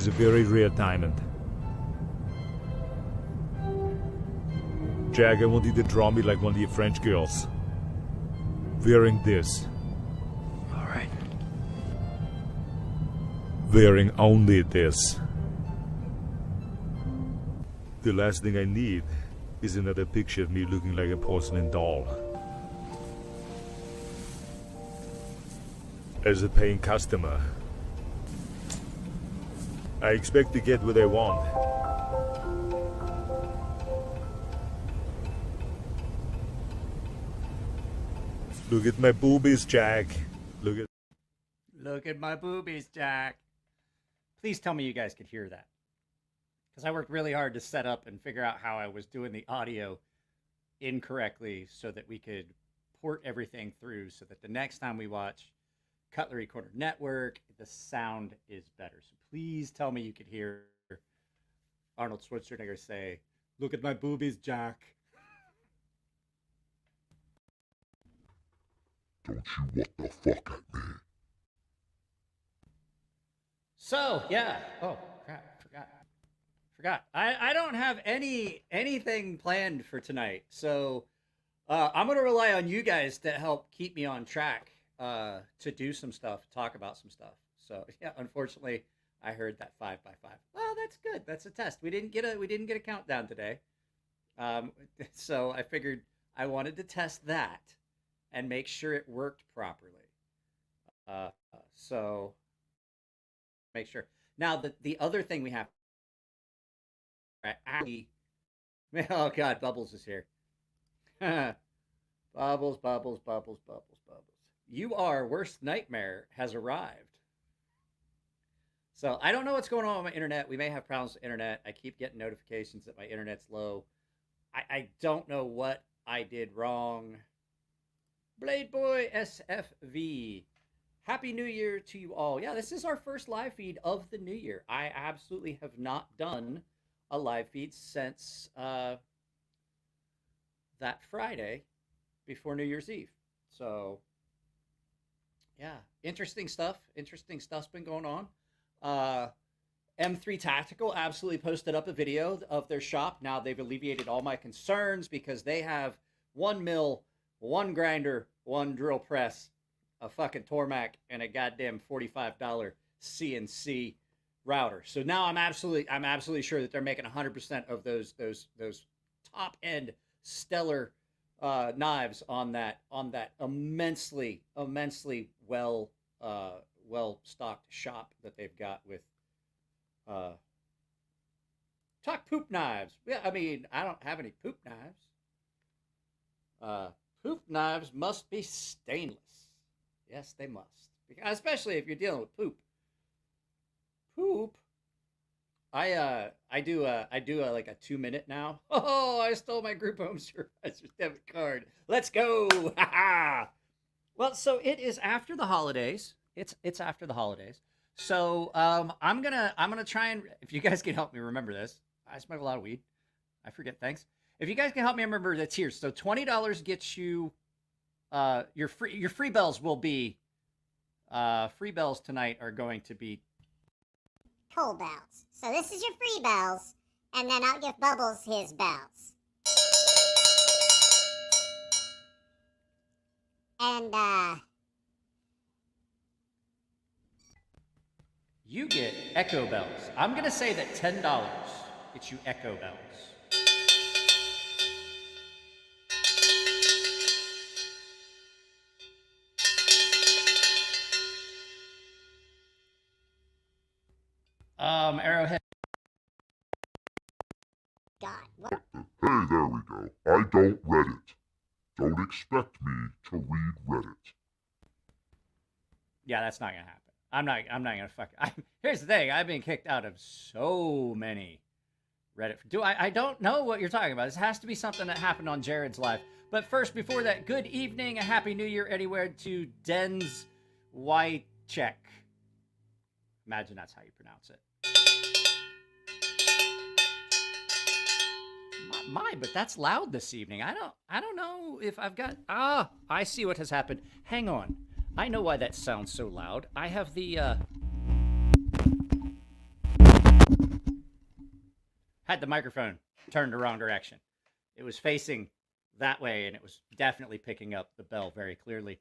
is a very rare diamond. Jack, I want you to draw me like one of your French girls. Wearing this. Alright. Wearing only this. The last thing I need is another picture of me looking like a porcelain doll. As a paying customer, I expect to get what I want. Look at my boobies, Jack. Look at my boobies, Jack. Please tell me you guys could hear that. Because I worked really hard to set up and figure out how I was doing the audio incorrectly so that we could port everything through so that the next time we watch Cutlery Corner Network, the sound is better. So please tell me you could hear Arnold Schwarzenegger say, "Look at my boobies, Jack." Don't you what the fuck at me. So, yeah. Oh, crap. Forgot. I don't have anything planned for tonight. So, I'm going to rely on you guys to help keep me on track to do some stuff, talk about some stuff. So, yeah, unfortunately, I heard that 5 by 5. Well, that's good. That's a test. We didn't get a countdown today. So, I figured I wanted to test that and make sure it worked properly. So make sure. Now the other thing we have, right? Oh God, Bubbles is here. Bubbles. Your worst nightmare has arrived. So I don't know what's going on with my internet. We may have problems with internet. I keep getting notifications that my internet's low. I don't know what I did wrong. Blade Boy SFV. Happy New Year to you all. Yeah, this is our first live feed of the new year. I absolutely have not done a live feed since that Friday before New Year's Eve. So, yeah, interesting stuff. Interesting stuff's been going on. M3 Tactical absolutely posted up a video of their shop. Now they've alleviated all my concerns because they have 1 mill, 1 grinder, 1 drill press, a fucking Tormac, and a goddamn $45 CNC router. So now I'm absolutely sure that they're making 100% of those top end stellar knives on that immensely well stocked shop that they've got with talk poop knives. Yeah, I mean, I don't have any poop knives. Poop knives must be stainless. Yes, they must. Especially if you're dealing with poop. Poop. I do like a 2-minute now. Oh, I stole my group home supervisor's debit card. Let's go. Well, so it is after the holidays. It's after the holidays. So I'm gonna try and, if you guys can help me remember this. I smoke a lot of weed. I forget things. If you guys can help me remember the tiers, so $20 gets you your free bells will be free bells tonight are going to be toll bells. So this is your free bells, and then I'll give Bubbles his bells. And you get echo bells. I'm gonna say that $10 gets you echo bells. Arrowhead. God, what? Hey, there we go. I don't Reddit. Don't expect me to read Reddit. Yeah, that's not gonna happen. I'm not gonna here's the thing. I've been kicked out of so many Reddit. I don't know what you're talking about. This has to be something that happened on Jared's live. But first, before that, good evening, a happy new year anywhere to Denz Wycheck. Imagine that's how you pronounce it. But that's loud this evening. I don't know if I've got. I see what has happened. Hang on. I know why that sounds so loud. I have the had the microphone turned the wrong direction. It was facing that way, and it was definitely picking up the bell very clearly.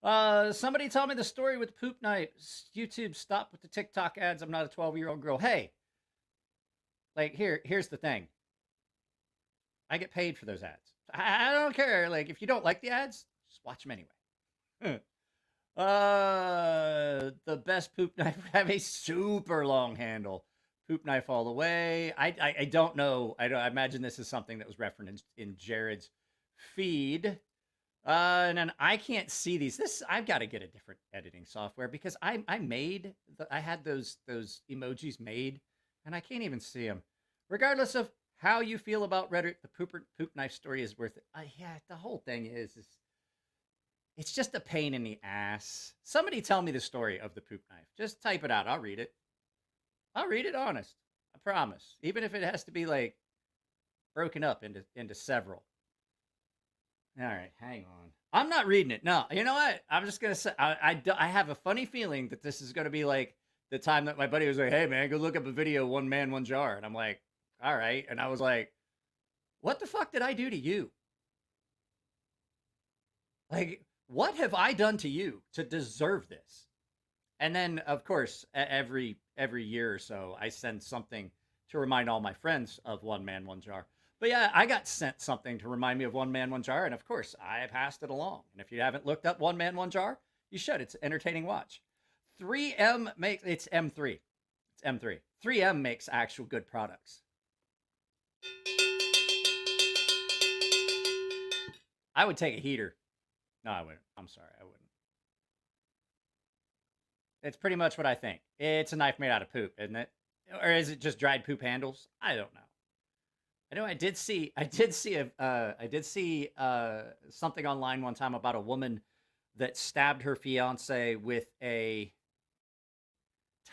Somebody tell me the story with poop knife. YouTube, stop with the TikTok ads. I'm not a 12-year-old girl. Hey, like here's the thing. I get paid for those ads. I don't care. Like if you don't like the ads, just watch them anyway. The best poop knife would have a super long handle. Poop knife all the way. I don't know. I imagine this is something that was referenced in Jared's feed. And then I can't see these. I've got to get a different editing software because I had those emojis made, and I can't even see them. Regardless of how you feel about Reddit, the poop knife story is worth it. Yeah, the whole thing is it's just a pain in the ass. Somebody tell me the story of the poop knife. Just type it out. I'll read it. I'll read it honest. I promise. Even if it has to be like broken up into several. All right, hang on. I'm not reading it. No, you know what? I'm just going to say, I have a funny feeling that this is going to be like the time that my buddy was like, hey, man, go look up a video, One Man, One Jar. And I'm like, all right. And I was like, what the fuck did I do to you? Like, what have I done to you to deserve this? And then, of course, every year or so, I send something to remind all my friends of One Man, One Jar. But yeah, I got sent something to remind me of One Man, One Jar. And of course, I passed it along. And if you haven't looked up One Man, One Jar, you should. It's an entertaining watch. 3M makes, it's M3. It's M3. 3M makes actual good products. I would take a heater. No, I wouldn't. I'm sorry, I wouldn't. It's pretty much what I think. It's a knife made out of poop, isn't it? Or is it just dried poop handles? I don't know. I know I did see something online one time about a woman that stabbed her fiance with a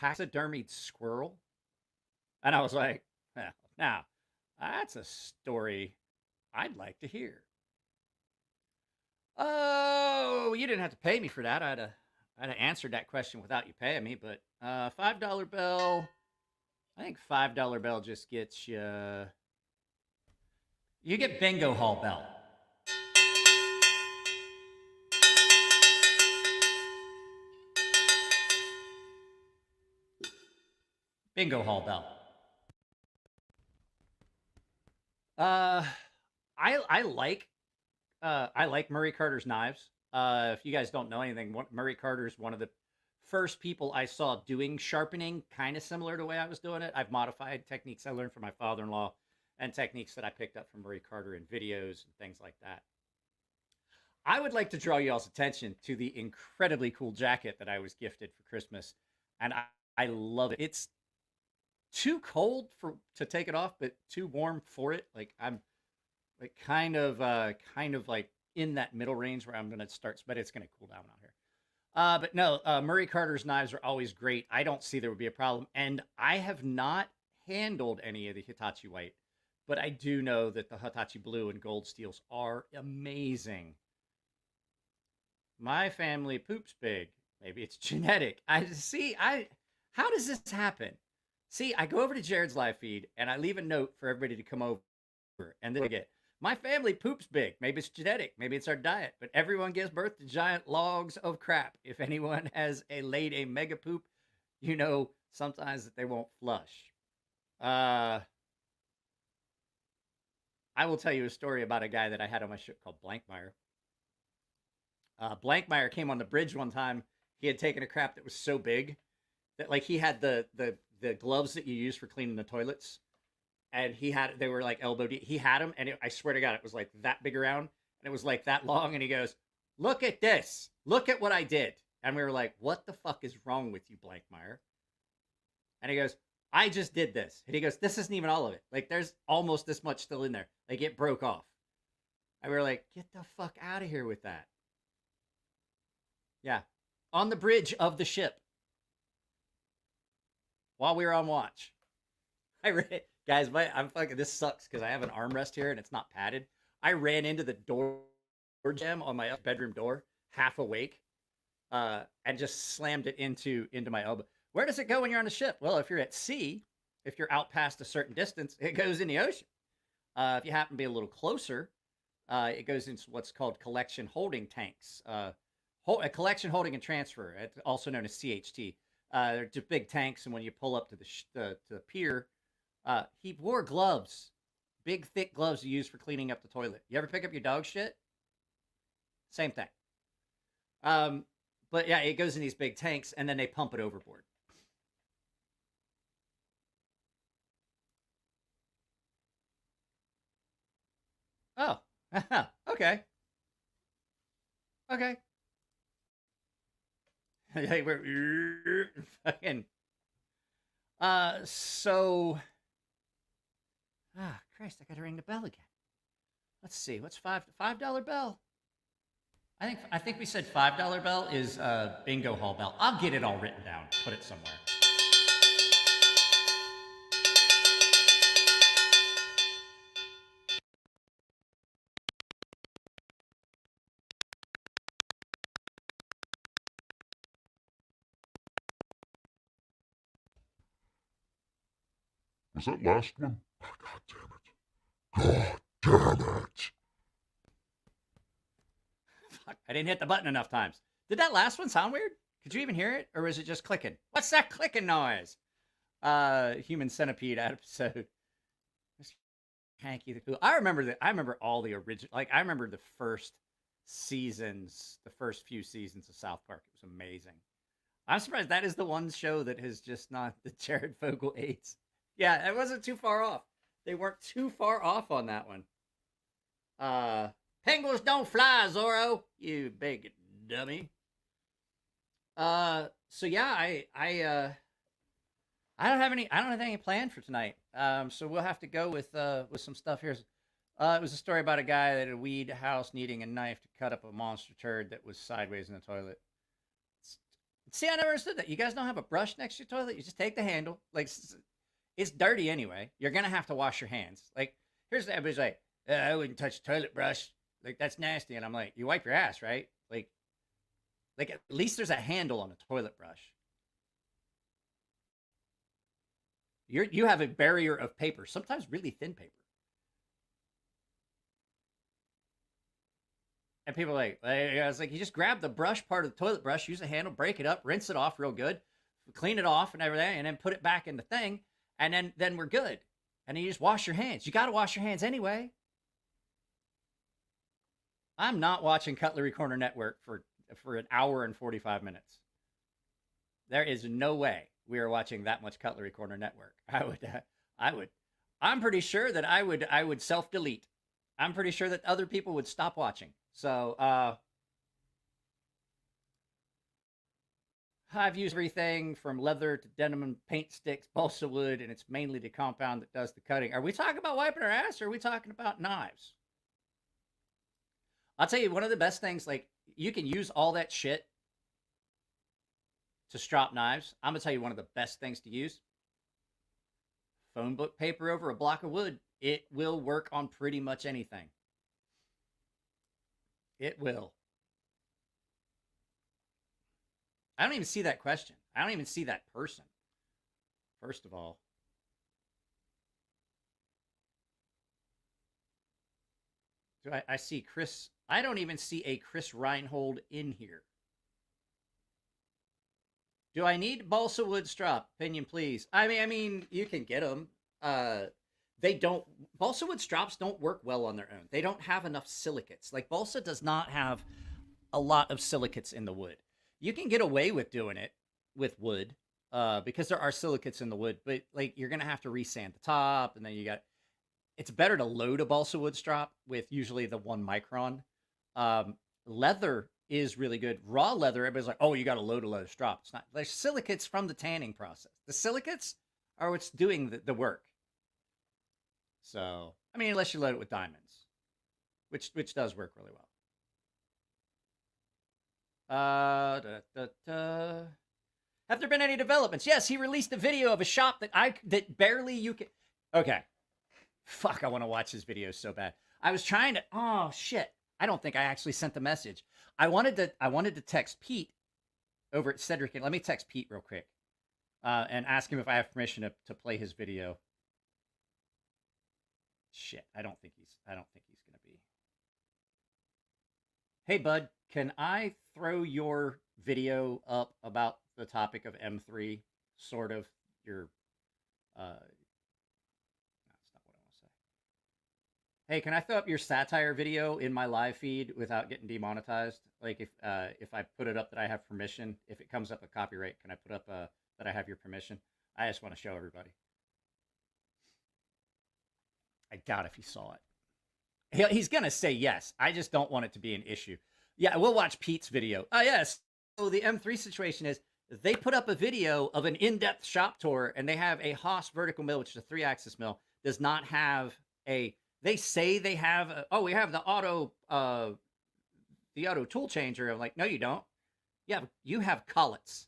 taxidermied squirrel. And I was like, now, that's a story I'd like to hear. Oh, you didn't have to pay me for that. I'd have answered that question without you paying me, but $5 bell. I think $5 bell just gets you. You get bingo hall bell. Bingo hall bell. I like Murray Carter's knives. If you guys don't know anything, Murray Carter's one of the first people I saw doing sharpening, kind of similar to the way I was doing it. I've modified techniques I learned from my father-in-law and techniques that I picked up from Murray Carter in videos and things like that. I would like to draw y'all's attention to the incredibly cool jacket that I was gifted for Christmas, and I love it. It's too cold to take it off, but too warm for it. Like I'm like kind of like in that middle range where I'm gonna start, but it's gonna cool down out here. But no, Murray Carter's knives are always great. I don't see there would be a problem, and I have not handled any of the Hitachi white, but I do know that the Hitachi blue and gold steels are amazing. My family poops big. Maybe it's genetic. How does this happen? See, I go over to Jared's live feed and I leave a note for everybody to come over, and then I get, my family poops big. Maybe it's genetic. Maybe it's our diet. But everyone gives birth to giant logs of crap. If anyone has laid a mega poop, you know sometimes that they won't flush. I will tell you a story about a guy that I had on my ship called Blankmeyer. Blankmeyer came on the bridge one time. He had taken a crap that was so big that like he had the gloves that you use for cleaning the toilets. And they were like elbow deep. He had them, and I swear to God, it was like that big around, and it was like that long. And he goes, "Look at this! Look at what I did!" And we were like, "What the fuck is wrong with you, Blankmeyer?" And he goes, "I just did this." And he goes, "This isn't even all of it. Like, there's almost this much still in there. Like, it broke off." And we were like, "Get the fuck out of here with that!" Yeah, on the bridge of the ship while we were on watch. Guys, I'm fucking, this sucks because I have an armrest here and it's not padded. I ran into the door jam on my bedroom door, half awake, and just slammed it into my elbow. Where does it go when you're on a ship? Well, if you're at sea, If you're out past a certain distance, it goes in the ocean. If you happen to be a little closer, it goes into what's called collection holding tanks. A collection holding and transfer, also known as CHT. They're just big tanks, and when you pull up to the pier, he wore gloves, big thick gloves you use for cleaning up the toilet. You ever pick up your dog shit? Same thing. But yeah, it goes in these big tanks, and then they pump it overboard. Oh, okay. Okay. We're fucking. So. Christ, I gotta ring the bell again. Let's see, what's $5 bell? I think we said $5 bell is bingo hall bell. I'll get it all written down, put it somewhere. Was that last one? Oh, God damn it. God damn it. Fuck, I didn't hit the button enough times. Did that last one sound weird? Could you even hear it? Or was it just clicking? What's that clicking noise? Human Centipede episode. Hanky the Cool. I remember all the original. Like, I remember the first seasons, the first few seasons of South Park. It was amazing. I'm surprised that is the one show that has just not the Jared Fogle 8s. Yeah, it wasn't too far off. They weren't too far off on that one. Penguins don't fly, Zorro, you big dummy. So yeah, I don't have anything planned for tonight. So we'll have to go with some stuff here. It was a story about a guy that had a weed house needing a knife to cut up a monster turd that was sideways in the toilet. See, I never understood that. You guys don't have a brush next to your toilet? You just take the handle. Like, it's dirty anyway. You're going to have to wash your hands. Like, everybody's like, I wouldn't touch a toilet brush. Like, that's nasty. And I'm like, you wipe your ass, right? Like at least there's a handle on a toilet brush. You have a barrier of paper, sometimes really thin paper. And people are like, I was like, you just grab the brush part of the toilet brush, use a handle, break it up, rinse it off real good, clean it off and everything, and then put it back in the thing, and then we're good. And then you just wash your hands. You got to wash your hands anyway. I'm not watching Cutlery Corner Network for an hour and 45 minutes. There is no way we are watching that much Cutlery Corner Network. I'm pretty sure that I would self-delete. I'm pretty sure that other people would stop watching. So, I've used everything from leather to denim and paint sticks, balsa wood, and it's mainly the compound that does the cutting. Are we talking about wiping our ass, or are we talking about knives? I'll tell you, one of the best things, like, you can use all that shit to strop knives. I'm going to tell you one of the best things to use. Phone book paper over a block of wood. It will work on pretty much anything. It will. I don't even see that question. I don't even see that person. First of all. I see Chris. I don't even see a Chris Reinhold in here. Do I need balsa wood strap? Opinion, please. I mean, you can get them. They don't. Balsa wood straps don't work well on their own. They don't have enough silicates. Like, balsa does not have a lot of silicates in the wood. You can get away with doing it with wood because there are silicates in the wood, but like, you're gonna have to resand the top, and then you got. It's better to load a balsa wood strap with usually the 1 micron. Leather is really good. Raw leather, everybody's like, oh, you got to load a leather strap. It's not. There's silicates from the tanning process. The silicates are what's doing the work. So, I mean, unless you load it with diamonds, which does work really well. Have there been any developments? Yes, he released a video of a shop that barely you can. Okay. Fuck, I want to watch his video so bad. I was trying to. Oh shit! I don't think I actually sent the message. I wanted to text Pete over at Cedric. Let me text Pete real quick. and ask him if I have permission to play his video. Shit, I don't think he's gonna be. Hey bud, can I throw your video up about the topic of M3? Sort of your that's not what I want to say. Hey, can I throw up your satire video in my live feed without getting demonetized? Like if I put it up that I have permission, if it comes up with copyright, can I put up that I have your permission? I just want to show everybody. I doubt if he saw it. He's going to say yes. I just don't want it to be an issue. Yeah, we'll watch Pete's video. Oh, yes. So the M3 situation is they put up a video of an in-depth shop tour, and they have a Haas vertical mill, which is a 3-axis mill, does not have a... They say they have... we have the auto tool changer. I'm like, no, you don't. You have collets.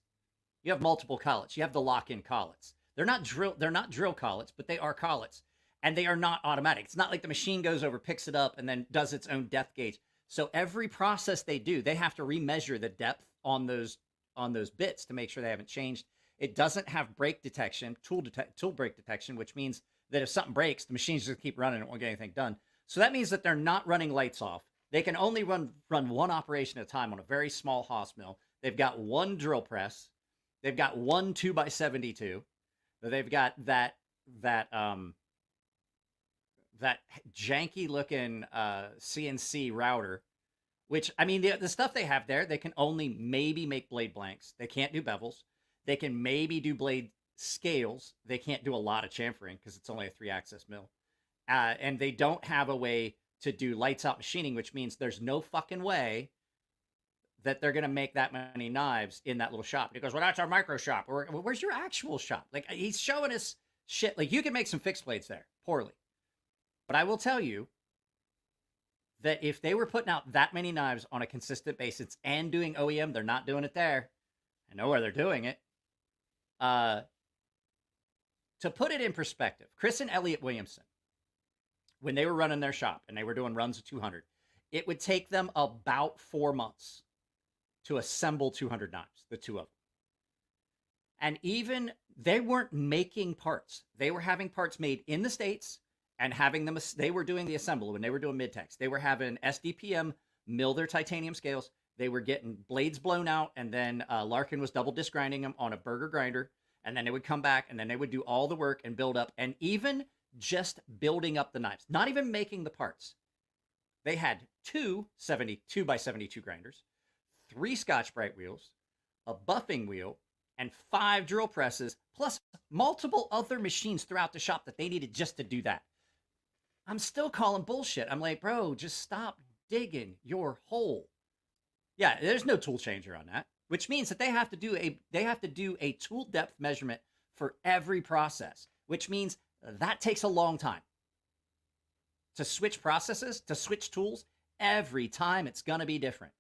You have multiple collets. You have the lock-in collets. They're not drill collets, but they are collets. And they are not automatic. It's not like the machine goes over, picks it up, and then does its own depth gauge. So every process they do, they have to remeasure the depth on those bits to make sure they haven't changed. It doesn't have brake detection, tool brake detection, which means that if something breaks, the machine's just keep running and it won't get anything done. So that means that they're not running lights off. They can only run one operation at a time on a very small Haas mill. They've got one drill press. They've got one 2x72. They've got that janky looking CNC router, which, I mean, the stuff they have there, they can only maybe make blade blanks. They can't do bevels. They can maybe do blade scales. They can't do a lot of chamfering because it's only a 3-axis mill. And they don't have a way to do lights out machining, which means there's no fucking way that they're going to make that many knives in that little shop. He goes, well, that's our micro shop. Where's your actual shop? Like, he's showing us shit. Like, you can make some fixed blades there, poorly. But I will tell you that if they were putting out that many knives on a consistent basis and doing OEM, they're not doing it there. I know where they're doing it. To put it in perspective, Chris and Elliot Williamson, when they were running their shop and they were doing runs of 200, it would take them about 4 months to assemble 200 knives, the two of them. And even they weren't making parts. They were having parts made in the States and having them, they were doing the assembly when they were doing mid-tex. They were having SDPM mill their titanium scales. They were getting blades blown out, and then Larkin was double disc grinding them on a burger grinder, and then they would come back, and then they would do all the work and build up, and even just building up the knives, not even making the parts. They had 2 2x72 grinders, 3 Scotch-Brite wheels, a buffing wheel, and 5 drill presses, plus multiple other machines throughout the shop that they needed just to do that. I'm still calling bullshit. I'm like, bro, just stop digging your hole. Yeah, there's no tool changer on that, which means that they have to do a tool depth measurement for every process, which means that takes a long time. To switch processes, to switch tools, every time it's going to be different.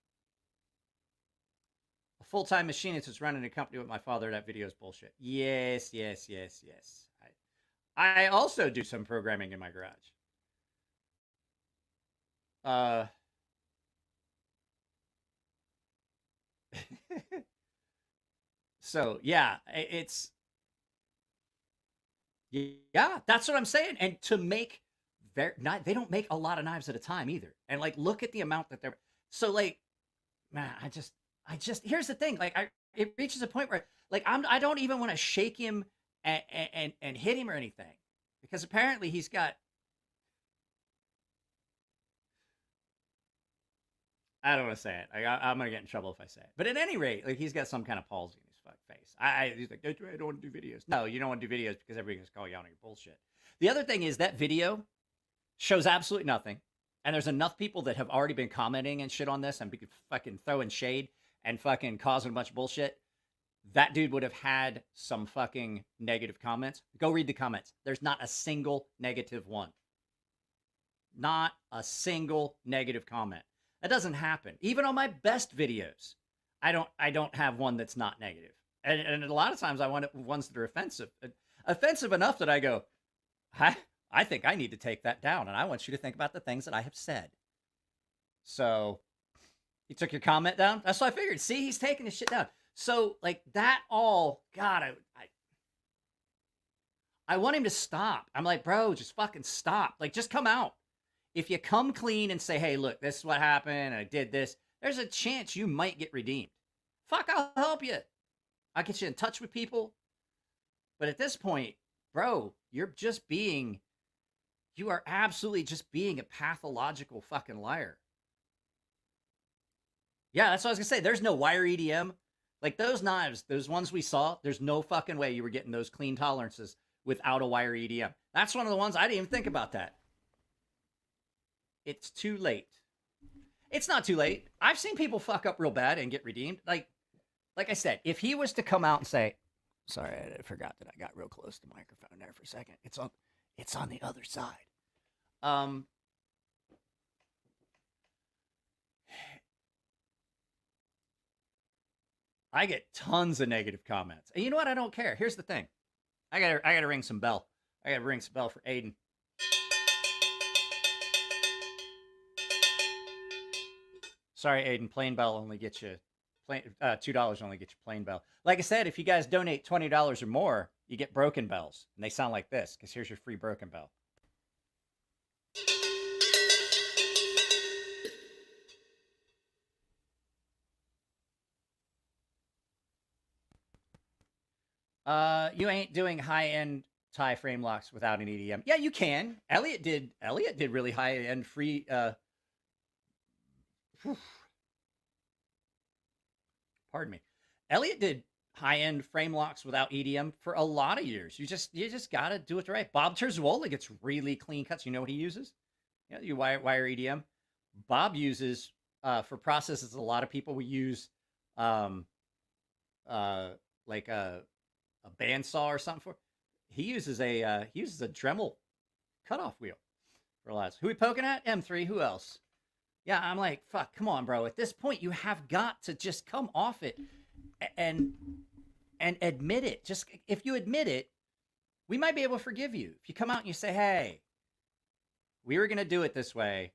A full-time machinist is running a company with my father. That video is bullshit. Yes. I also do some programming in my garage. So yeah, that's what I'm saying. And to make they don't make a lot of knives at a time either. And like, look at the amount that they're, so like, man, I just, here's the thing. Like it reaches a point where like, I don't even want to shake him and hit him or anything, because apparently he's got, I don't want to say it. I'm going to get in trouble if I say it. But at any rate, like, he's got some kind of palsy in his face. He's like, I don't want to do videos. No, you don't want to do videos because everybody's going to call you out on your bullshit. The other thing is that video shows absolutely nothing. And there's enough people that have already been commenting and shit on this and fucking throwing shade and fucking causing a bunch of bullshit. That dude would have had some fucking negative comments. Go read the comments. There's not a single negative one. Not a single negative comment. That doesn't happen. Even on my best videos, I don't have one that's not negative. And a lot of times I want ones that are offensive. Offensive enough that I go, I think I need to take that down, and I want you to think about the things that I have said. So, you took your comment down? That's what I figured. See, he's taking his shit down. So, like, that all, God, I want him to stop. I'm like, bro, just fucking stop. Like, just come out. If you come clean and say, hey, look, this is what happened, and I did this, there's a chance you might get redeemed. Fuck, I'll help you. I'll get you in touch with people. But at this point, bro, you are absolutely just being a pathological fucking liar. Yeah, that's what I was gonna say. There's no wire EDM. Like those knives, those ones we saw, there's no fucking way you were getting those clean tolerances without a wire EDM. That's one of the ones I didn't even think about that. It's too late. It's not too late. I've seen people fuck up real bad and get redeemed. Like I said, if he was to come out and say, sorry, I forgot that I got real close to the microphone there for a second. It's on the other side. I get tons of negative comments. And you know what? I don't care. Here's the thing. I gotta ring some bell. I gotta ring some bell for Aiden. Sorry, Aiden. Plain bell only gets you $2 only gets you plain bell. Like I said, if you guys donate $20 or more, you get broken bells, and they sound like this. Because here's your free broken bell. You ain't doing high-end tie frame locks without an EDM. Yeah, you can. Elliot did really high-end free. Pardon me. Elliot did high-end frame locks without EDM for a lot of years. You just gotta do it right. Bob Terzuola gets really clean cuts. You know what he uses? Yeah, you wire EDM. Bob uses for processes a lot of people will use like a bandsaw or something for. He uses a Dremel cutoff wheel for a lot. Who we poking at? M3. Who else? Yeah, I'm like, fuck, come on, bro. At this point, you have got to just come off it and admit it. Just if you admit it, we might be able to forgive you. If you come out and you say, hey, we were gonna do it this way,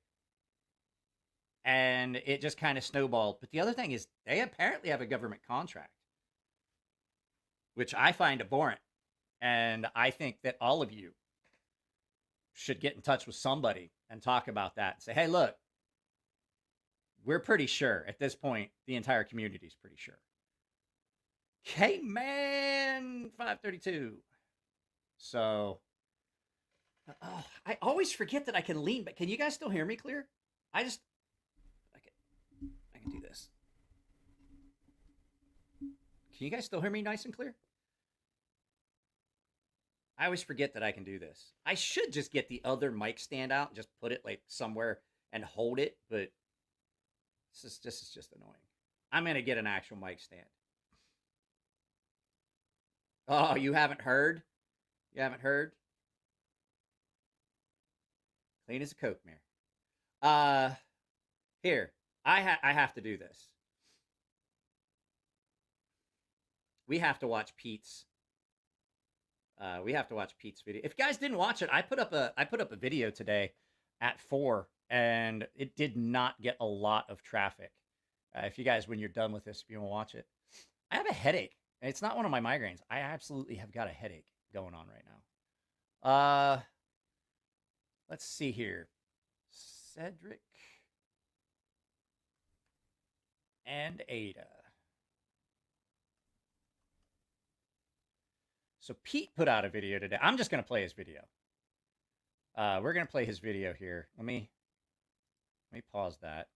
and it just kind of snowballed. But the other thing is, they apparently have a government contract, which I find abhorrent. And I think that all of you should get in touch with somebody and talk about that and say, hey, look, we're pretty sure at this point, the entire community is pretty sure. K-Man 532. So, I always forget that I can lean, but can you guys still hear me clear? I can do this. Can you guys still hear me nice and clear? I always forget that I can do this. I should just get the other mic stand out and just put it like somewhere and hold it, but this is just annoying. I'm going to get an actual mic stand. Oh, you haven't heard? You haven't heard? Clean as a Coke mirror. Here, I have to do this. We have to watch Pete's. We have to watch Pete's video. If you guys didn't watch it, I put up a video today at 4, and it did not get a lot of traffic. If you guys, when you're done with this, if you want to watch it, I have a headache. And it's not one of my migraines. I absolutely have got a headache going on right now. Let's see here. Cedric and Ada. So Pete put out a video today. I'm just going to play his video. We're going to play his video here. Let me pause that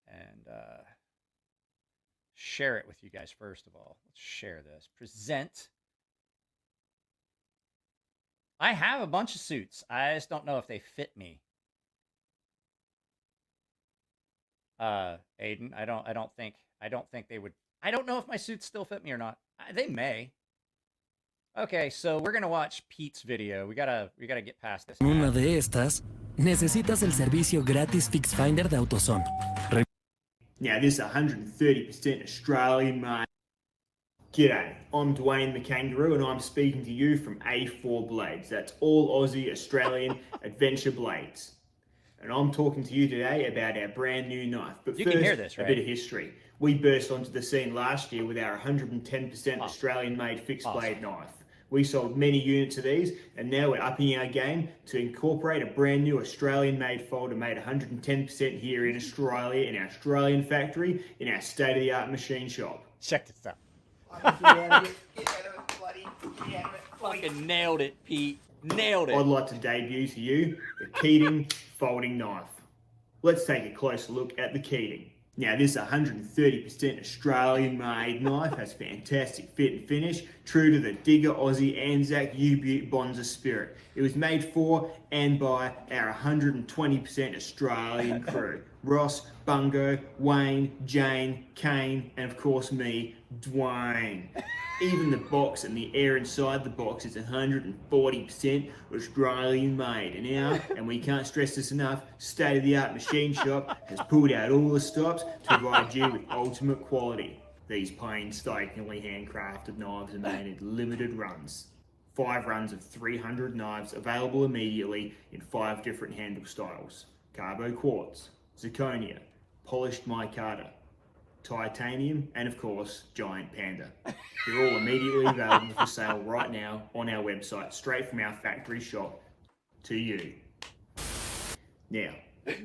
and share it with you guys first of all. Let's share this. Present. I have a bunch of suits. I just don't know if they fit me. Aiden, I don't think they would. I don't know if my suits still fit me or not. They may. Okay, so we're gonna watch Pete's video. We gotta get past this. Una de estas, necesitas el servicio gratis Fix Finder de AutoZone. Now this 130% Australian made. G'day, I'm Dwayne the Kangaroo and I'm speaking to you from A4 Blades. That's all Aussie Australian adventure blades. And I'm talking to you today about our brand new knife. But you first, can hear this, right? A bit of history. We burst onto the scene last year with our 110% Australian made fixed blade knife. We sold many units of these, and now we're upping our game to incorporate a brand new Australian-made folder made 110% here in Australia, in our Australian factory, in our state-of-the-art machine shop. Check this out. Get out of it, buddy. Get out of it. Fucking nailed it, Pete. Nailed it. I'd like to debut to you the Keating folding knife. Let's take a closer look at the Keating. Now, this 130% Australian-made knife has fantastic fit and finish, true to the Digger Aussie Anzac U-Butte Bonza spirit. It was made for and by our 120% Australian crew. Ross, Bungo, Wayne, Jane, Kane, and of course me, Dwayne. Even the box and the air inside the box is 140% Australian made. And we can't stress this enough, state-of-the-art machine shop has pulled out all the stops to provide you with ultimate quality. These painstakingly handcrafted knives are made in limited runs. 5 runs of 300 knives available immediately in 5 different handle styles. Carbo quartz, zirconia, polished micarta, titanium, and of course, giant panda. They're all immediately available for sale right now on our website, straight from our factory shop to you. Now,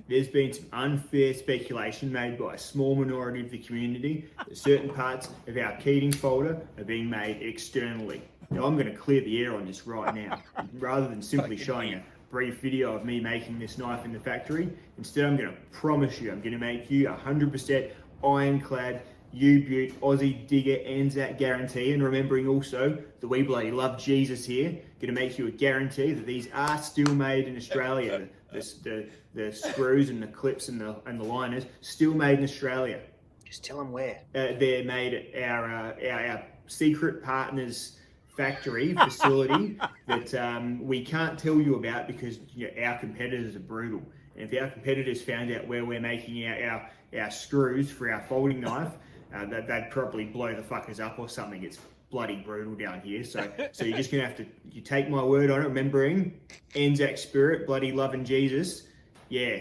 there's been some unfair speculation made by a small minority of the community that certain parts of our Keating folder are being made externally. Now, I'm going to clear the air on this right now. Rather than simply showing a brief video of me making this knife in the factory, instead I'm going to promise you I'm going to make you 100% ironclad U-Butte Aussie Digger Anzac guarantee, and remembering also that we bloody love Jesus here, going to make you a guarantee that these are still made in Australia. The screws and the clips and the liners still made in Australia. Just tell them where. They're made at our secret partners factory facility that we can't tell you about because our competitors are brutal. And if our competitors found out where we're making our screws for our folding knife, they'd probably blow the fuckers up or something. It's bloody brutal down here. So you're just gonna have to take my word on it, remembering Anzac spirit, bloody loving Jesus. Yeah,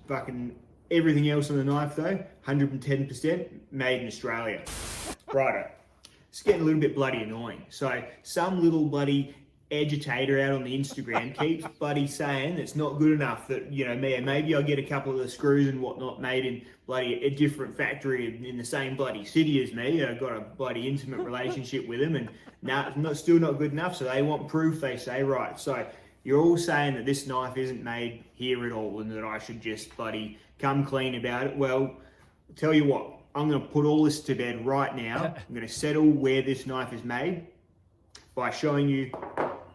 fucking everything else on the knife though, 110% made in Australia. Righto. It's getting a little bit bloody annoying. So some little bloody agitator out on the Instagram keeps bloody saying it's not good enough that, maybe I'll get a couple of the screws and whatnot made in bloody a different factory in the same bloody city as me. I've got a bloody intimate relationship with them, and still not good enough, so they want proof, they say. Right, so you're all saying that this knife isn't made here at all and that I should just bloody come clean about it. Well, I'll tell you what, I'm going to put all this to bed right now. I'm going to settle where this knife is made by showing you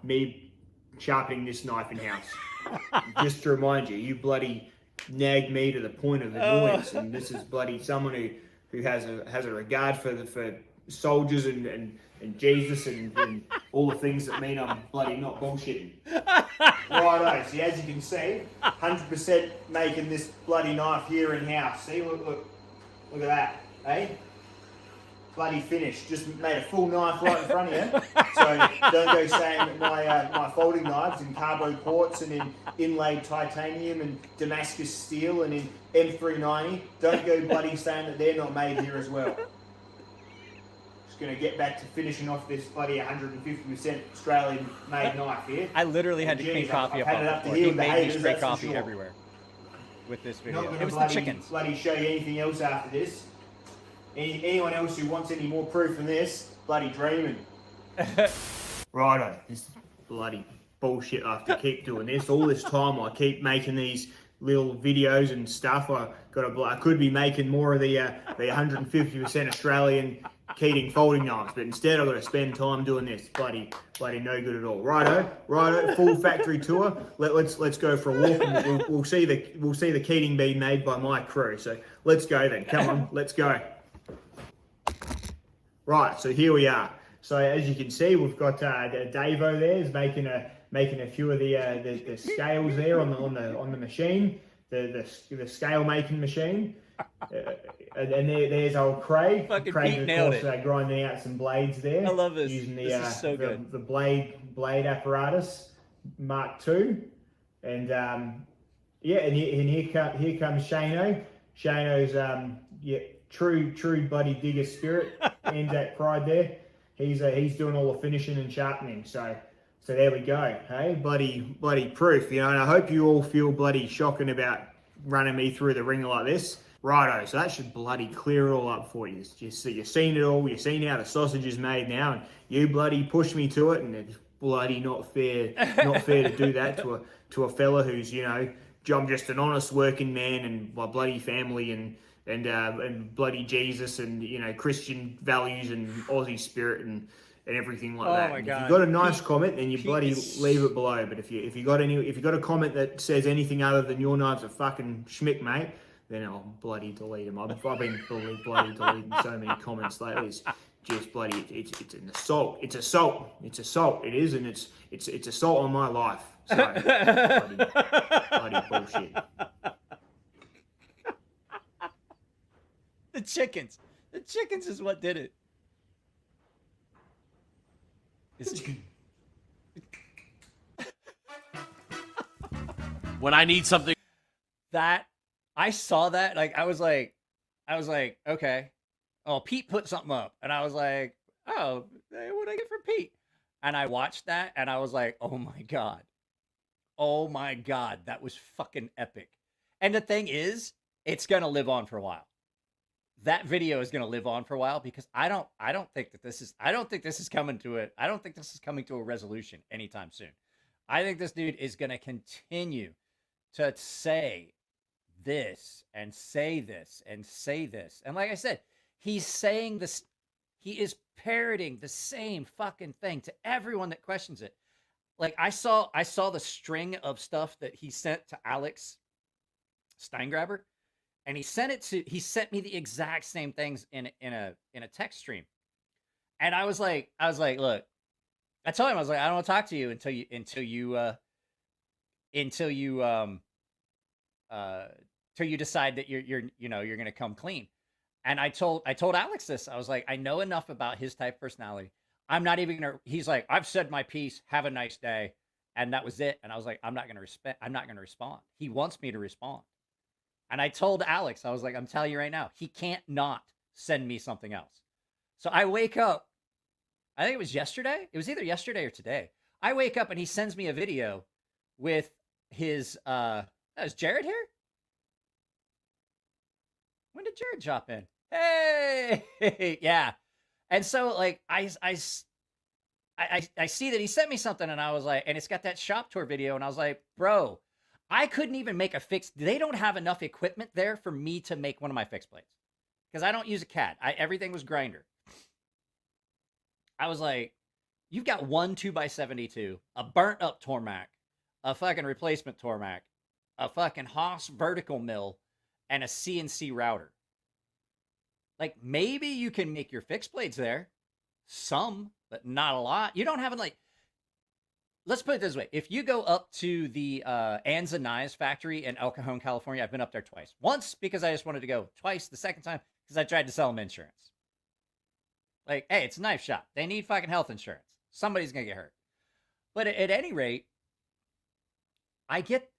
me sharpening this knife in-house. Just to remind you, you bloody nagged me to the point of annoyance, and this is bloody someone who has a regard for soldiers and Jesus and all the things that mean I'm bloody not bullshitting. Righto, see, as you can see, 100% making this bloody knife here in-house. See, look at that, eh? Bloody finished. Just made a full knife right in front of you. So don't go saying that my folding knives in carbo quartz and in inlaid titanium and Damascus steel and in M390. Don't go bloody saying that they're not made here as well. Just going to get back to finishing off this bloody 150% Australian made knife here. I literally had to clean coffee up before. He made me spray coffee everywhere with this video. It was the chickens. Bloody show you anything else after this. Anyone else who wants any more proof than this, bloody dreaming. Righto, this bloody bullshit. I have to keep doing this. All this time I keep making these little videos and stuff. I could be making more of the 150% Australian Keating folding knives, but instead I've got to spend time doing this. Bloody no good at all. Righto, full factory tour. Let's go for a walk, and we'll see the Keating being made by my crew. So let's go then. Come on, let's go. Right, so here we are. So as you can see, we've got Davo there is making a few of the scales there on the machine, the scale making machine, and there's old Craig. Fucking Craig, Pete of nailed course, it. Grinding out some blades there. I love this. Using This is so good. the blade apparatus Mark II, and and here comes Shano. Shano's true bloody digger spirit, Anzac pride there. He's doing all the finishing and sharpening. So there we go. Hey, bloody proof. You know, and I hope you all feel bloody shocking about running me through the ringer like this. Righto, so that should bloody clear it all up for you. Just so you've seen it all, you've seen how the sausage is made now, and you bloody pushed me to it, and it's bloody not fair to do that to a fella who's, you know, I'm just an honest working man, and my bloody family and bloody Jesus, and, you know, Christian values and Aussie spirit and everything like that. My God. If God. you've got a nice comment, then you bloody leave it below. But if you got a comment that says anything other than your knife's a fucking schmick, mate, then I'll bloody delete them. I've been bloody deleting so many comments lately. It's just bloody. It's an assault. It's assault. It's assault. It is, and it's assault on my life. So bloody bullshit. The chickens. The chickens is what did it. When I need something. That I saw that, like I was like, okay. Oh, Pete put something up, and I was like, oh, what did I get from Pete? And I watched that, and I was like, oh my god, that was fucking epic. And the thing is, it's gonna live on for a while. That video is gonna live on for a while because I don't think this is coming to a resolution anytime soon. I think this dude is gonna continue to say this and say this and say this. And like I said, he's saying this, he is parroting the same fucking thing to everyone that questions it. Like I saw the string of stuff that he sent to Alex Steingraber, and he sent me the exact same things in a text stream. And I was like, look, I told him, I was like, I don't want to talk to you until you decide that you're going to come clean. And I told Alex this. I was like, I know enough about his type of personality. I'm not even going to, he's like, I've said my piece, have a nice day. And that was it. And I was like, I'm not going to respond. He wants me to respond. And I told Alex, I was like, I'm telling you right now, he can't not send me something else. So I wake up, I think it was yesterday. It was either yesterday or today. I wake up and he sends me a video with his, is Jared here? When did Jared drop in? Hey, yeah. And so like, I see that he sent me something, and I was like, and it's got that shop tour video, and I was like, bro, I couldn't even make a fix. They don't have enough equipment there for me to make one of my fixed blades because I don't use a CAD. Everything was grinder. I was like, you've got one 2x72, a burnt up Tormac, a fucking replacement Tormac, a fucking Haas vertical mill, and a CNC router. Like, maybe you can make your fixed blades there. Some, but not a lot. You don't have like, let's put it this way. If you go up to the Anza Knives factory in El Cajon, California, I've been up there twice. Once because I just wanted to go. Twice, the second time, because I tried to sell them insurance. Like, hey, it's a knife shop. They need fucking health insurance. Somebody's going to get hurt. But at any rate, I get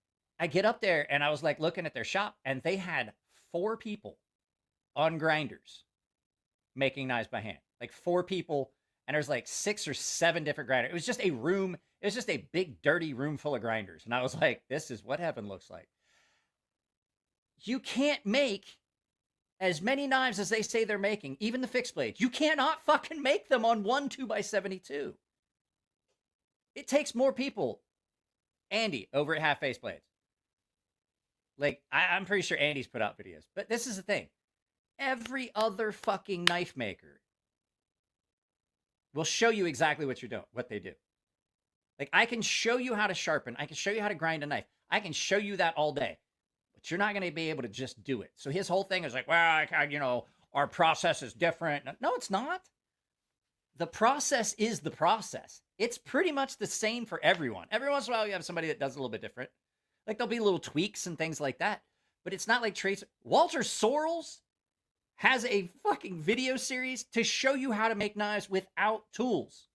up there, and I was like looking at their shop, and they had 4 people on grinders making knives by hand. Like 4 people, and there's like 6 or 7 different grinders. It was just a room. It was just a big, dirty room full of grinders. And I was like, this is what heaven looks like. You can't make as many knives as they say they're making, even the fixed blades. You cannot fucking make them on one 2x72. It takes more people. Andy over at Half Face Blades. Like, I'm pretty sure Andy's put out videos. But this is the thing. Every other fucking knife maker will show you exactly what you're doing, what they do. Like, I can show you how to sharpen. I can show you how to grind a knife. I can show you that all day. But you're not going to be able to just do it. So his whole thing is like, well, our process is different. No, it's not. The process is the process. It's pretty much the same for everyone. Every once in a while, you have somebody that does a little bit different. Like, there'll be little tweaks and things like that. But it's not like Tracer. Walter Sorrells has a fucking video series to show you how to make knives without tools.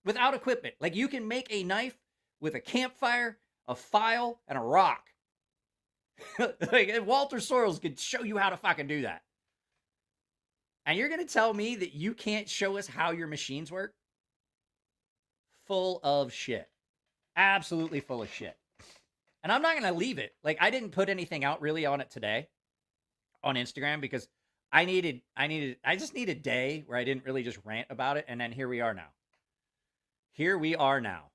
Without equipment. Like, you can make a knife with a campfire, a file, and a rock. Like, Walter Sorrells could show you how to fucking do that. And you're going to tell me that you can't show us how your machines work? Full of shit. Absolutely full of shit. And I'm not going to leave it. Like, I didn't put anything out really on it today on Instagram because I just need a day where I didn't really just rant about it. And then here we are now. Here we are now.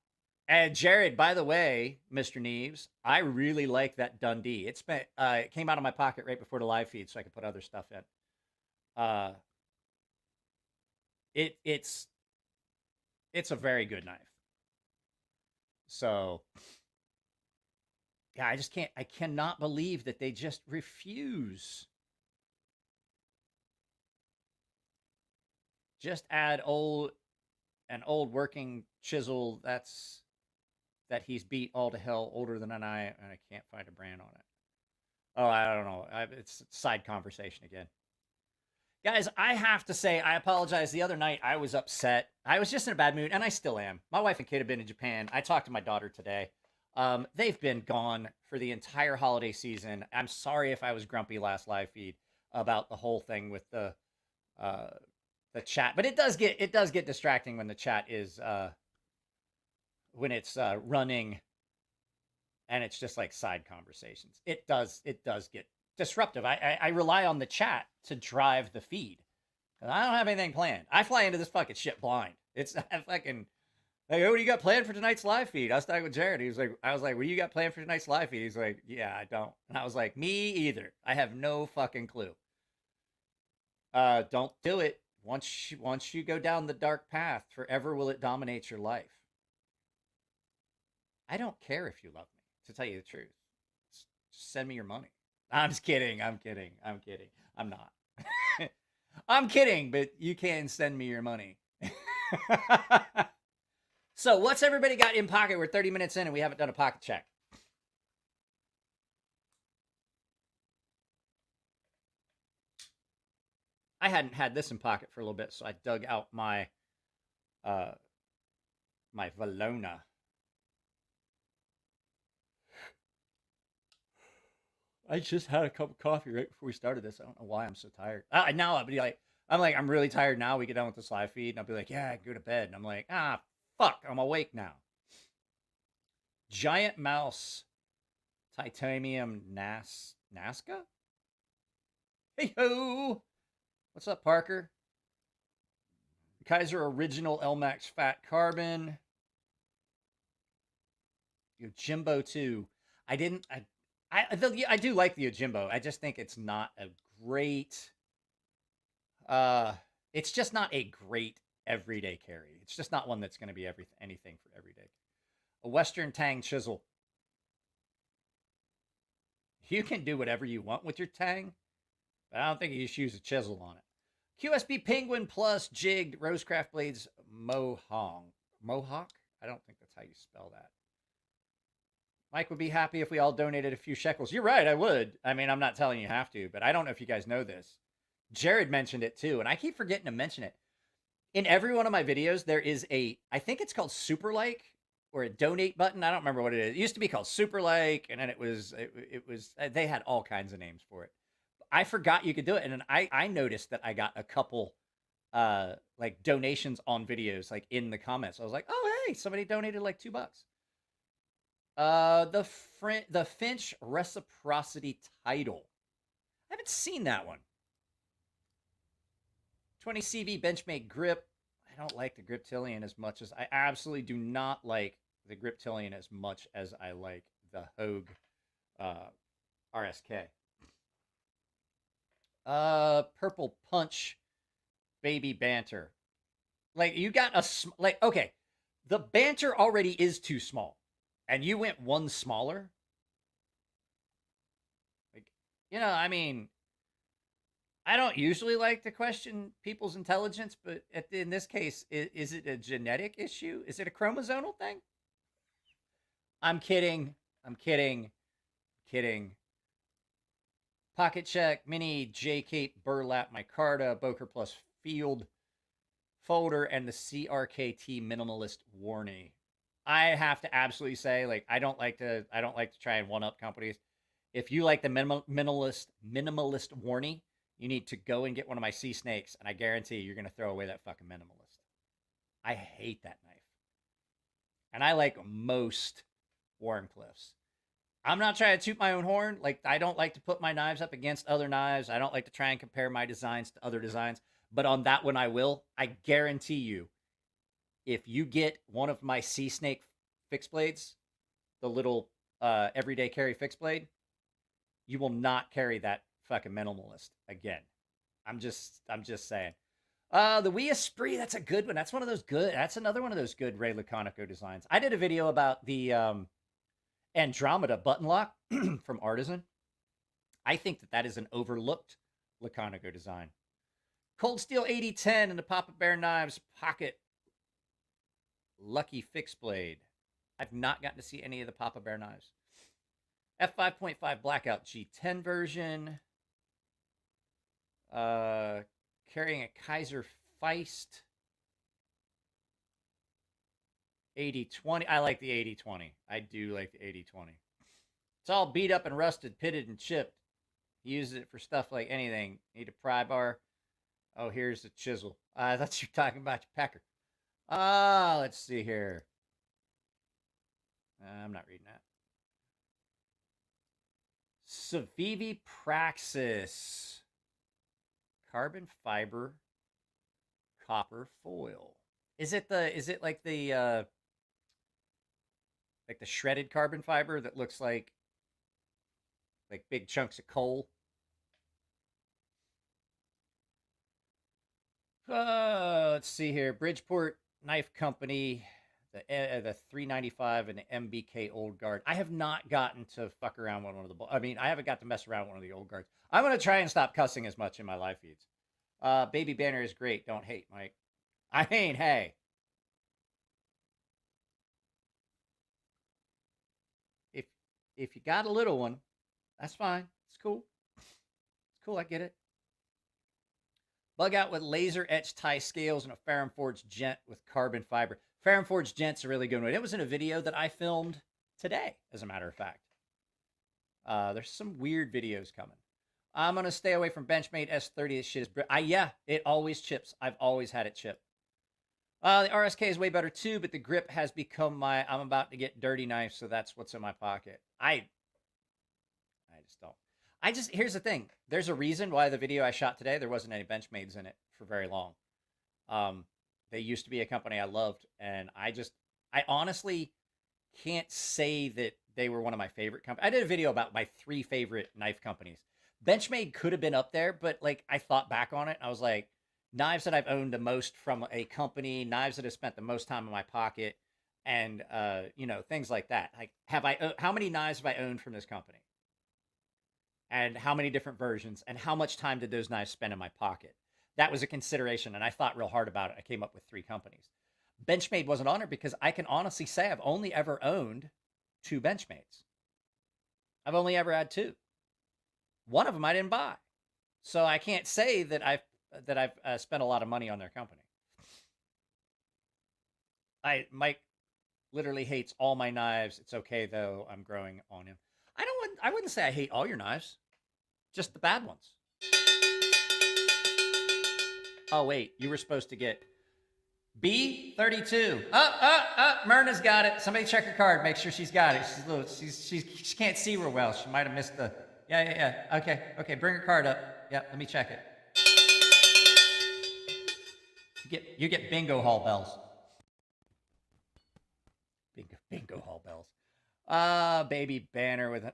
And Jared, by the way, Mr. Neves, I really like that Dundee. It came out of my pocket right before the live feed so I could put other stuff in. It's a very good knife. So yeah, I cannot believe that they just refuse. Just add an old working chisel that he's beat all to hell, older than I, and I can't find a brand on it. Oh, I don't know. It's a side conversation again. Guys, I have to say, I apologize. The other night, I was upset. I was just in a bad mood, and I still am. My wife and kid have been in Japan. I talked to my daughter today. They've been gone for the entire holiday season. I'm sorry if I was grumpy last live feed about the whole thing with the chat, but it does get distracting when the chat is when it's running and it's just like side conversations. It does get disruptive. I rely on the chat to drive the feed. I don't have anything planned. I fly into this fucking shit blind. It's fucking like, oh, what do you got planned for tonight's live feed? I was talking with Jared. I was like, what do you got planned for tonight's live feed? He's like, yeah, I don't. And I was like, me either. I have no fucking clue. Don't do it. Once you go down the dark path, forever will it dominate your life. I don't care if you love me, to tell you the truth. Just send me your money. I'm just kidding. I'm not. I'm kidding, but you can send me your money. So what's everybody got in pocket? We're 30 minutes in and we haven't done a pocket check. I hadn't had this in pocket for a little bit, so I dug out my my Valona. I just had a cup of coffee right before we started this. I don't know why I'm so tired. Now I'll be like, I'm really tired now. We get done with this live feed, and I'll be like, yeah, I can go to bed. And I'm like, fuck, I'm awake now. Giant Mouse Titanium Nazca? Hey ho! What's up, Parker? Kaiser Original LMAX Fat Carbon. Yojimbo 2. I do like the Yojimbo. I just think it's not a great. It's just not a great everyday carry. It's just not one that's going to be anything for everyday. A Western Tang chisel. You can do whatever you want with your Tang, but I don't think you should use a chisel on it. QSB Penguin Plus Jigged Rosecraft Blades Mohawk. I don't think that's how you spell that. Mike would be happy if we all donated a few shekels. You're right, I would. I mean, I'm not telling you have to, but I don't know if you guys know this. Jared mentioned it too, and I keep forgetting to mention it. In every one of my videos, there is I think it's called Super Like, or a donate button. I don't remember what it is. It used to be called Super Like, and then it was, they had all kinds of names for it. I forgot you could do it, and then I noticed that I got a couple like donations on videos, like in the comments. I was like, oh hey, somebody donated like $2. The Finch Reciprocity Title. I haven't seen that one. 20 CV Benchmade Grip. I don't like the Griptilian as much as I absolutely do not like the Griptilian as much as I like the Hogue RSK. Purple Punch Baby Banter. Like, you got okay, the Banter already is too small, and you went one smaller. Like, I mean, I don't usually like to question people's intelligence, but in this case, is it a genetic issue? Is it a chromosomal thing? I'm kidding. Pocket Check, Mini, J-Cape, Burlap, Micarta, Boker Plus Field Folder, and the CRKT Minimalist Warning. I have to absolutely say, like, I don't like to try and one-up companies. If you like the minimalist Warning, you need to go and get one of my sea snakes, and I guarantee you're going to throw away that fucking minimalist. I hate that knife. And I like most Warncliffs. I'm not trying to toot my own horn. Like, I don't like to put my knives up against other knives. I don't like to try and compare my designs to other designs. But on that one, I will. I guarantee you, if you get one of my sea snake fixed blades, the little everyday carry fixed blade, you will not carry that fucking minimalist again. I'm just saying. The Wii Esprit, that's a good one. That's one of those good. That's another one of those good Ray Laconico designs. I did a video about the Andromeda button lock from Artisan. I think that is an overlooked Laconico design. Cold Steel 8010 and the Papa Bear Knives Pocket Lucky Fixed Blade. I've not gotten to see any of the Papa Bear knives. F5.5 Blackout G10 version. Carrying a Kaiser Feist. 8020. I like the 8020. I do like the 8020. It's all beat up and rusted, pitted and chipped. He uses it for stuff like anything. Need a pry bar. Oh, here's the chisel. I thought you were talking about your pecker. Let's see here. I'm not reading that. Civivi Praxis. Carbon fiber copper foil. Is it like the shredded carbon fiber that looks like big chunks of coal? Let's see here. Bridgeport Knife Company, the 395 and the MBK Old Guard. I have not gotten to fuck around with one of the. I haven't got to mess around with one of the old guards. I'm gonna try and stop cussing as much in my live feeds. Baby Banner is great. Don't hate, Mike. I mean, hey. If you got a little one, that's fine. It's cool. It's cool. I get it. Bug out with laser etched tie scales and a Ferrum Forged Gent with carbon fiber. Ferrum Forged Gent's a really good one. It was in a video that I filmed today, as a matter of fact. There's some weird videos coming. I'm going to stay away from Benchmade S30. This shit is... yeah, it always chips. I've always had it chip. The RSK is way better too, but the grip has become my... I'm about to get dirty knife, so that's what's in my pocket. I just don't. Here's the thing. There's a reason why the video I shot today, there wasn't any Benchmades in it for very long. They used to be a company I loved, and I honestly can't say that they were one of my favorite companies. I did a video about my 3 favorite knife companies. Benchmade could have been up there, but I thought back on it, and I was like, knives that I've owned the most from a company, knives that have spent the most time in my pocket, and things like that. Like, how many knives have I owned from this company? And how many different versions, and how much time did those knives spend in my pocket? That was a consideration, and I thought real hard about it. I came up with 3 companies. Benchmade wasn't on it because I can honestly say I've only ever owned 2 Benchmades. I've only ever had 2. One of them I didn't buy. So I can't say that I've spent a lot of money on their company. Mike literally hates all my knives. It's okay, though. I'm growing on him. I wouldn't say I hate all your knives. Just the bad ones. Oh, wait. You were supposed to get B32. Myrna's got it. Somebody check her card. Make sure she's got it. She can't see real well. She might have missed the... Yeah. Okay. Bring her card up. Yeah, let me check it. You get bingo hall bells. Bingo hall bells. Baby Banner with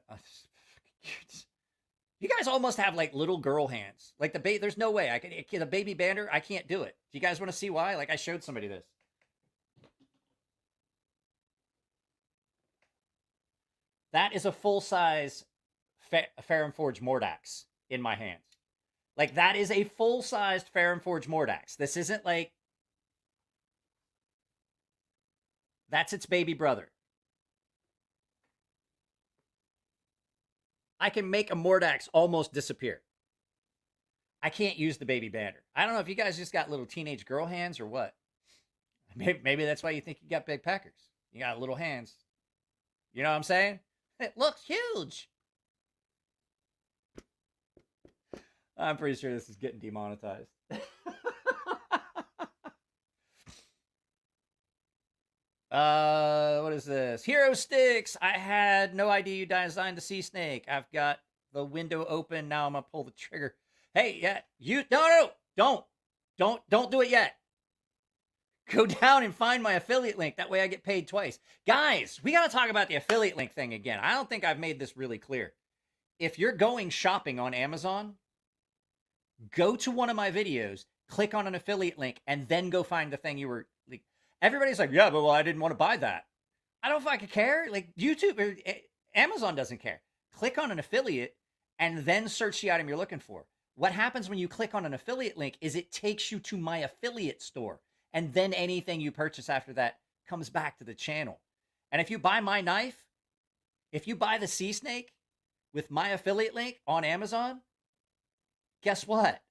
you guys almost have little girl hands. There's no way the Baby Banner. I can't do it. Do you guys want to see why? I showed somebody this. That is a full size Ferrum Forged Mordax in my hands. That is a full sized Ferrum Forged Mordax. This isn't that's its baby brother. I can make a Mordax almost disappear. I can't use the Baby Banner. I don't know if you guys just got little teenage girl hands or what. Maybe that's why you think you got big peckers. You got little hands. You know what I'm saying? It looks huge. I'm pretty sure this is getting demonetized. What is this? Hero sticks. I had no idea you designed the sea snake. I've got the window open. Now I'm gonna pull the trigger. Hey, yeah, you don't do it yet. Go down and find my affiliate link. That way I get paid twice. Guys, we got to talk about the affiliate link thing again. I don't think I've made this really clear. If you're going shopping on Amazon, go to one of my videos, click on an affiliate link, and then go find the thing you were like. Everybody's like, yeah, but well, I didn't want to buy that. I don't fucking care. Like YouTube or Amazon doesn't care. Click on an affiliate and then search the item you're looking for. What happens when you click on an affiliate link is it takes you to my affiliate store. And then anything you purchase after that comes back to the channel. And if you buy my knife, if you buy the sea snake with my affiliate link on Amazon, guess what?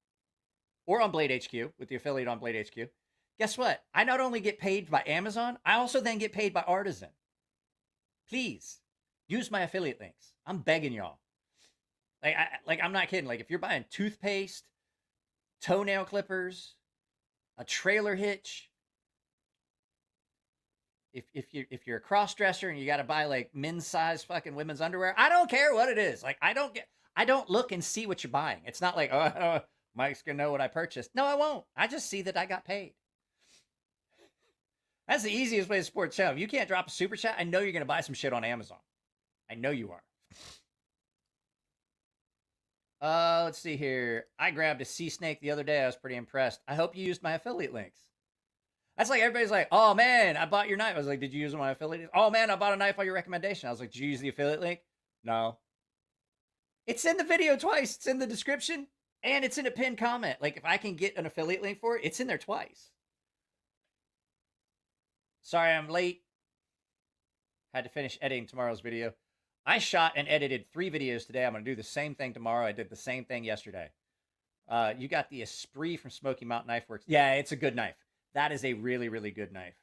Or on Blade HQ, with the affiliate on Blade HQ, guess what? I not only get paid by Amazon, I also then get paid by Artisan. Please, use my affiliate links. I'm begging y'all. I'm not kidding. Like, if you're buying toothpaste, toenail clippers, a trailer hitch, if you're a cross dresser and you got to buy like men's size fucking women's underwear, I don't care what it is. Like, I don't look and see what you're buying. It's not like, oh, Mike's gonna know what I purchased. No, I won't. I just see that I got paid. That's the easiest way to support the channel. If you can't drop a super chat, I know you're gonna buy some shit on Amazon. I know you are. Let's see here. I grabbed a sea snake the other day. I was pretty impressed. I hope you used my affiliate links. That's like everybody's like, oh man, I bought your knife. I was like, did you use my affiliate? Oh man, I bought a knife on your recommendation. I was like, did you use the affiliate link? No. It's in the video twice. It's in the description and it's in a pinned comment. Like, if I can get an affiliate link for it, it's in there twice. Sorry, I'm late. Had to finish editing tomorrow's video. I shot and edited 3 videos today. I'm going to do the same thing tomorrow. I did the same thing yesterday. You got the Esprit from Smoky Mountain Knife Works. Yeah, it's a good knife. That is a really, really good knife.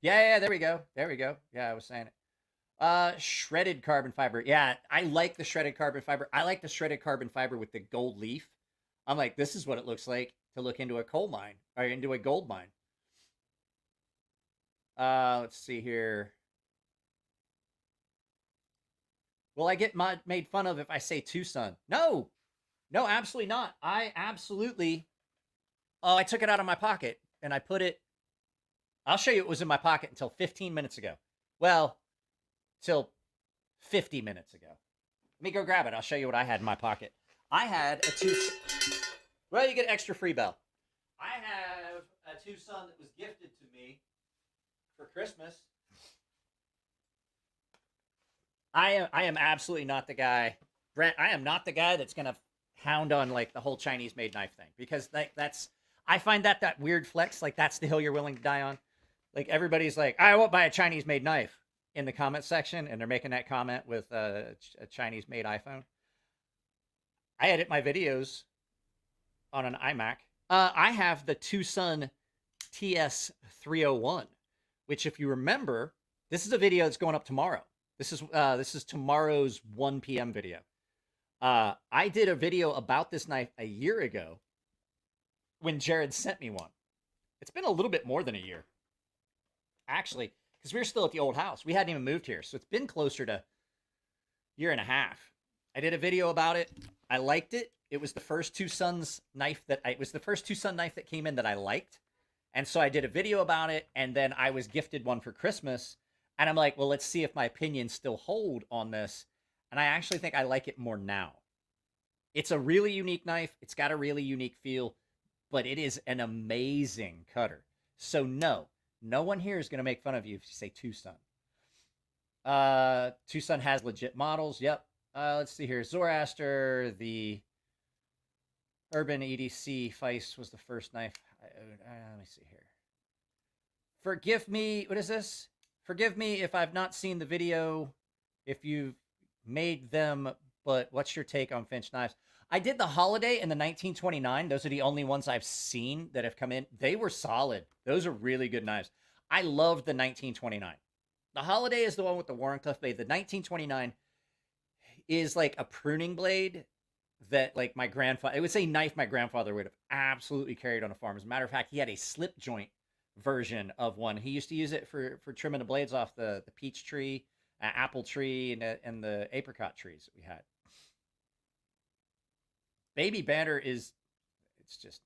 Yeah, there we go. There we go. Yeah, I was saying it. Shredded carbon fiber. Yeah, I like the shredded carbon fiber. I like the shredded carbon fiber with the gold leaf. I'm like, this is what it looks like to look into a coal mine or into a gold mine. Let's see here. Will I get made fun of if I say Tucson? No, absolutely not. I absolutely. Oh, I took it out of my pocket and I put it. I'll show you it was in my pocket until 15 minutes ago. Well, till 50 minutes ago. Let me go grab it. I'll show you what I had in my pocket. I had a Tucson. Well, you get extra free bell. I have a Tucson that was gifted to me for Christmas. I am absolutely not the guy, Brent. I am not the guy that's gonna hound on like the whole Chinese made knife thing, because that's I find that weird flex. Like, that's the hill you're willing to die on. Like, everybody's like, I won't buy a Chinese made knife in the comment section, and they're making that comment with a Chinese made iPhone. I edit my videos on an iMac. I have the Tucson TS301, which, if you remember, this is a video that's going up tomorrow. This is tomorrow's 1 p.m. video. I did a video about this knife a year ago when Jared sent me one. It's been a little bit more than a year, actually, because we were still at the old house. We hadn't even moved here, so it's been closer to a year and a half. I did a video about it. I liked it. It was the first Tucson knife that came in that I liked, and so I did a video about it. And then I was gifted one for Christmas. And I'm like, well, let's see if my opinions still hold on this. And I actually think I like it more now. It's a really unique knife. It's got a really unique feel, but it is an amazing cutter. So no one here is going to make fun of you if you say Tucson. Tucson has legit models. Yep. Let's see here. Zoroaster, the Urban EDC Feist was the first knife I owned. Let me see here. Forgive me. What is this? Forgive me if I've not seen the video, if you've made them, but what's your take on Finch knives? I did the Holiday and the 1929. Those are the only ones I've seen that have come in. They were solid. Those are really good knives. I loved the 1929. The Holiday is the one with the Warren Clef blade. The 1929 is like a pruning blade that like my grandfather, it would say knife my grandfather would have absolutely carried on a farm. As a matter of fact, he had a slip joint version of one. He used to use it for trimming the blades off the peach tree, apple tree, and the apricot trees that we had. Baby banner is, it's just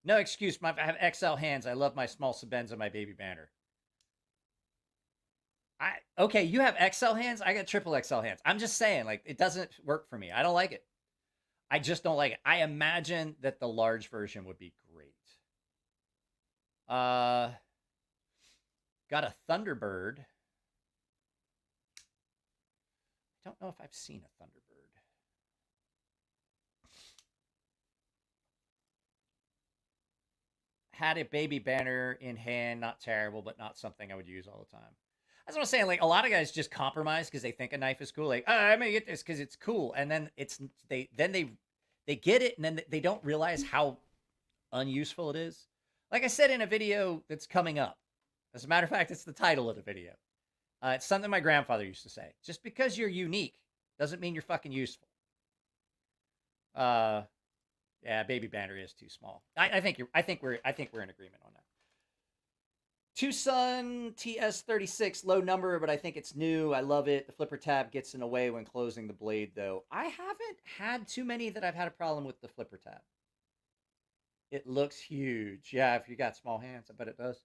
no excuse. I have XL hands. I love my small Sebenza, my baby banner. Okay, you have XL hands. I got triple XL hands. I'm just saying, like, it doesn't work for me. I don't like it. I just don't like it. I imagine that the large version would be great. Got a Thunderbird. I don't know if I've seen a Thunderbird. Had a baby banner in hand, not terrible, but not something I would use all the time. That's what I'm saying. Like, a lot of guys just compromise because they think a knife is cool. Like, oh, I'm gonna get this because it's cool, and then they get it, and then they don't realize how unuseful it is. Like I said in a video that's coming up. As a matter of fact, it's the title of the video. It's something my grandfather used to say. Just because you're unique doesn't mean you're fucking useful. Yeah, baby banner is too small. I think we're in agreement on that. Tucson TS36, low number, but I think it's new. I love it. The flipper tab gets in the way when closing the blade, though. I haven't had too many that I've had a problem with the flipper tab. It looks huge. Yeah, if you got small hands, I bet it does.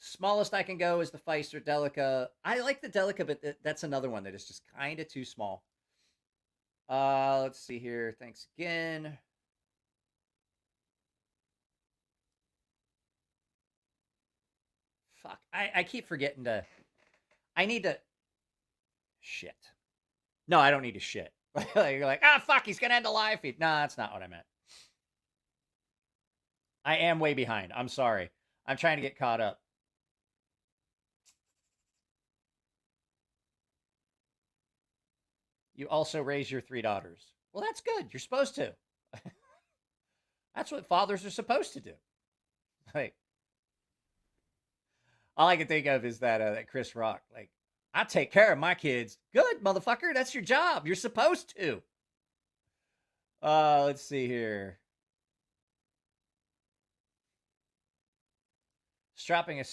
Smallest I can go is the Feister Delica. I like the Delica, but that's another one that is just kind of too small. Let's see here. Thanks again. Fuck. I keep forgetting to... I need to... Shit. No, I don't need to shit. You're like, fuck, he's going to end the live feed. No, that's not what I meant. I am way behind. I'm sorry. I'm trying to get caught up. You also raise your 3 daughters. Well, that's good. You're supposed to. That's what fathers are supposed to do. Like, all I can think of is that Chris Rock. Like, I take care of my kids. Good, motherfucker. That's your job. You're supposed to. Let's see here. Stopping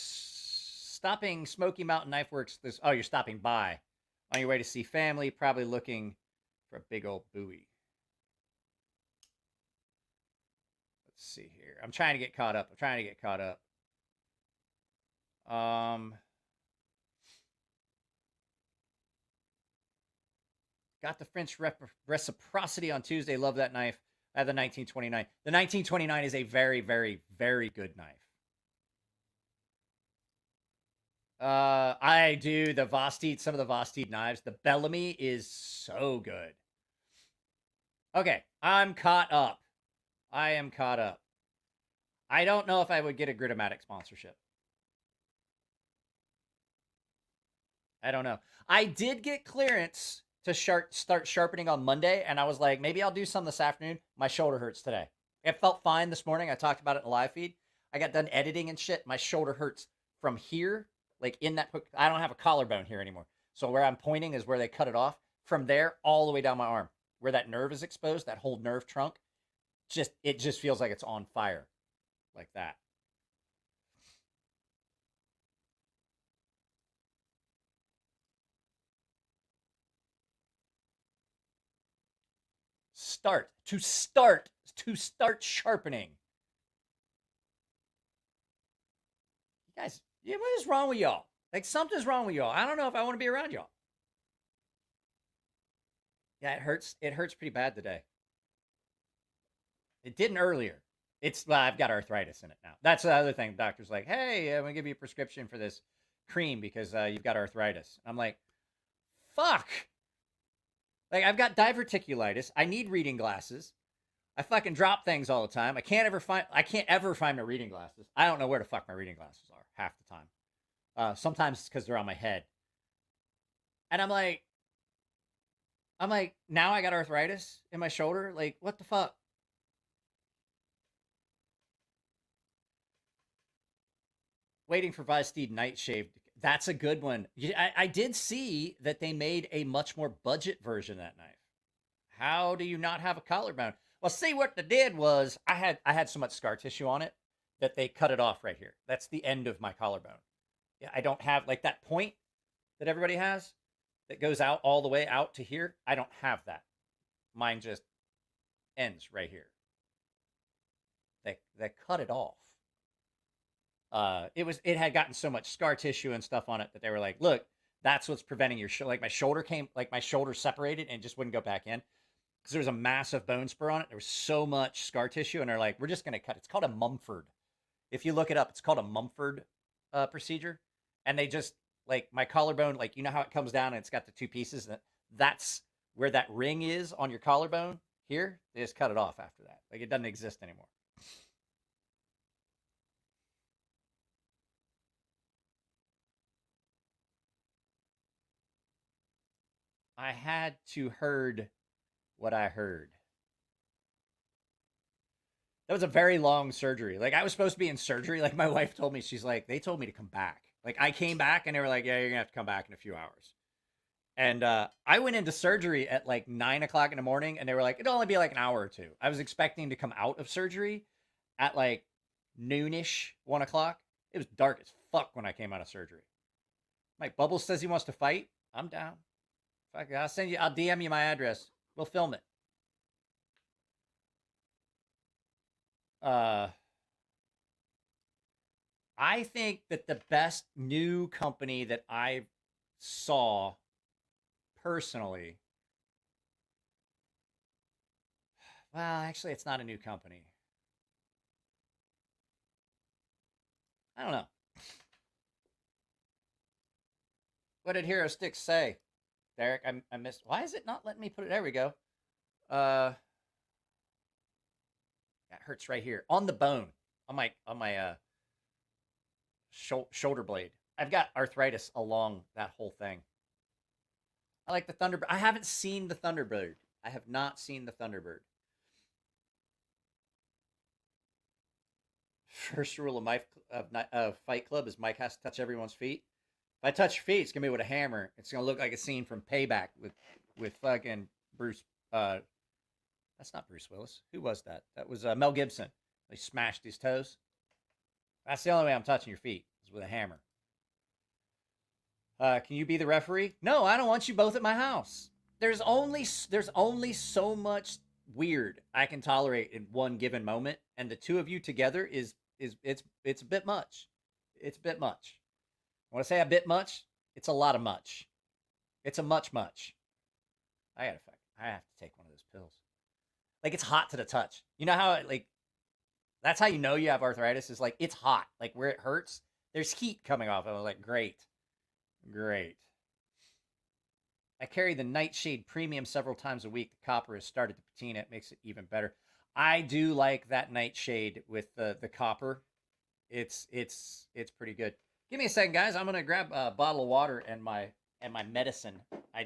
Smoky Mountain Knife Works. Oh, you're stopping by. On your way to see family, probably looking for a big old Bowie. Let's see here. I'm trying to get caught up. Got the French Reciprocity on Tuesday. Love that knife. I have the 1929. The 1929 is a very, very, very good knife. I do the Vosteed, some of the Vosteed knives. The Bellamy is so good. Okay, I'm caught up. I am caught up. I don't know if I would get a Gritomatic sponsorship. I don't know. I did get clearance to start sharpening on Monday, and I was like, maybe I'll do some this afternoon. My shoulder hurts today. It felt fine this morning. I talked about it in the live feed. I got done editing and shit. My shoulder hurts from here. Like in that, I don't have a collarbone here anymore. So where I'm pointing is where they cut it off. From there, all the way down my arm. Where that nerve is exposed, that whole nerve trunk, it just feels like it's on fire. Like that. To start sharpening. You guys, yeah, what is wrong with y'all? Like, something's wrong with y'all. I don't know if I want to be around y'all. Yeah, it hurts. It hurts pretty bad today. It didn't earlier. Well, I've got arthritis in it now. That's the other thing. The doctor's like, hey, I'm going to give you a prescription for this cream because you've got arthritis. I'm like, fuck. Like, I've got diverticulitis. I need reading glasses. I fucking drop things all the time. I can't ever find my reading glasses. I don't know where the fuck my reading glasses are half the time. Sometimes it's because they're on my head. And I'm like, now I got arthritis in my shoulder. Like, what the fuck? Waiting for Vosteed Nightshade. That's a good one. I did see that they made a much more budget version of that knife. How do you not have a collarbone? Well, see, what they did was I had so much scar tissue on it that they cut it off right here. That's the end of my collarbone. Yeah, I don't have like that point that everybody has that goes out all the way out to here. I don't have that. Mine just ends right here. They cut it off. It had gotten so much scar tissue and stuff on it that they were like, look, that's what's preventing your like my shoulder separated and just wouldn't go back in because there was a massive bone spur on it. There was so much scar tissue, and they're like, we're just gonna cut. It's called a Mumford. If you look it up, it's called a Mumford procedure, and they just like my collarbone, like you know how it comes down and it's got the two pieces. That's where that ring is on your collarbone. Here, they just cut it off after that. Like it doesn't exist anymore. I had to heard what I heard. That was a very long surgery. Like I was supposed to be in surgery. Like my wife told me, she's like, they told me to come back. Like I came back and they were like, yeah, you're gonna have to come back in a few hours. And I went into surgery at like 9 o'clock in the morning, and they were like, it'll only be like an hour or two. I was expecting to come out of surgery at like noonish, 1 o'clock. It was dark as fuck when I came out of surgery. Mike Bubbles says he wants to fight. I'm down. Fuck, I'll DM you my address. We'll film it. I think that the best new company that I saw personally, well, actually, it's not a new company. I don't know. What did Hero Sticks say? Derek, I missed. Why is it not letting me put it? There we go. That hurts right here on the bone, on my shoulder blade. I've got arthritis along that whole thing. I like the Thunderbird. I haven't seen the Thunderbird. I have not seen the Thunderbird. First rule of Fight Club is Mike has to touch everyone's feet. If I touch your feet, it's gonna be with a hammer. It's gonna look like a scene from Payback with fucking Bruce. That's not Bruce Willis. Who was that? That was Mel Gibson. They smashed his toes. That's the only way I'm touching your feet is with a hammer. Can you be the referee? No, I don't want you both at my house. There's only so much weird I can tolerate in one given moment, and the two of you together is it's a bit much. It's a bit much. When I say a bit much, it's a lot of much. It's a much. I have to take one of those pills. Like it's hot to the touch. You know how that's how you know you have arthritis is like it's hot. Like where it hurts, there's heat coming off. I was like, great. I carry the Nightshade Premium several times a week. The copper has started to patina. It makes it even better. I do like that Nightshade with the copper. It's pretty good. Give me a second, guys. I'm gonna grab a bottle of water and my medicine.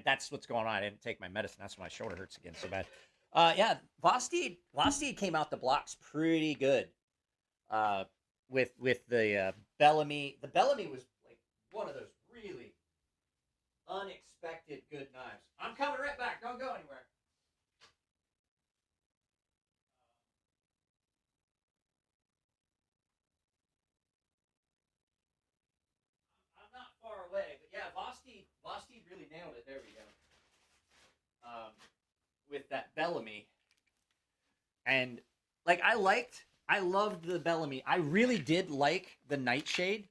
That's what's going on. I didn't take my medicine. That's why my shoulder hurts again so bad. Yeah, Vosteed came out the blocks pretty good. With the Bellamy. The Bellamy was like one of those really unexpected good knives. I'm coming right back. Don't go anywhere. I'm not far away, but yeah, Vosteed really nailed it. There we go. With that Bellamy, and like I loved the Bellamy. I really did like the Nightshade.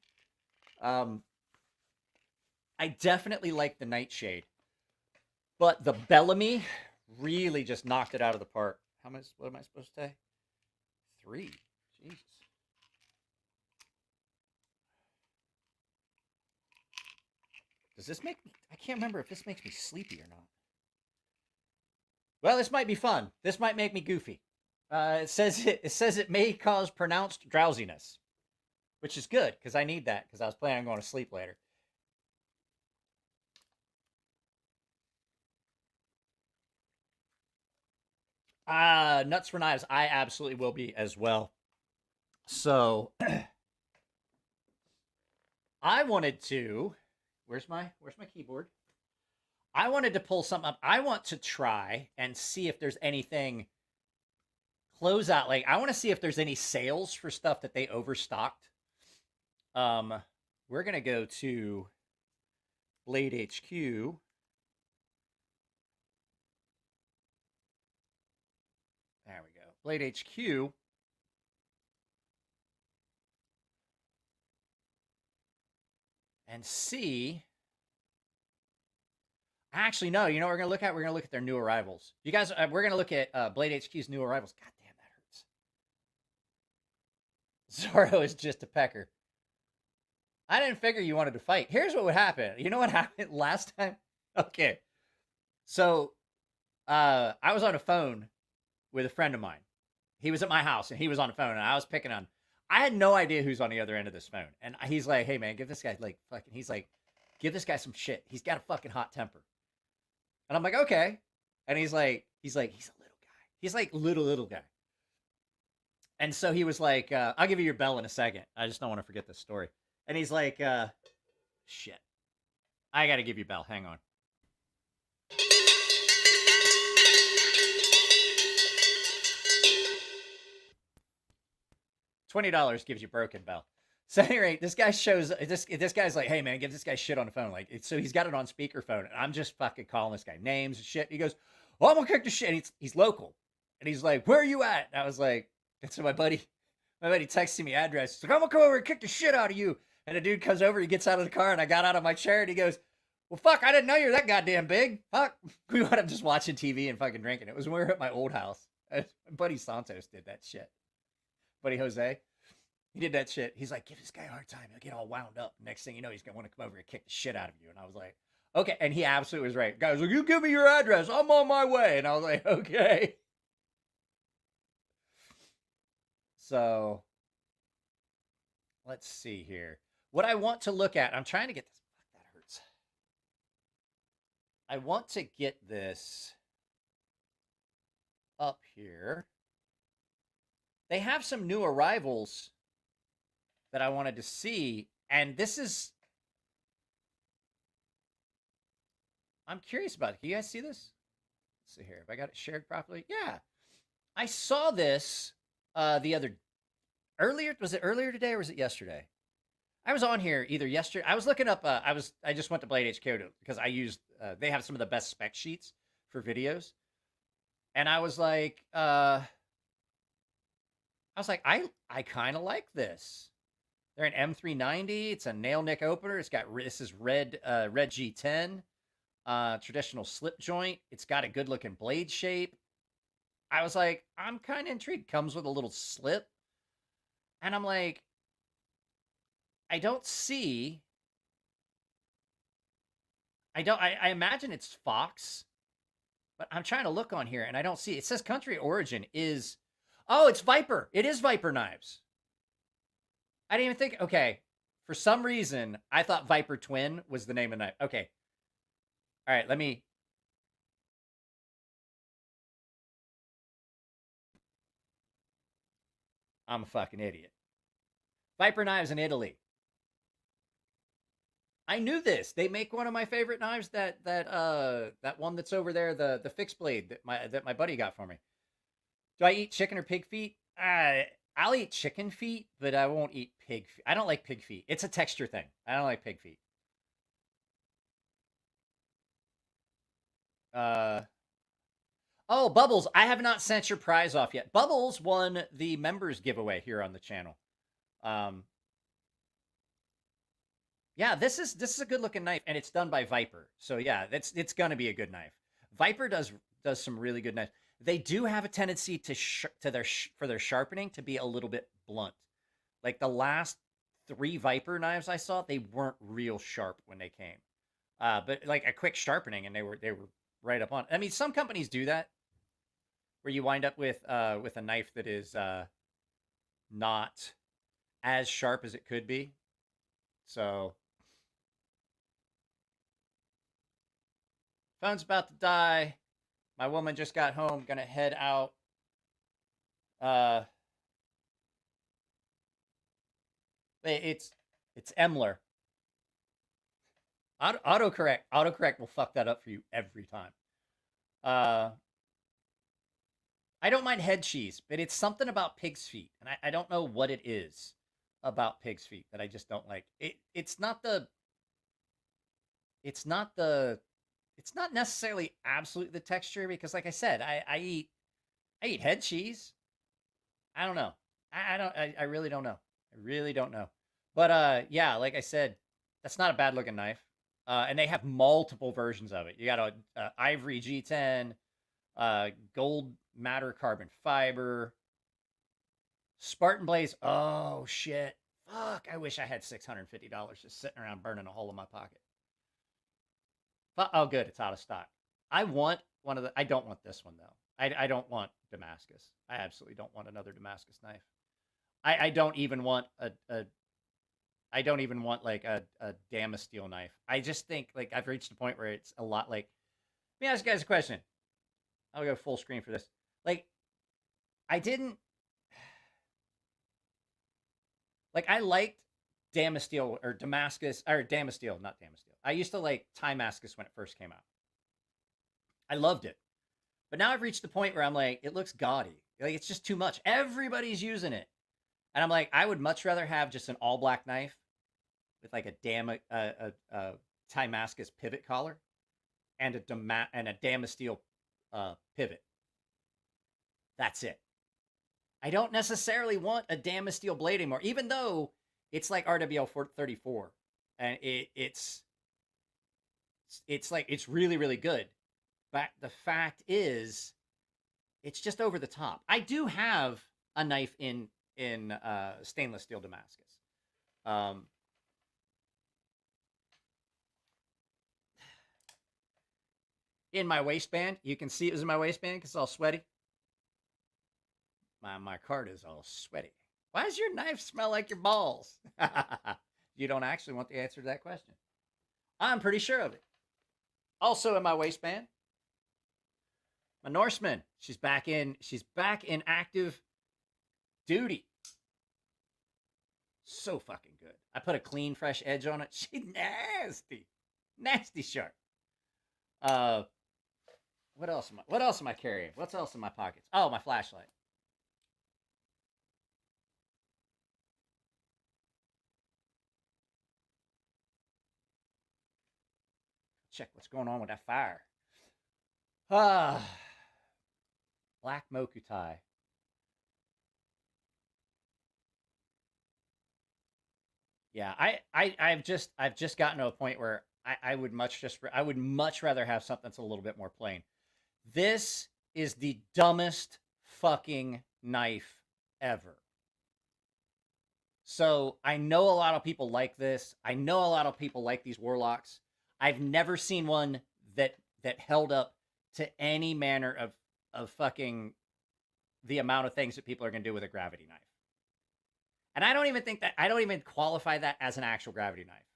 I definitely like the Nightshade, but the Bellamy really just knocked it out of the park. What am I supposed to say? 3. Jesus. Does this make me? I can't remember if this makes me sleepy or not. Well, this might be fun. This might make me goofy. It says it may cause pronounced drowsiness, which is good because I need that because I was planning on going to sleep later. Nuts for knives. I absolutely will be as well. So I wanted to. Where's my keyboard? I wanted to pull something up. I want to try and see if there's anything closeout. Like, I want to see if there's any sales for stuff that they overstocked. We're gonna go to Blade HQ. There we go. Blade HQ. And see. Actually, no. You know what we're gonna look at? We're gonna look at their new arrivals. You guys, we're gonna look at Blade HQ's new arrivals. God damn, that hurts. Zorro is just a pecker. I didn't figure you wanted to fight. Here's what would happen. You know what happened last time? Okay. So, I was on a phone with a friend of mine. He was at my house and he was on the phone and I was picking on. I had no idea who's on the other end of this phone. And he's like, hey man, give this guy like fucking, he's like, give this guy some shit. He's got a fucking hot temper. And I'm like, okay. And he's like, he's a little guy. He's like little guy. And so he was like, I'll give you your bell in a second. I just don't want to forget this story. And he's like, shit. I got to give you bell. Hang on. $20 gives you broken bell. So anyway, this guy shows this guy's like, hey man, give this guy shit on the phone. Like, so he's got it on speakerphone, and I'm just fucking calling this guy names and shit. And he goes, "Oh, I'm gonna kick the shit." And he's local, and he's like, "Where are you at?" And I was like, and so my buddy texted me address. He's like, "I'm gonna come over and kick the shit out of you." And the dude comes over, he gets out of the car, and I got out of my chair, and he goes, "Well, fuck, I didn't know you were that goddamn big. Fuck." We wound up just watching TV and fucking drinking. It was when we were at my old house. My buddy Santos did that shit. Buddy Jose. He did that shit. He's like, give this guy a hard time. He'll get all wound up. Next thing you know, he's going to want to come over and kick the shit out of you. And I was like, okay. And he absolutely was right. Guys, like, you give me your address. I'm on my way. And I was like, okay. So, let's see here. What I want to look at, I'm trying to get this. Fuck, that hurts. I want to get this up here. They have some new arrivals that I wanted to see, and this is, I'm curious about it. Can you guys see this? Let's see here. Have I got it shared properly? Yeah. I saw this earlier. Was it earlier today or was it yesterday? I was on here either yesterday. I was looking up, I just went to Blade HQ because I used, they have some of the best spec sheets for videos. And I was like, I kind of like this. They're an M390. It's a nail nick opener. It's got, this is red G10, traditional slip joint. It's got a good looking blade shape. I was like, I'm kind of intrigued. Comes with a little slip. And I'm like, I imagine it's Fox, but I'm trying to look on here and I don't see, it says country origin is, oh, it's Viper. It is Viper knives. I didn't even think, okay. For some reason, I thought Viper Twin was the name of the knife. Okay. All right, I'm a fucking idiot. Viper knives in Italy. I knew this. They make one of my favorite knives, that one that's over there, the fixed blade that my buddy got for me. Do I eat chicken or pig feet? I'll eat chicken feet, but I won't eat pig feet. I don't like pig feet. It's a texture thing. I don't like pig feet. Oh, Bubbles, I have not sent your prize off yet. Bubbles won the members giveaway here on the channel. Yeah, this is a good looking knife, and it's done by Viper. So yeah, it's gonna be a good knife. Viper does some really good knives. They do have a tendency for their sharpening to be a little bit blunt. Like the last 3 Viper knives I saw, they weren't real sharp when they came. But like a quick sharpening, and they were right up on. I mean, some companies do that, where you wind up with a knife that is not as sharp as it could be. So, phone's about to die. My woman just got home. Gonna head out. It's Ember. Autocorrect will fuck that up for you every time. I don't mind head cheese, but it's something about pig's feet, and I don't know what it is about pig's feet that I just don't like. It's not necessarily absolutely the texture, because like I said, I eat head cheese. I don't know. I really don't know. I really don't know. But yeah, like I said, that's not a bad looking knife. And they have multiple versions of it. You got a ivory G10, gold matter carbon fiber, Spartan Blaze. Oh shit. Fuck, I wish I had $650 just sitting around burning a hole in my pocket. Oh good, it's out of stock. I want one of the, I don't want this one though. I don't want Damascus. I absolutely don't want another Damascus knife. I don't even want I don't even want like a Damasteel knife. I just think like I've reached a point where it's a lot like, let me ask you guys a question. I'll go full screen for this. Like, I didn't, like I liked Damasteel or Damascus, or Damasteel, not Damasteel. I used to like Timascus when it first came out. I loved it. But now I've reached the point where I'm like, it looks gaudy. Like it's just too much. Everybody's using it. And I'm like, I would much rather have just an all black knife with like a Timascus pivot collar and a Damasteel pivot. That's it. I don't necessarily want a Damasteel blade anymore, even though it's like RWL 34 and it's like, it's really, really good. But the fact is, it's just over the top. I do have a knife in stainless steel Damascus. In my waistband, you can see it was in my waistband because it's all sweaty. My card is all sweaty. Why does your knife smell like your balls? You don't actually want the answer to that question. I'm pretty sure of it. Also in my waistband, my Norseman. She's back in active duty. So fucking good. I put a clean, fresh edge on it. She's nasty. Nasty sharp. What else am I carrying? What's else in my pockets? Oh, my flashlight. Check what's going on with that fire. Black Mokutai. Yeah, I've just gotten to a point where I would much rather have something that's a little bit more plain. This is the dumbest fucking knife ever. So I know a lot of people like this. I know a lot of people like these Warlocks. I've never seen one that held up to any manner of fucking the amount of things that people are going to do with a gravity knife. And I don't even qualify that as an actual gravity knife.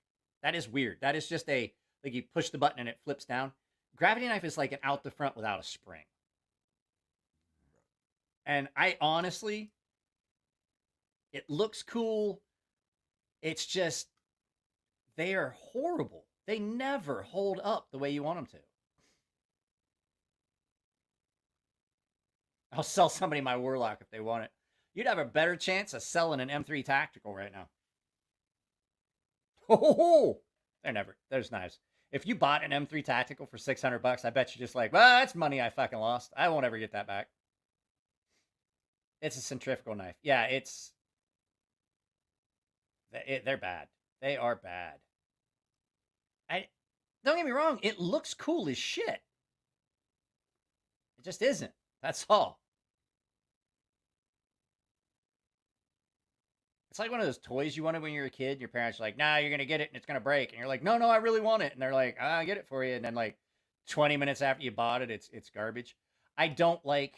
That is weird. That is just like you push the button and it flips down. Gravity knife is like an out the front without a spring. And I honestly, it looks cool. It's just, they are horrible. They never hold up the way you want them to. I'll sell somebody my Warlock if they want it. You'd have a better chance of selling an M3 Tactical right now. Oh, there's knives. If you bought an M3 Tactical for $600, I bet you're just like, well, that's money I fucking lost. I won't ever get that back. It's a centrifugal knife. Yeah, they're bad. They are bad. Don't get me wrong, it looks cool as shit. It just isn't. That's all. It's like one of those toys you wanted when you were a kid. Your parents are like, nah, you're going to get it and it's going to break. And you're like, no, I really want it. And they're like, I'll get it for you. And then like 20 minutes after you bought it, it's garbage. I don't like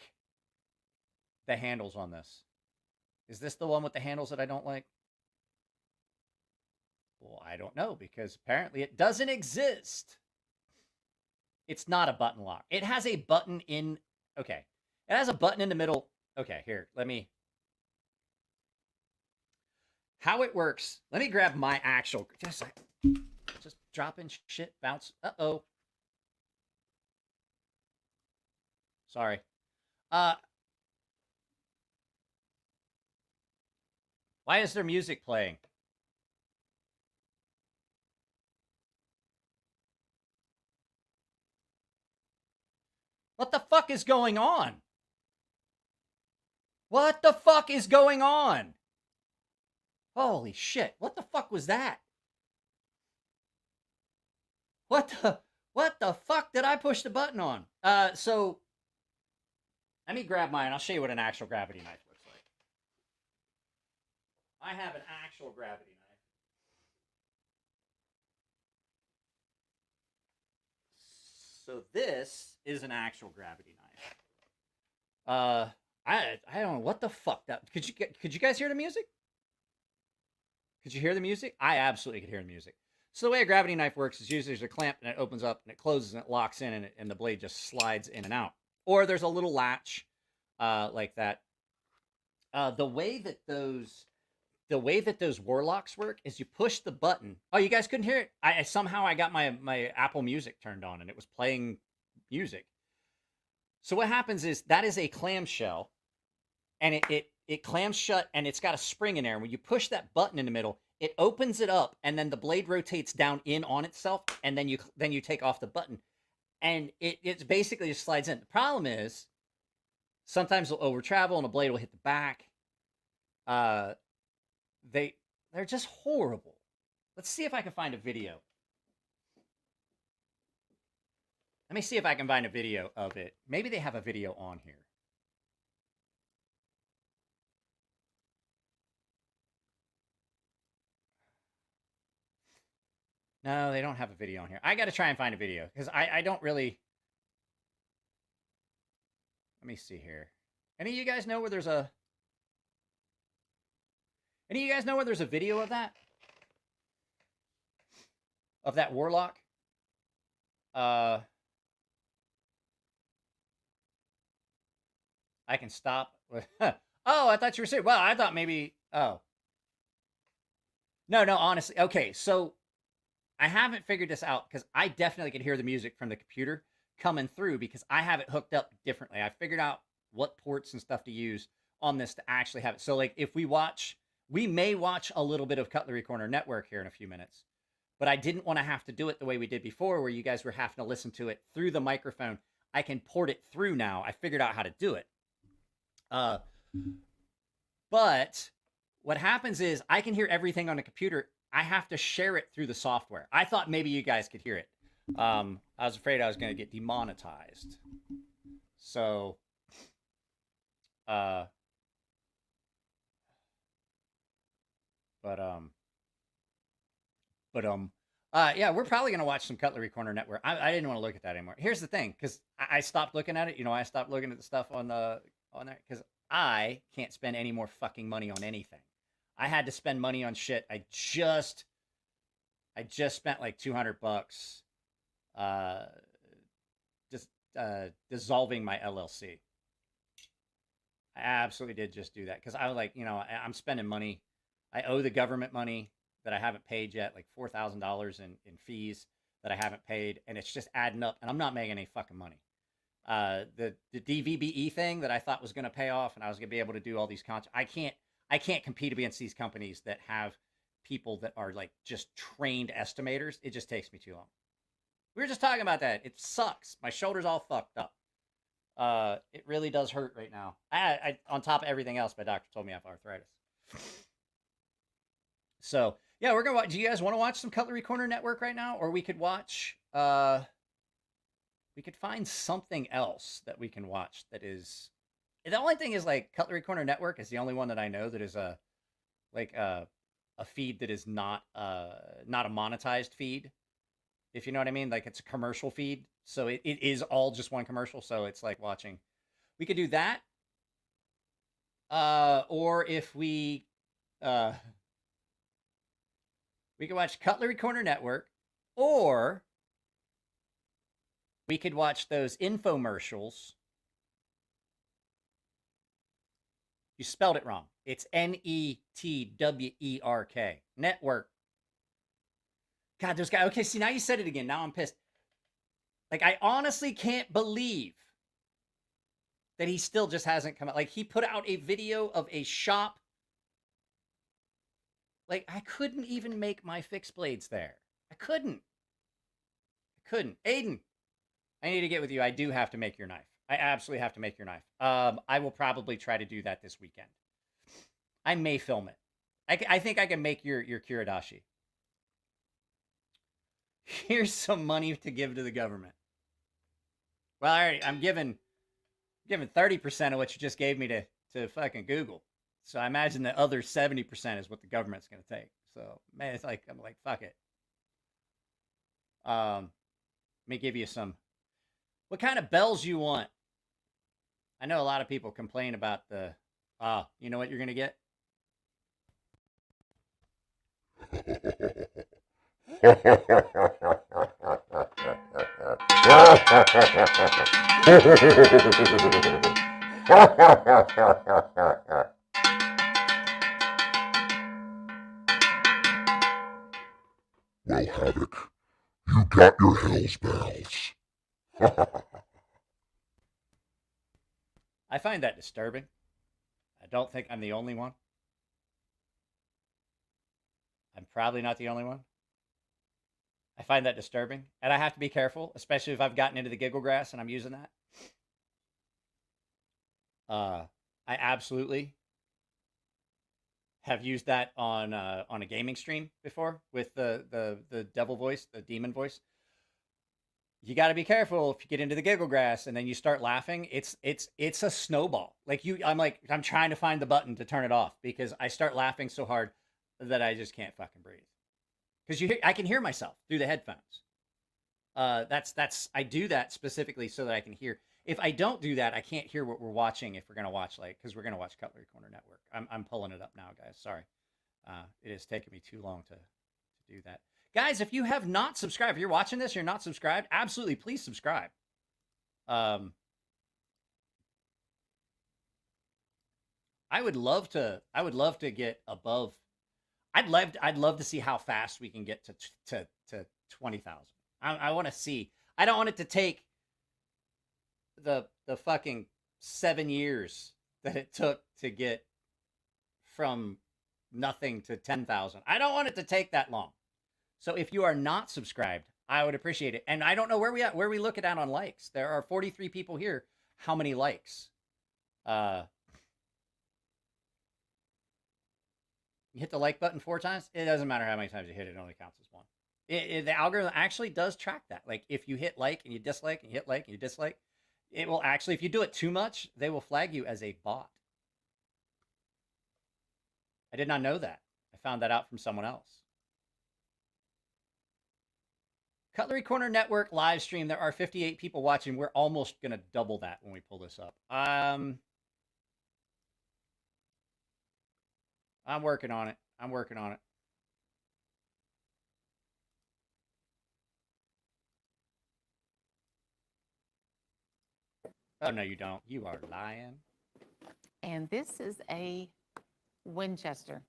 the handles on this. Is this the one with the handles that I don't like? Well, I don't know, because apparently it doesn't exist. It's not a button lock. It has a button in... Okay. It has a button in the middle. Okay, here. Let me... How it works. Let me grab my actual... Just dropping shit, bounce. Uh-oh. Sorry. Why is there music playing? What the fuck is going on? What the fuck is going on? Holy shit. What the fuck was that? What the fuck did I push the button on? So let me grab mine. I'll show you what an actual gravity knife looks like. I have an actual gravity knife. So this is an actual gravity knife. I don't know what the fuck that. Could you guys hear the music? Could you hear the music? I absolutely could hear the music. So the way a gravity knife works is usually there's a clamp and it opens up and it closes and it locks in and the blade just slides in and out. Or there's a little latch like that. The way that those Warlocks work is you push the button. Oh, you guys couldn't hear it? I somehow I got my Apple Music turned on and it was playing music. So what happens is that is a clamshell, and it clams shut and it's got a spring in there. And when you push that button in the middle, it opens it up, and then the blade rotates down in on itself, and then you take off the button, and it's basically just slides in. The problem is sometimes it'll over travel and the blade will hit the back. They're just horrible. Let's see if I can find a video. Let me see if I can find a video of it. Maybe they have a video on here. No, they don't have a video on here. I got to try and find a video because I don't really. Let me see here. Any of you guys know where there's a? Any of you guys know where there's a video of that? Of that Warlock? I can stop. Oh, I thought you were saying. Well, I thought maybe. Oh. No, honestly. Okay, so I haven't figured this out because I definitely could hear the music from the computer coming through because I have it hooked up differently. I figured out what ports and stuff to use on this to actually have it. So, like, if we may watch a little bit of Cutlery Corner Network here in a few minutes, but I didn't want to have to do it the way we did before where you guys were having to listen to it through the microphone. I can port it through now. I figured out how to do it. But what happens is I can hear everything on the computer. I have to share it through the software. I thought maybe you guys could hear it. I was afraid I was going to get demonetized. So, yeah, we're probably going to watch some Cutlery Corner Network. I didn't want to look at that anymore. Here's the thing, because I stopped looking at it. You know, I stopped looking at the stuff on there because I can't spend any more fucking money on anything. I had to spend money on shit. I just spent like $200 dissolving my LLC. I absolutely did just do that because I was like, you know, I'm spending money. I owe the government money that I haven't paid yet, like $4,000 in fees that I haven't paid, and it's just adding up, and I'm not making any fucking money. The DVBE thing that I thought was going to pay off, and I was going to be able to do all these I can't compete against these companies that have people that are like just trained estimators. It just takes me too long. We were just talking about that. It sucks. My shoulder's all fucked up. It really does hurt right now. I on top of everything else, my doctor told me I have arthritis. So yeah, we're gonna watch. Do you guys want to watch some Cutlery Corner Network right now, or we could watch? We could find something else that we can watch. That is, the only thing is like Cutlery Corner Network is the only one that I know that is a feed that is not a monetized feed. If you know what I mean, like it's a commercial feed, so it is all just one commercial. So it's like watching. We could do that, or if we could watch Cutlery Corner Network, or we could watch those infomercials. You spelled it wrong. It's Network. Network. God, those guys. Okay, see, now you said it again. Now I'm pissed. Like, I honestly can't believe that he still just hasn't come out. Like, he put out a video of a shop. Like, I couldn't even make my fixed blades there. I couldn't. Aiden, I need to get with you. I do have to make your knife. I absolutely have to make your knife. I will probably try to do that this weekend. I may film it. I think I can make your Kiradashi. Here's some money to give to the government. Well, all right, I'm giving 30% of what you just gave me to fucking Google. So I imagine the other 70% is what the government's going to take. So, man, it's like, I'm like, fuck it. Let me give you some. What kind of bells you want? I know a lot of people complain about the, you know what you're going to get? Well, Havoc, you got your hell's bells. I find that disturbing. I don't think I'm the only one. I'm probably not the only one. I find that disturbing. And I have to be careful, especially if I've gotten into the giggle grass and I'm using that. I absolutely have used that on a gaming stream before with the devil voice, the demon voice. You got to be careful if you get into the giggle grass and then you start laughing. It's a snowball. Like I'm trying to find the button to turn it off because I start laughing so hard that I just can't fucking breathe. Because I can hear myself through the headphones. I do that specifically so that I can hear. If I don't do that, I can't hear what we're watching. If we're gonna watch because we're gonna watch Cutlery Corner Network. I'm pulling it up now, guys. Sorry, it has taken me too long to do that. Guys, if you have not subscribed, if you're watching this, you're not subscribed, absolutely please subscribe. I would love to get above. I'd love to see how fast we can get to 20,000. I want to see. I don't want it to take the fucking 7 years that it took to get from nothing to 10,000. I don't want it to take that long. So if you are not subscribed, I would appreciate it. And I don't know where we look at that on likes. There are 43 people here. How many likes? You hit the like button 4 times. It doesn't matter how many times you hit it. It only counts as one. The algorithm actually does track that. Like if you hit like and you dislike and you hit like and you dislike, it will actually, if you do it too much, they will flag you as a bot. I did not know that. I found that out from someone else. Cutlery Corner Network live stream. There are 58 people watching. We're almost going to double that when we pull this up. I'm working on it. Oh, no, you don't. You are lying. And this is a Winchester.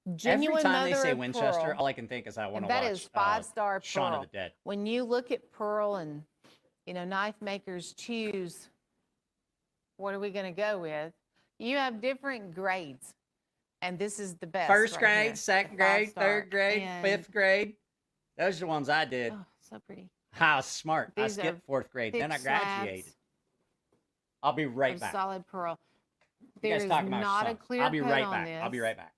Every Genuine time they mother say of Winchester, pearl. all I can think is I want to That watch is 5-star Shaun of pearl. the Dead. When you look at pearl and, knife makers choose, what are we going to go with? You have different grades. And this is the best. First right grade, here, second the grade, 5-star. third grade, And- 5th grade. Those are the ones I did. Oh, so pretty. How smart. I These are skipped 4th grade. Then I thick slabs graduated. I'll be right of back. solid pearl. You There guys is talking about not a son. clear I'll be cut right on back. this. I'll be right back.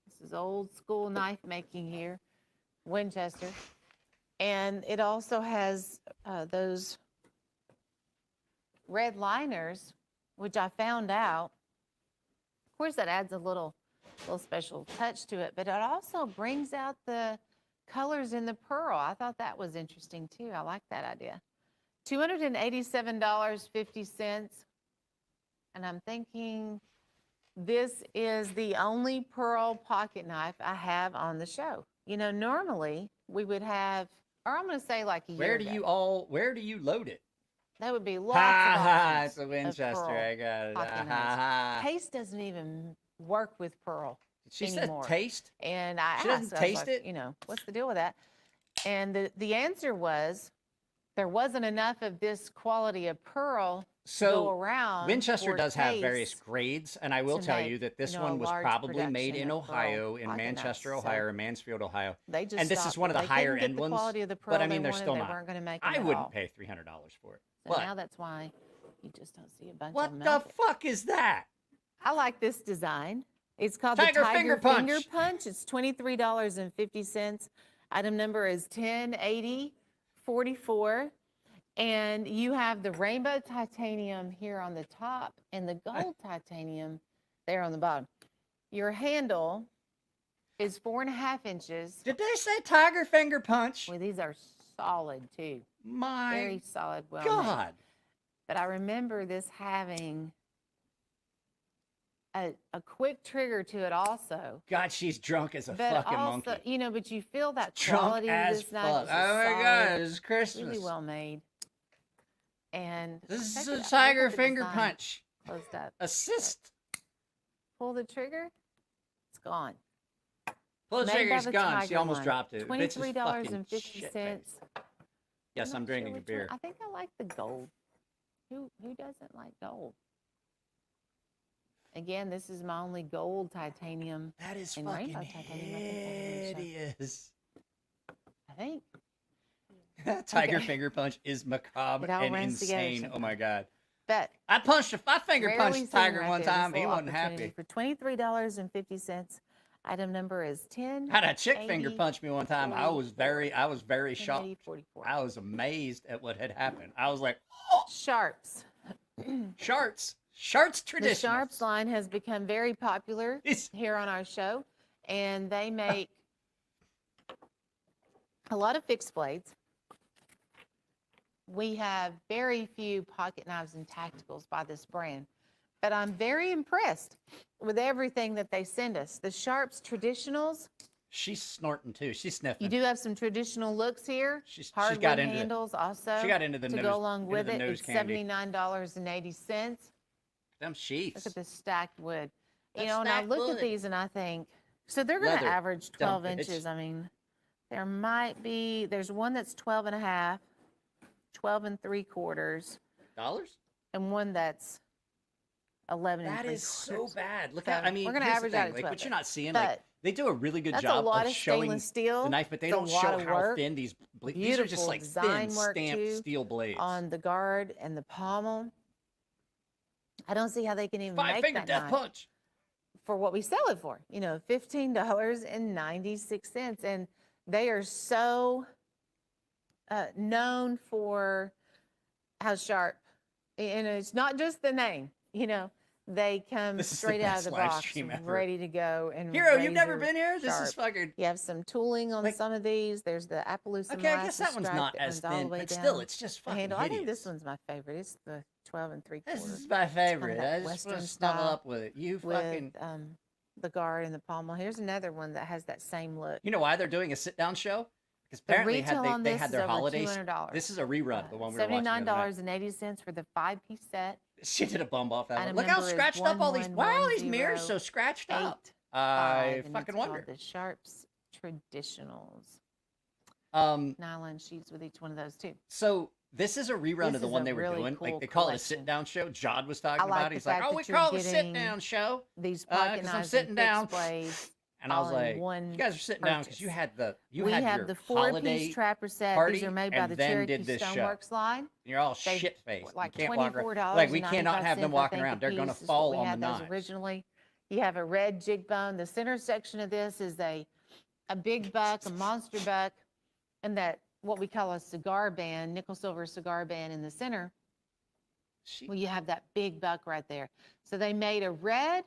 This is old school knife making here, Winchester. And it also has those red liners, which I found out. Of course, that adds a little special touch to it, but it also brings out the colors in the pearl. I thought that was interesting too. I like that idea. $287.50. And I'm thinking this is the only pearl pocket knife I have on the show. Normally we would have, or I'm going to say like a year ago. Where do you load it? That would be lots of options It's a Winchester. of pearl I got it. pocket knives. Paste doesn't even work with pearl. She anymore. said taste. And I She doesn't asked, I was taste like, it? you know, what's the deal with that? And the answer was there wasn't enough of this quality of pearl to go So around. Winchester for does have various taste. grades, and I will to tell make, you that this you know, one a was large probably made production in of pearl Ohio, in pocket Manchester, knives. Ohio, So or Mansfield, Ohio. they just And this is stopped. one of the They higher couldn't get end the ones. quality of the pearl But I mean, they they're wanted. still They not. weren't going to make them I at wouldn't all. pay $300 for it. So But now that's why you just don't see a bunch of what them the out there. fuck is that? I like this design. It's called Tiger the Tiger Finger Punch. Punch. It's $23.50. Item number is 108044. And you have the rainbow titanium here on the top and the gold titanium there on the bottom. Your handle is 4.5 inches. Did they say Tiger Finger Punch? Well, these are solid too. My Very solid, well made. God. But I remember this having a quick trigger to it also. God, she's drunk as a But fucking also, monkey. you know, but you feel that Drunk quality of as this knife. fuck. It's Oh just my solid, God, it's Christmas. really well made. And This check is it a out. Look Tiger at the Finger design. Punch. Closed up. Assist. Pull the trigger. It's gone. Pull the Made by trigger's the gone. She Tiger almost line. dropped it. Bitch is fucking $23.50. shit-faced. Yes, I'm not sure drinking a which one. beer. I think I like the gold. Who doesn't like gold? Again, this is my only gold titanium. That is and fucking rainbow titanium. I think I have hideous. I think. Tiger Okay. Finger Punch is macabre It all and runs together insane. Oh my God. But I finger rarely punched seen Tiger right one there, this time. He little wasn't opportunity happy. For $23.50. Item number is 10. Had a chick finger punch me one time. I was very 1080, shocked. 44. I was amazed at what had happened. I was like, Sharps. Sharps The traditional. Sharps line has become very popular It's- here on our show, and they make a lot of fixed blades. We have very few pocket knives and tacticals by this brand, but I'm very impressed with everything that they send us. The Sharps traditionals, She's snorting too. She's sniffing. you do have some traditional looks here. She's Hardwood got into handles also she got into the to nose, go along into with the it. nose It's candy. $79.80. Them sheets. Look at this stacked wood. You That's know, and I stacked look wood. at these and I think, so they're going to Leather, average dumb 12 bitch. inches. I mean, there might be, there's one that's 12 and a half, 12 and 3/4, Dollars? and one that's 11 That and is so 3/4. bad. Look So at, I mean, we're gonna here's the average out thing, at like 12, what you're not seeing, but like they do a really good That's a job lot of of showing stainless steel. the knife, but they It's a don't lot show of how work. thin these blades. These are just Beautiful like design thin work, stamped too, steel blades. on the guard and the pommel. I don't see how they can even Five make finger that death knife punch. for what we sell it for, you know, $15.96. And they are so known for how sharp, and it's not just the name, you know, they come This is the straight out of best the live box, stream ever. ready to go. And Hero, you've never razor been here? This is sharp. fucking. You have some tooling on Like- some of these. There's the Appaloosa Okay, I guess molasses that one's stripe not that as runs all the thin, way but down still, it's just the fucking handle. I think this hideous. one's my favorite. It's the 12 and 3/4. This is my favorite. that I just want Western to snuggle style up with it. You with fucking. the guard and the pommel. Here's another one that has that same look. You know why they're doing a sit down show? Because The apparently retail on they this had is their over holidays. $200. This is a rerun, the one we were watching. the other night. $79.80 for the 5-piece set. She did a bump off that one. Item Look how number is scratched up all these. Why are all these mirrors 1110 so scratched up? 85, and fucking it's wonder. called the Sharps Traditionals. Um, Nylon sheets with each one of those too. so this is a rerun This of the is one a they were really doing. cool Like they call it a collection. sit down show. Jod was talking I like about it. the He's like, fact oh, we that you're call it a sit getting down show. These 'cause pocket I'm knives sitting and down. fixed blades. And I was all in like, one you guys are sitting down because you purchase. had the We had have your the holiday 4-piece trapper set. party These are made by and the then Cherokee did this show. Stoneworks line. And you're all They- shit faced. Like you can't walk around. $24. Like we cannot have them walking I think, around. a They're gonna piece is what fall we on the had those knives. originally. You have a red jig bone. The center section of this is a big buck, a monster buck, and that what we call a cigar band, nickel silver cigar band in the center. She- Well, you have that big buck right there. So they made a red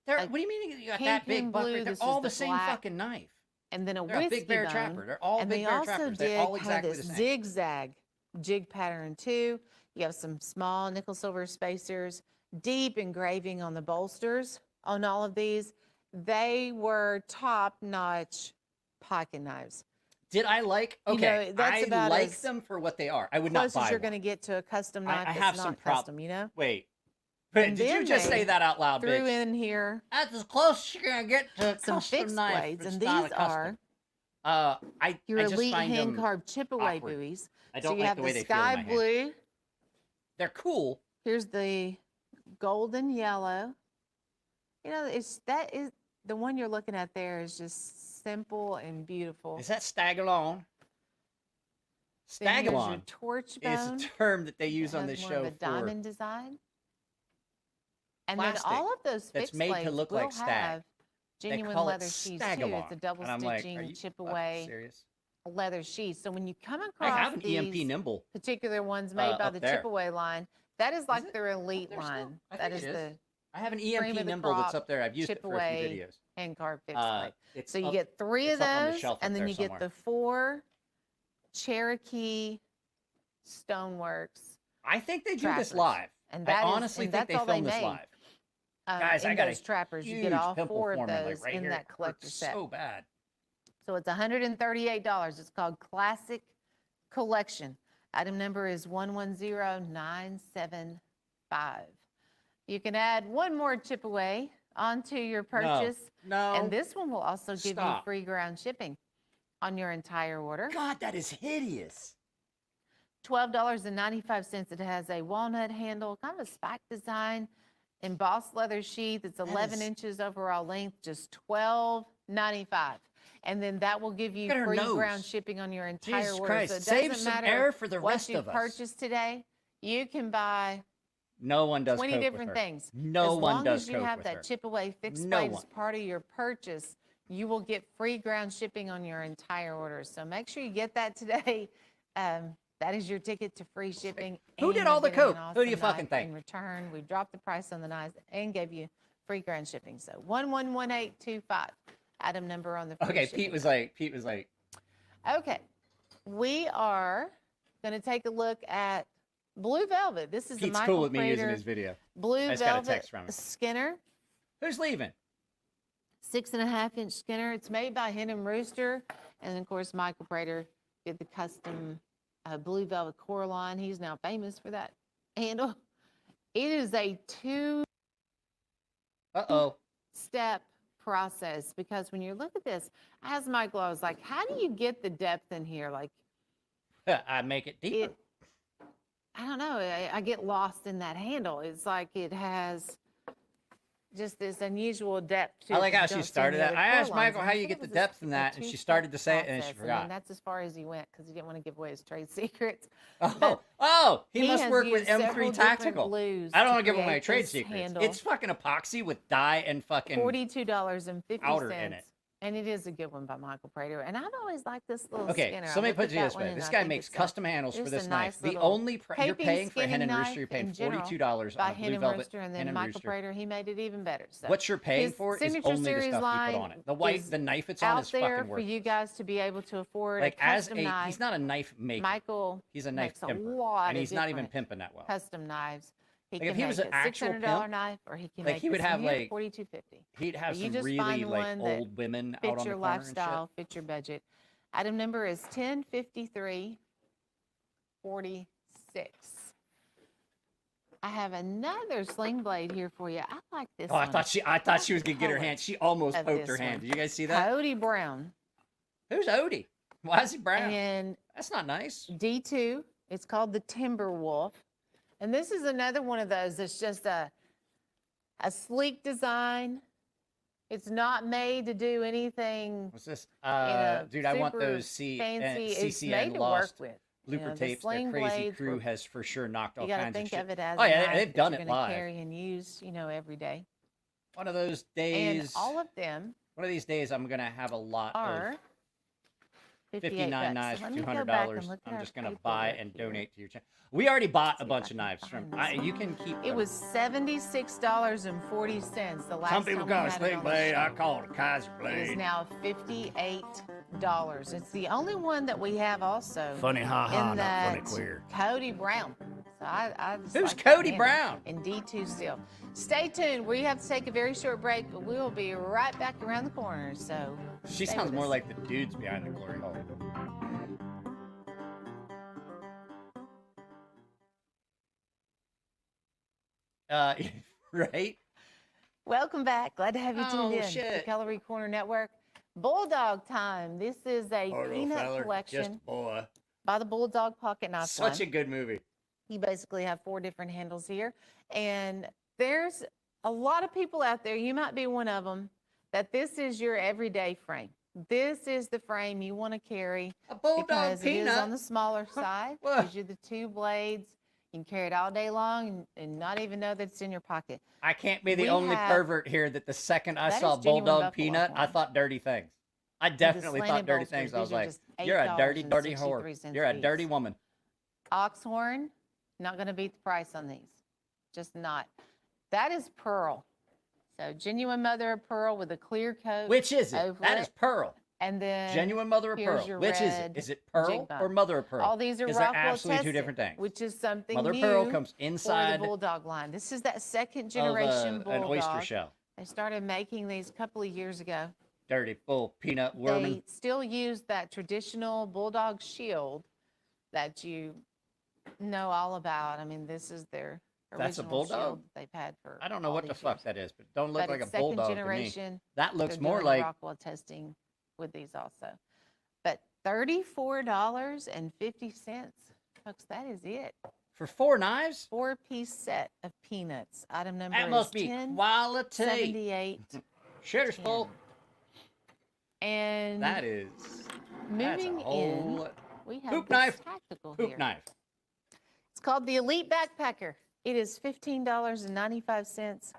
They're, a what do you mean you got pink that big and buck? blue, Right? They're this is all the the same black. fucking knife. and then a They're a whiskey big bear bone. trapper. They're all And big they bear also trappers. did They're all kind of exactly this the same. zigzag jig pattern too. You have some small nickel silver spacers, deep engraving on the bolsters on all of these. They were top-notch pocket knives. Did I like? You Okay, know, that's I about like as them for what they are. I would not cause buy as you're one. going to get to a custom I knife have that's some not prob- custom, you know? Wait, But And did you then just say they that out loud, threw bitch? in here That's as close as you're gonna get to a some custom fixed knife. blades, It's and not a these custom. are your I just elite find hand them carved chip away awkward. buoys. I So don't you like have the the way they feel in sky my hand. blue. They're cool. Here's the golden yellow. You know, that is the one you're looking at there is just simple and beautiful. Is that stagalone? Then here's your Stagalon torch is bone. a term that they It use on has this more of show a for diamond design. And plastic then all of those that's fixed made to blades look will like stag. have They genuine call it leather sheaths too. stagalon. It's a double And I'm like, are stitching you chip fucking away serious? leather sheaths. So when you come I across have an EMP these nimble. particular ones made by up the there. chip away line, that is like it? their elite there still? line. I That think is it is. the I have an cream EMP of the nimble that's crop, up there. I've used chip it for a few away videos. hand carved fixed blade. It's So you up- get 3 of it's up on the those, shelf up and then there you get somewhere. the 4 Cherokee Stoneworks. I think they do trappers. this live. And I that is- honestly and think that's they all they film this made. live. Guys, In I got those a trappers, you huge get all pimple 4 of forming, those right in here. that It collector hurts set. so bad. So it's $138. It's called Classic Collection. Item number is 110975. You can add one more chip away onto your purchase. No. And this one will also give you Stop. free ground shipping on your entire order. God, that is hideous. $12.95. It has a walnut handle, kind of a spike design, embossed leather sheath. It's 11 is- inches overall length, just $12.95. And then that will give you Look at her free nose. ground shipping on your entire Jesus order. Christ, So it save doesn't some matter air for the what rest you of us. purchased today. You can buy No one does 20 coke with different her. things. No as one long does as you coke have with that her. chip away fixed No blade one. as part of your purchase, you will get free ground shipping on your entire order. So make sure you get that today. That is your ticket to free shipping. Who and did you're all the getting an coke? Who do you awesome fucking knife think? In return, we dropped the price on the knives and gave you free ground shipping. So 111825. Item number on the free Okay, shipping. Pete was like, Okay, we are going to take a look at Blue Velvet. This is the Pete's Michael cool with me using Prater his video. Blue I just got a Velvet text from him. Skinner. Who's leaving? 6.5-inch Skinner. It's made by Hen and Rooster. And of course, Michael Prater did the custom Blue Velvet Coraline. He's now famous for that handle. It is a 2-step Uh-oh. process because when you look at this, I asked Michael, I was like, how do you get the depth in here? Like, I make it deeper. I don't know. I get lost in that handle. It's like it has just this unusual depth to it. I like that how you she don't see in started the that. other I asked Coralines. Michael And how I you said get it the was depth in that, and she started to say it, and then she process, forgot. And that's as far as he went because he didn't want to give away his trade secrets. Oh, But he must has work with used M3 several different Tactical. glues I don't to want to give away my create trade this secrets. handle. It's fucking epoxy with dye and fucking $42.50. powder in it. And it is a good one by Michael Prater. And I've always liked this little Okay, Skinner. so let I me looked put at it this that way. one This and I guy think makes it's custom handles for just a this nice knife. The little only you're paping paying for Hen skinning and knife Rooster. You're paying in general $42 by on a Hen Blue and Velvet Rooster, and Hen then and Michael Rooster. Prater, he made it even better. So What you're paying his for is signature only the series stuff you line put on it. is The knife it's on out is there fucking for worth you it. guys to be able to afford Like a as custom a, knife. he's not a knife maker. Michael He's a knife makes a pimper, lot and of he's not even different pimping that well. custom knives. He Like, can if he make was a an actual $600 pimp, knife, or he can like, make he would this have, one here like, $42.50. He'd have You some just really find like one that old women out Fit on your the corner lifestyle, and shit. fit your budget. Item number is 105346. I have another sling blade here for you. I like this Oh, I one. thought she was gonna get her hand. She almost of poked her this hand. one. Did you guys see that? Cody Brown. Who's Odie? Why is he brown? And That's not nice. D2. It's called the Timber Wolf. And this is another one of those that's just a sleek design. It's not made to do anything What's this? a Dude, I want super those fancy. It's CCN made to Lost work with. blooper the tapes. Their sling crazy blades crew were- has for sure knocked all You got to kinds think of shit. of it as Oh a yeah, knife they've that done you're it gonna live. carry and use, every day. One of those And days. all of them One of these days, I'm gonna have a lot are of 58 59 bucks. knives So for let me go $200. back and look at I'm our just gonna paperwork buy and here. donate to your channel. We already bought See a if bunch I of can knives from. find this You can keep. It them. was $76.40 the last Some people time we call it had sling on the blade. I show. call it a Kaiser It is blade. now $58. It's the only one that we have also Funny ha ha, in not that funny queer. Cody Brown. So I just Who's like that Cody handle. Brown? And D2 still. Stay tuned. We have to take a very short break, but we will be right back around the corner. So She stay sounds with more us. like the dudes behind the glory hole. Right? Welcome back. Glad to have you tuned Oh, in to the shit. Calorie Corner Network. Bulldog time. This is a peanut collection boy. by the Bulldog Pocket Knife Such line. a good movie. You basically have 4 different handles here. And there's a lot of people out there, you might be one of them, that this is your everyday frame. This is the frame you want to carry A Bulldog because it is peanut. on the smaller side. What? Gives you the 2 blades. You can carry it all day long and not even know that it's in your pocket. I can't be the We only have- pervert here that the second I That saw is genuine Bulldog buffalo Peanut, I horn. thought dirty things. I With the definitely thought slanted dirty bolsters, things. I was these are like, just you're a dirty, dirty $8.63 whore. You're a a dirty piece. woman. Oxhorn, not going to beat the price on these. Just not. That is pearl. So genuine mother of pearl with a clear coat. Which is it? over That it. is pearl. And then Genuine mother of here's pearl. your Which is it? red Is it pearl jig bump. or mother of pearl? All these are Because they're Rockwell absolutely two tested, different things. which is something Mother new pearl comes for the inside Bulldog line. This is that second of generation an oyster Bulldog. shell. They started making these a couple of years ago. Dirty, full peanut worming. They still use that traditional Bulldog shield that you know all about. I mean, this is their That's a original Bulldog? shield they've had for I don't know all what the these fuck years. that is, but don't look But like a it's second bulldog to me. generation. That looks They're more doing like Rockwell testing with these also. But $34.50. Folks, that is it. for 4 knives. 4-piece set of peanuts. Item number That is must be quality. 1078. Shitter's full. And That is. That's a moving whole in, we have hoop this knife. tactical hoop here. knife. It's called the Elite Backpacker. It is $15.95.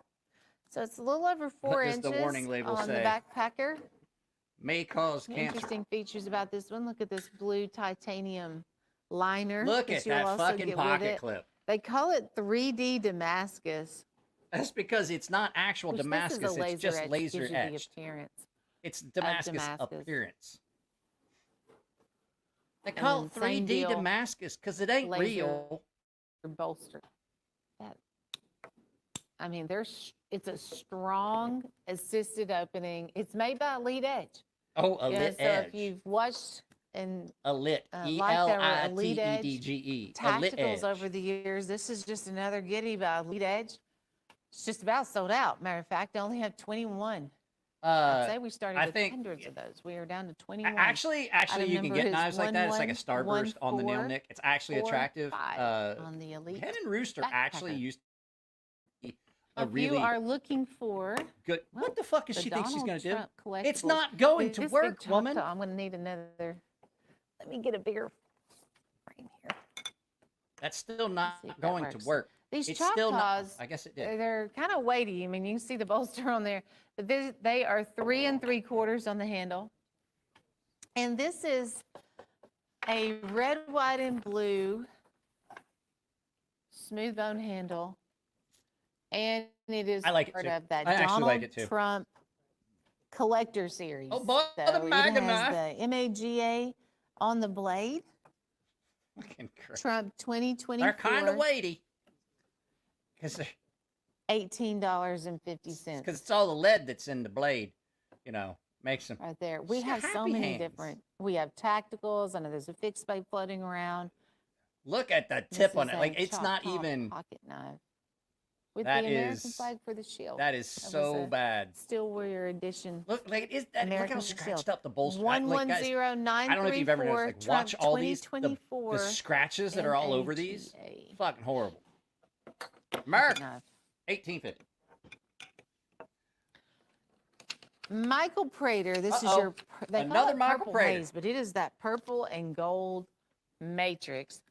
So it's a little over 4 What does inches the warning label on say? the backpacker. May cause Some cancer. interesting features about this one. Look at this blue titanium liner. Look that at you'll that also fucking get with pocket it. clip. They call it 3D Damascus. That's because it's not actual Which Damascus. This is a laser It's just etch, laser gives you etched. the appearance. It's Damascus, Damascus. appearance. They And call it then same 3D deal, Damascus because it ain't laser real. bolster. That, I mean, it's a strong assisted opening. It's made by Elite Edge. Oh, a You know, lit so edge. if you've watched and A lit. like their Elite Edge ELITEDGE. A lit tacticals edge. over the years, this is just another goodie by Elite Edge. It's just about sold out. Matter of fact, I only have 21. I'd say we started I with think- hundreds of those. We are down to 21. Actually, Item you can number get is knives like that. It's like a starburst on the nail 1114 nick. It's actually attractive. 45 on the Elite. Hen and Rooster actually Backpacker. used to be a If really you are looking for good. well, What the fuck is the she think she's Donald going to do? Trump It's collectibles, not going this to big work, Choctaw, woman. I'm going to need another. Let me get a bigger frame here. That's still not See if that going to works. work. These It's still not. Choctaws, I guess it did. they're kind of weighty. I mean, you can see the bolster on there, but they are 3 3/4 on the handle. And this is a red, white, and blue smooth bone handle. And it is I like it part too. of that I actually Donald like it too. Trump collector series. Oh, boy, the So it MAGA has knife. the MAGA on the blade. Fucking Christ. Trump 2024. They're kind of weighty. Because $18.50 it's all the lead that's in the blade, makes them. right there. We Shit, have so happy many hands. different. We have tacticals. I know there's a fixed blade floating around. Look at the This tip on is it. a Like, it's not Choctaw even. pocket knife with That the American is- flag for the shield. That is That was so a bad. Steel Warrior edition. Look, like it is. Look American how shield. scratched up the bolster. One like, one guys, zero nine I don't know if you've ever noticed. Like, Trump watch all these the 2024 scratches that are all over these. MAGA Fucking horrible. pocket Merc, knife. 1850. Michael Prater, this is Uh-oh. your they call Another it Michael purple Prater. haze, but it is that purple and gold matrix,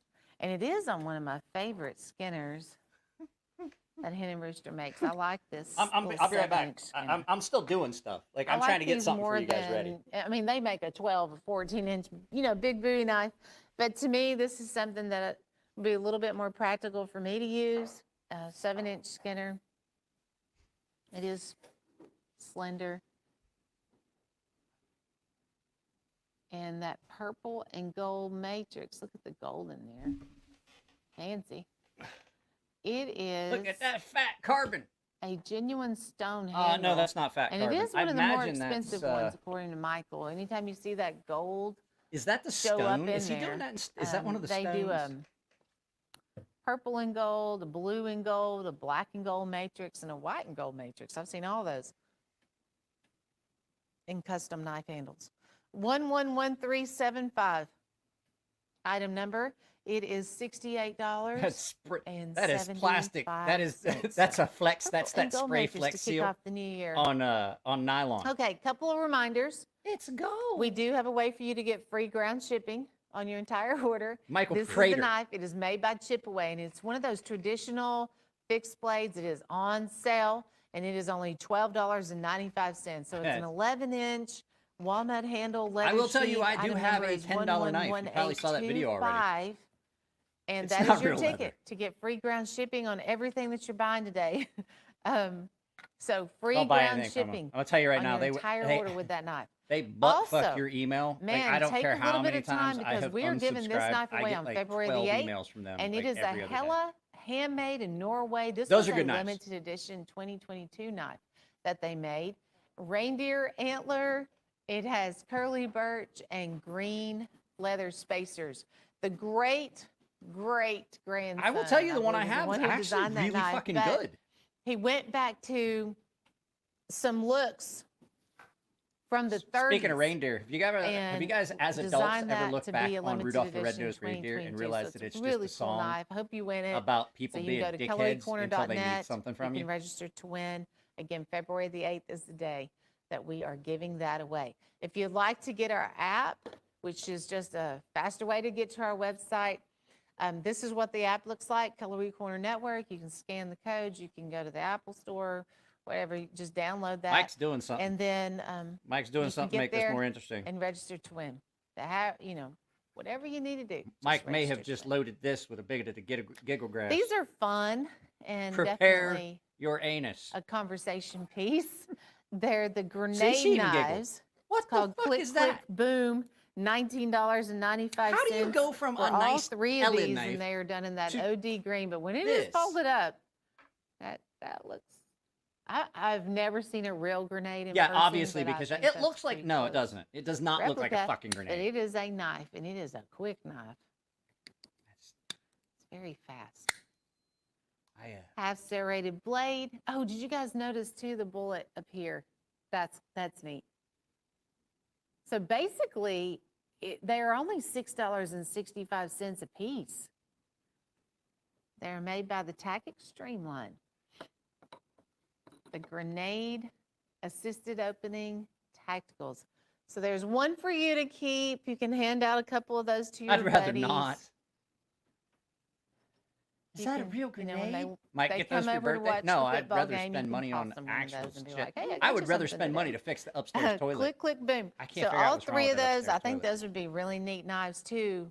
and it is on one of my favorite skinners that Hen and Rooster makes. I like this. I'll little be right back. 7-inch skinner. I'm still doing stuff. Like, I I'm like trying to get these something more for you guys ready. than- I mean, they make a 12 or 14-inch, big booty knife, but to me, this is something that would be a little bit more practical for me to use. 7-inch skinner. It is slender. And that purple and gold matrix. Look at the gold in there. Fancy. It is Look at that fat carbon. a genuine stone handle. No, that's not fat And carbon. it is I one of the more imagine that's, expensive ones, according to Michael. Anytime you see that gold Is that the show up stone? in Is he there, doing that? Is that one of the they stones? do purple and gold, a blue and gold, a black and gold matrix, and a white and gold matrix. I've seen all those in custom knife handles. 111375. Item number. It is $68. That is plastic. That's a flex. That's that spray flex seal off the new year. on nylon. Okay, couple of reminders. It's gold. We do have a way for you to get free ground shipping on your entire order. Michael This Prater. is the knife. It is made by Chipaway, and it's one of those traditional fixed blades. It is on sale, and it is only $12.95. So it's an 11-inch walnut handle leather I will tell you, sheath. I do Item have number a is $10 knife. You probably saw that video already. 11185. And It's that not is your real ticket leather. to get free ground shipping on everything that you're buying today. So free Don't buy ground anything from them. shipping I'm gonna tell you right on now, your entire order with that knife. They butt fuck Also, your email. Man, like, I don't take care a little how bit many of time times I because have we are giving this unsubscribed. knife I away get on like February 12 the 8th. emails from them, And like, it is a every other day. hella handmade in Norway. This Those was are a good knives. limited edition 2022 knife that they made. Reindeer antler. It has curly birch and green leather spacers. The great grandson. I will tell you, the one I believe, is have one is who actually designed that really knife, fucking but good. He went back to some looks from the 30s. Speaking of reindeer, have you guys as adults designed ever that looked to back be a on limited Rudolph the edition Red-Nosed Reindeer and 2022. realized So that it's a really just a cool song knife. I hope you win it. about people So being you can go to dickheads until they need kellycorner.net. something from You you? can register to win. Again, February the 8th is the day that we are giving that away. If you'd like to get our app, which is just a faster way to get to our website, this is what the app looks like, Cutlery Corner Network. You can scan the codes. You can go to the Apple Store, whatever. You just download that. Mike's doing something. And then Mike's doing you can something to get make this there more interesting. and register to win. To have, whatever you need to do. just Mike may have register to just win. loaded this with a bit of giggle grab. These are fun and Prepare definitely your anus. a conversation piece. They're the she grenade even giggled. knives. What It's called the fuck Click is Click that? Boom. $19.95. How do you go from for a all nice three of Ellen these, knife and they are done in that to OD green. But when it is this? folded up, that looks. I've never seen a real grenade in Yeah, person, obviously, but I because think it that's looks like, pretty no, it close. doesn't. It does not look like a Replica, fucking But grenade. it is a knife, and it is a quick knife. It's very fast. Half serrated blade. Oh, did you guys notice too the bullet up here? That's neat. So basically, they are only $6.65 a piece. They're made by the Tac Extreme line. The grenade assisted opening tacticals. So there's one for you to keep. You can hand out a couple of those to your I'd rather buddies. not. Is You that a can, real you know, when grenade? they- Might they get those come for your over to birthday? watch No, the I'd football rather game, you spend can money toss on them one of actual those and be shit. like, "Hey, I I got would you rather something spend money today." to fix the upstairs toilet. Click, click, boom. I can't So figure out all what's wrong three with of that those, I upstairs think toilet. those would be really neat knives too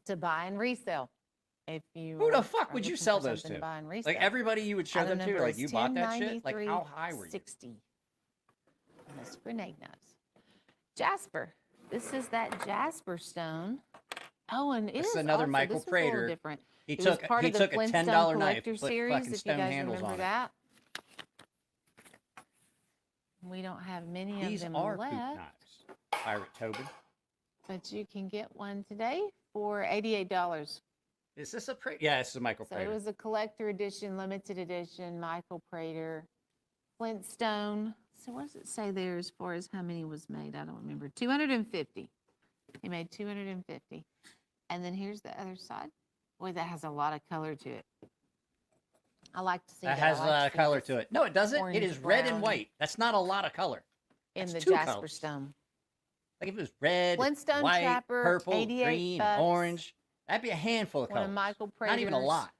to buy and resell. If you Who the are fuck would you looking sell for those something to? buy and resell. Like everybody you would show Item them to, number like is you bought that shit? Like how high were you? 1093.60. And it's grenade knives. Jasper. This is that Jasper stone. Oh, and it This is is another also, Michael this was a little Prater. different. He It was took part he of the took a Flintstone $10 knife, Collector put series, fucking if you stone guys handles remember on it. that. We don't have many These of them are poop left, knives. Pirate Tobin. but you can get one today for $88. Is this a Yeah, this is a Michael So Prater. it was a collector edition, limited edition, Michael Prater, Flintstone. So what does it say there as far as how many was made? I don't remember. 250. He made 250. And then here's the other side. Boy, that has a lot of color to it. I like to see That that. has a lot of color to it. No, it doesn't. It orange, is red and brown. white. That's not a lot of color. In That's the two Jasper colors. stone. Like if it was red, Flintstone white, Trapper, purple, 88 green, bucks. orange, that'd be a handful of One of colors. Michael Not even a Prater's lot.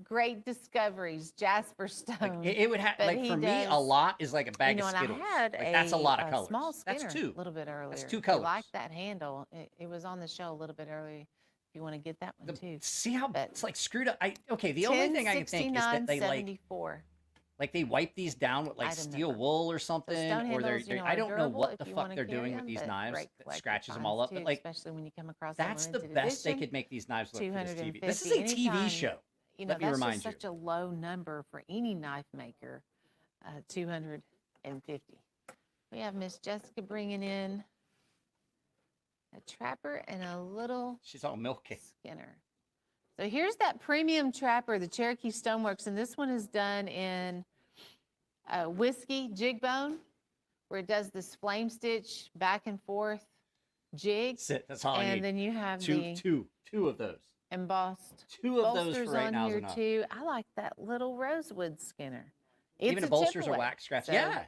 great discoveries, Jasper stone. Like it would have But like he for me a does- lot is like a bag you know, of and Skittles. I had Like, that's a lot of colors. small spinner That's two. a little bit earlier. two I colors. like that handle. It was on the show a little bit earlier. If you want to get that one too. See how But it's like screwed up. Okay, the only thing I can think is that they like they wipe these down with like Item steel number. wool or something, stone or they're, handles, they're you know, I are don't know durable what if the you fuck wanna they're carry doing with them, these but knives great that collector scratches them all finds up. But too, like especially when you come across that's a the limited best they edition. could make these knives look for this TV. This is 250 a TV anytime. show. You know, Let me that's remind just you. such a low number for any knife maker. 250. We have Miss Jessica bringing in a trapper and a little She's all milky. Skinner. So here's that premium trapper, the Cherokee Stoneworks, and this one is done in whiskey jig bone, where it does this flame stitch back and forth jig. That's it. That's all I And need. then you have the Two of those. embossed Two of those bolsters for right on now is here enough. too. I like that little rosewood skinner. It's Even a the bolsters chip are away. wax scratch. So Yeah.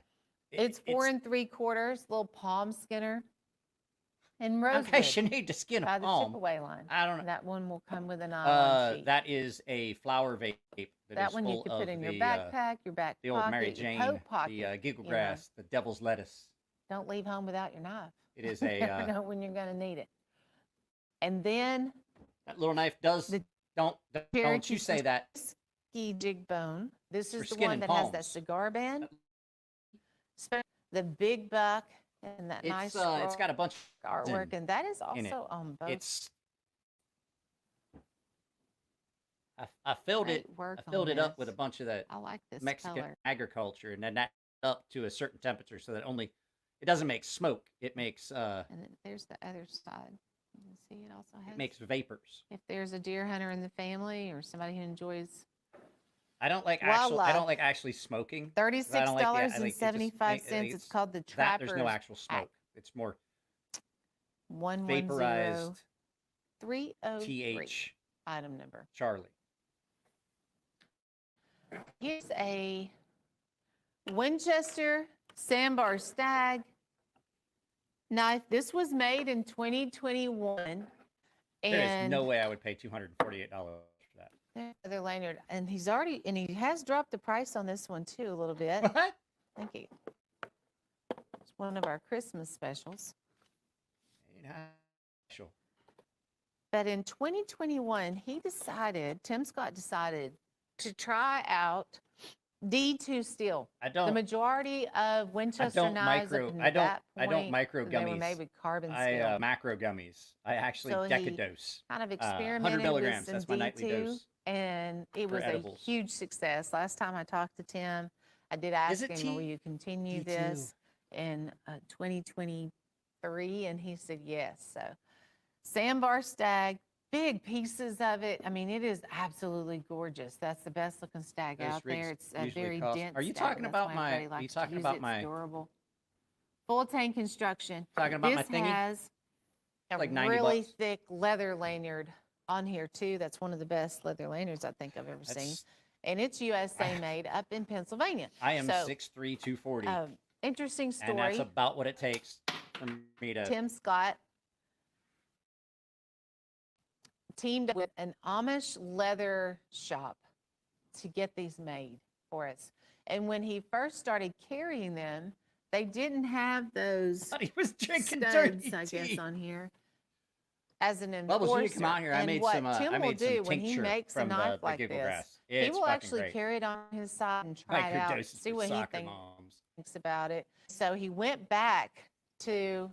It's 4 3/4, little palm skinner. And Okay, rosewood Sinead, to skin by a the palm. chip away line. I don't know. That one will come with a nylon sheet. That is a flower vape. That is one you full could of put in your the, backpack, your back the old pocket, Mary your Jane, coat pocket. the giggle you know. grass, the devil's lettuce. Don't leave home without your knife. It is You never a know when you're going to need it. And then that little knife does. The Don't Cherokee you say that? ski jig bone. This For is the skinning one that has that palms. cigar band. The big buck and that nice It's got a bunch of artwork, and that is in it. also on both. It's. I filled Great it. work I filled on it up this. with a bunch of that I like this Mexican color. agriculture, and then that up to a certain temperature, so that it doesn't make smoke. It makes And then there's the other side. You can see it also has. it makes vapors. If there's a deer hunter in the family or somebody who enjoys I don't like actually smoking. $36.75. It's called the That Trapper's there's no actual smoke. It's more 110 vaporized 303 TH item number. Charlie. Here's a Winchester Sandbar Stag knife. This was made in 2021. There is And no way I would pay $248 for that. their lanyard, and he has dropped the price on this one too a little bit. What? I think it's one of our Christmas specials. Sure. But in 2021, Tim Scott decided to try out D2 steel. The majority of Winchester knives up until that I don't point, micro they were gummies. made with carbon I steel. macro gummies. I actually So he decadose. kind of 100 experimented with milligrams. some That's my nightly D2, dose. and it for was edibles. a huge success. Last time I talked to Tim, I did ask it him, will you continue D2? this in 2023? And he said yes. So Sandbar Stag, big pieces of it. I mean, it is absolutely gorgeous. That's the best looking stag Those out there. rigs It's a usually very cost- dense Are you stag. talking That's about why my? everybody Are likes you to talking use about it. It's my? durable. Full tank construction. Talking about my This thingy? has a Like 90 really bucks. thick leather lanyard on here too. That's one of the best leather lanyards I think I've ever seen. That's- And it's USA made up in Pennsylvania. I am So, 6'3", 240, interesting and that's story. about what it takes for me to. Tim Scott teamed up with an Amish leather shop to get these made for us. And when he first started carrying them, they didn't have those thought he was drinking studs, dirty I guess, tea. on here as an enforcer. Bubbles, you need to come out here. I And made what some. Tim I will made some do when he tincture makes a from knife the like giggle this, grass. he It's will fucking actually great. carry it on his side and try it out, Microdoses see for what he soccer thinks moms. about it. So he went back to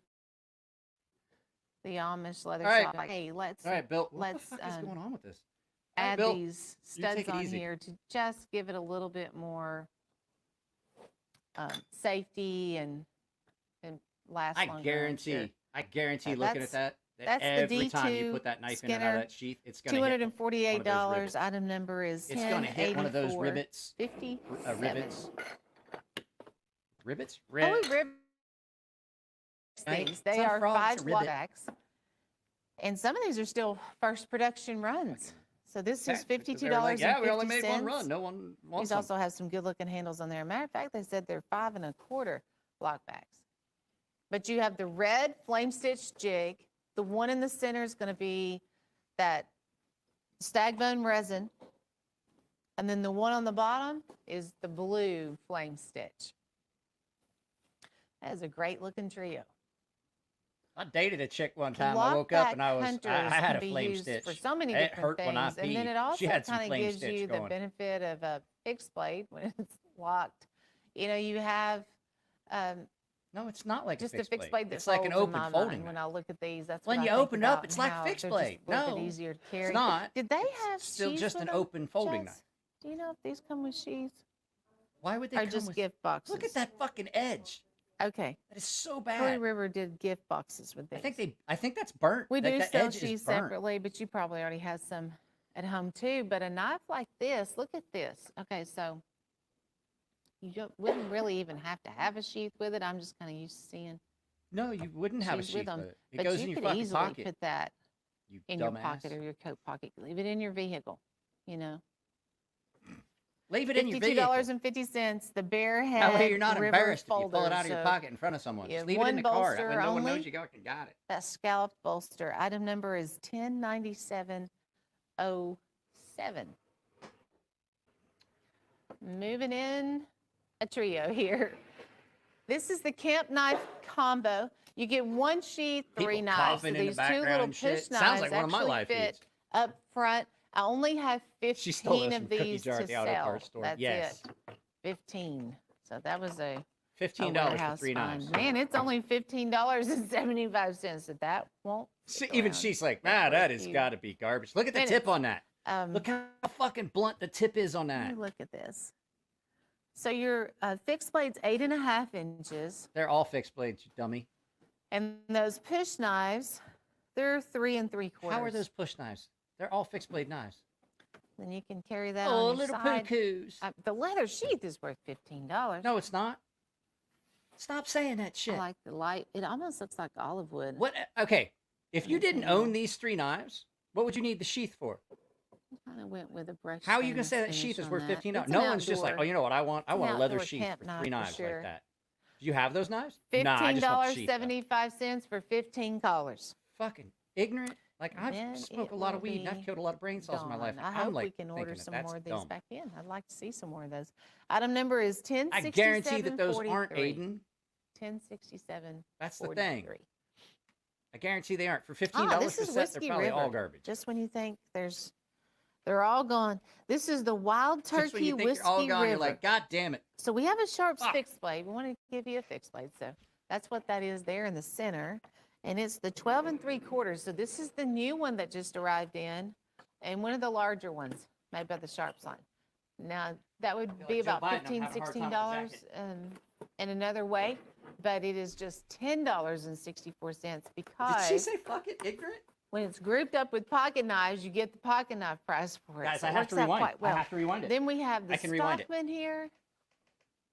the Amish leather All right. shop. Like, hey, let's All right, Bill. What let's, the fuck is going on with this? add Bill, these you take studs it on easy. here to just give it a little bit more safety and last I longer. I'm guarantee. sure. I guarantee. So Looking at that that's the every time you D2 put that knife in and out skinner, of that sheath, it's gonna hit one of those $248. rivets. Item number is It's gonna hit one of those rivets. 57. Rivets. Rivets. Oh, rivets. Right? These. They It's not a are frog, it's 5 a rivet. backs. And some of these are still first production runs. So this is $52.50. They're like, yeah, we only made one run. No one wants These them. also have some good looking handles on there. Matter of fact, they said they're 5 1/4 block backs. But you have the red flame stitch jig. The one in the center is going to be that stag bone resin. And then the one on the bottom is the blue flame stitch. That is a great looking trio. I dated a chick one time. I Block woke up back and I hunters had can a be flame used stitch. for so many It different hurt things. when I And then peed. it also She had some kind of flame gives stitch you the going. benefit of a fixed blade when it's locked. You know, you have No, it's not like just a a fixed blade that It's like an folds in open my folding mind when knife. I look at these. That's When what you I think open up, about it's and like how fixed they're just blade. a little bit No, easier to carry. It's not. Did they have It's still sheaths just with an them, open folding Jess? knife. Do you know if these come with sheaths Why would they or come just with? gift boxes? Look at that fucking edge. Okay. That is so Curry bad. River did gift boxes with these. I think that's burnt. We That do the sell edge is sheaths burnt. separately, but you probably already have some at home too. But a knife like this, look at this. Okay, so wouldn't really even have to have a sheath with it. I'm just kind of used to seeing No, you wouldn't have a sheaths sheath with them. with it. It But goes you in your could fucking easily pocket. put that You in your dumbass. pocket or your coat pocket. Leave it in your vehicle, you know. Leave it in your vehicle. $52.50. The Bearhead That way you're not River embarrassed if you folder. pull it out of your So pocket in front of someone. you Just have leave it in one the car. That way bolster no one only. knows you got it. That scalloped bolster. Item number is 109707. Moving in a trio here. This is the camp knife combo. You get one sheath, three People knives. So coughing in the these two background little and shit. push Sounds knives like one of my actually live fit feeds. up front. I only have She stole 15 those of from Cookie these Jar to at the auto sell. parts store. That's Yes. it. 15. So that was a $15 for warehouse 3 find. knives. Man, it's only $15.75. So that won't. stick Even around she's like, for that a has few got to be garbage. Look at the minutes. tip on that. Um, Look how fucking blunt the tip is on Let that. me look at this. So your fixed blade's 8.5 inches, They're all fixed blades, you dummy. and those push knives, they're 3 3/4. How are those push knives? They're all fixed blade knives. Then you can carry that Oh, on your little side. poo-coos. The leather sheath is worth $15. No, it's not. Stop saying that I shit. like the light. It almost looks like olive wood. What? Okay, if you didn't Okay. own these 3 knives, what would you need the sheath for? Kind of went with a brush. How are you gonna stainless say that finish sheath is on worth that. $15? It's No an one's just like, outdoor- oh, you know what? I want an a leather outdoor sheath camp for knife 3 for knives sure. like that. Do you have those knives? Nah, I just want the sheath. though. $15.75 for $15. Fucking ignorant. Like I've Then smoked a it lot of will weed and I've be killed a lot of brain cells in my life. Gone. I I'm hope like we can order thinking some that's more of these dumb. back in. I'd like to see some more of those. Item number is I 1067. guarantee that those aren't Aiden. 1067. That's the thing. 43. I guarantee they aren't. For $15 this per is set, Whiskey they're probably all River. garbage. Just when you think they're all gone. This is the Wild Just when Turkey you think Whiskey you're all gone, River. you're like, God damn it. So we have a Sharps Fuck. fixed blade. We want to give you a fixed blade. So that's what that is there in the center. And it's the 12 3/4. So this is the new one that just arrived in, and one of the larger ones made by the Sharps line. Now that would feel be like Joe about Biden, I'm $15, having a hard time with the $16 in another way, but it is just $10.64 Did because she say fucking ignorant? when it's grouped up with pocket knives, you get the pocket knife price for it. Guys, So I it have works to out rewind. quite well. I have to rewind it. Then we have the I can rewind it. Stockman here,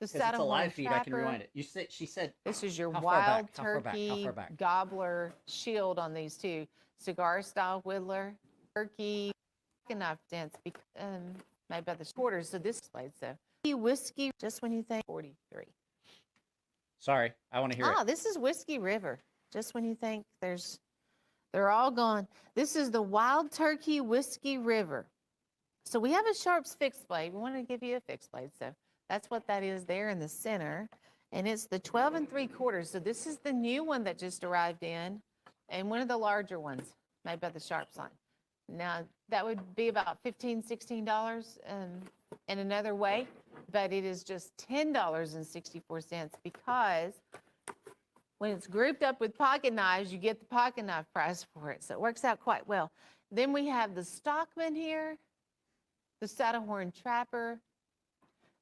the Because it's a Saddlehorn live feed, I can Trapper. rewind it. She said, This is your How far back? Wild How far back? How Turkey far back? Gobbler shield on these two. Cigar style whittler, turkey, pocket knife dents made by the quarters. So this blade, so whiskey, just when you think 43. sorry, I want to hear it. This is Whiskey River. Just when you think they're all gone. This is the Wild Turkey Whiskey River. So we have a Sharps fixed blade. We want to give you a fixed blade. So that's what that is there in the center. And it's the 12 3/4. So this is the new one that just arrived in, and one of the larger ones made by the Sharps line. Now that would be about $15, $16 in another way, but it is just $10.64 because when it's grouped up with pocket knives, you get the pocket knife price for it. So it works out quite well. Then we have the Stockman here, the Saddlehorn Trapper.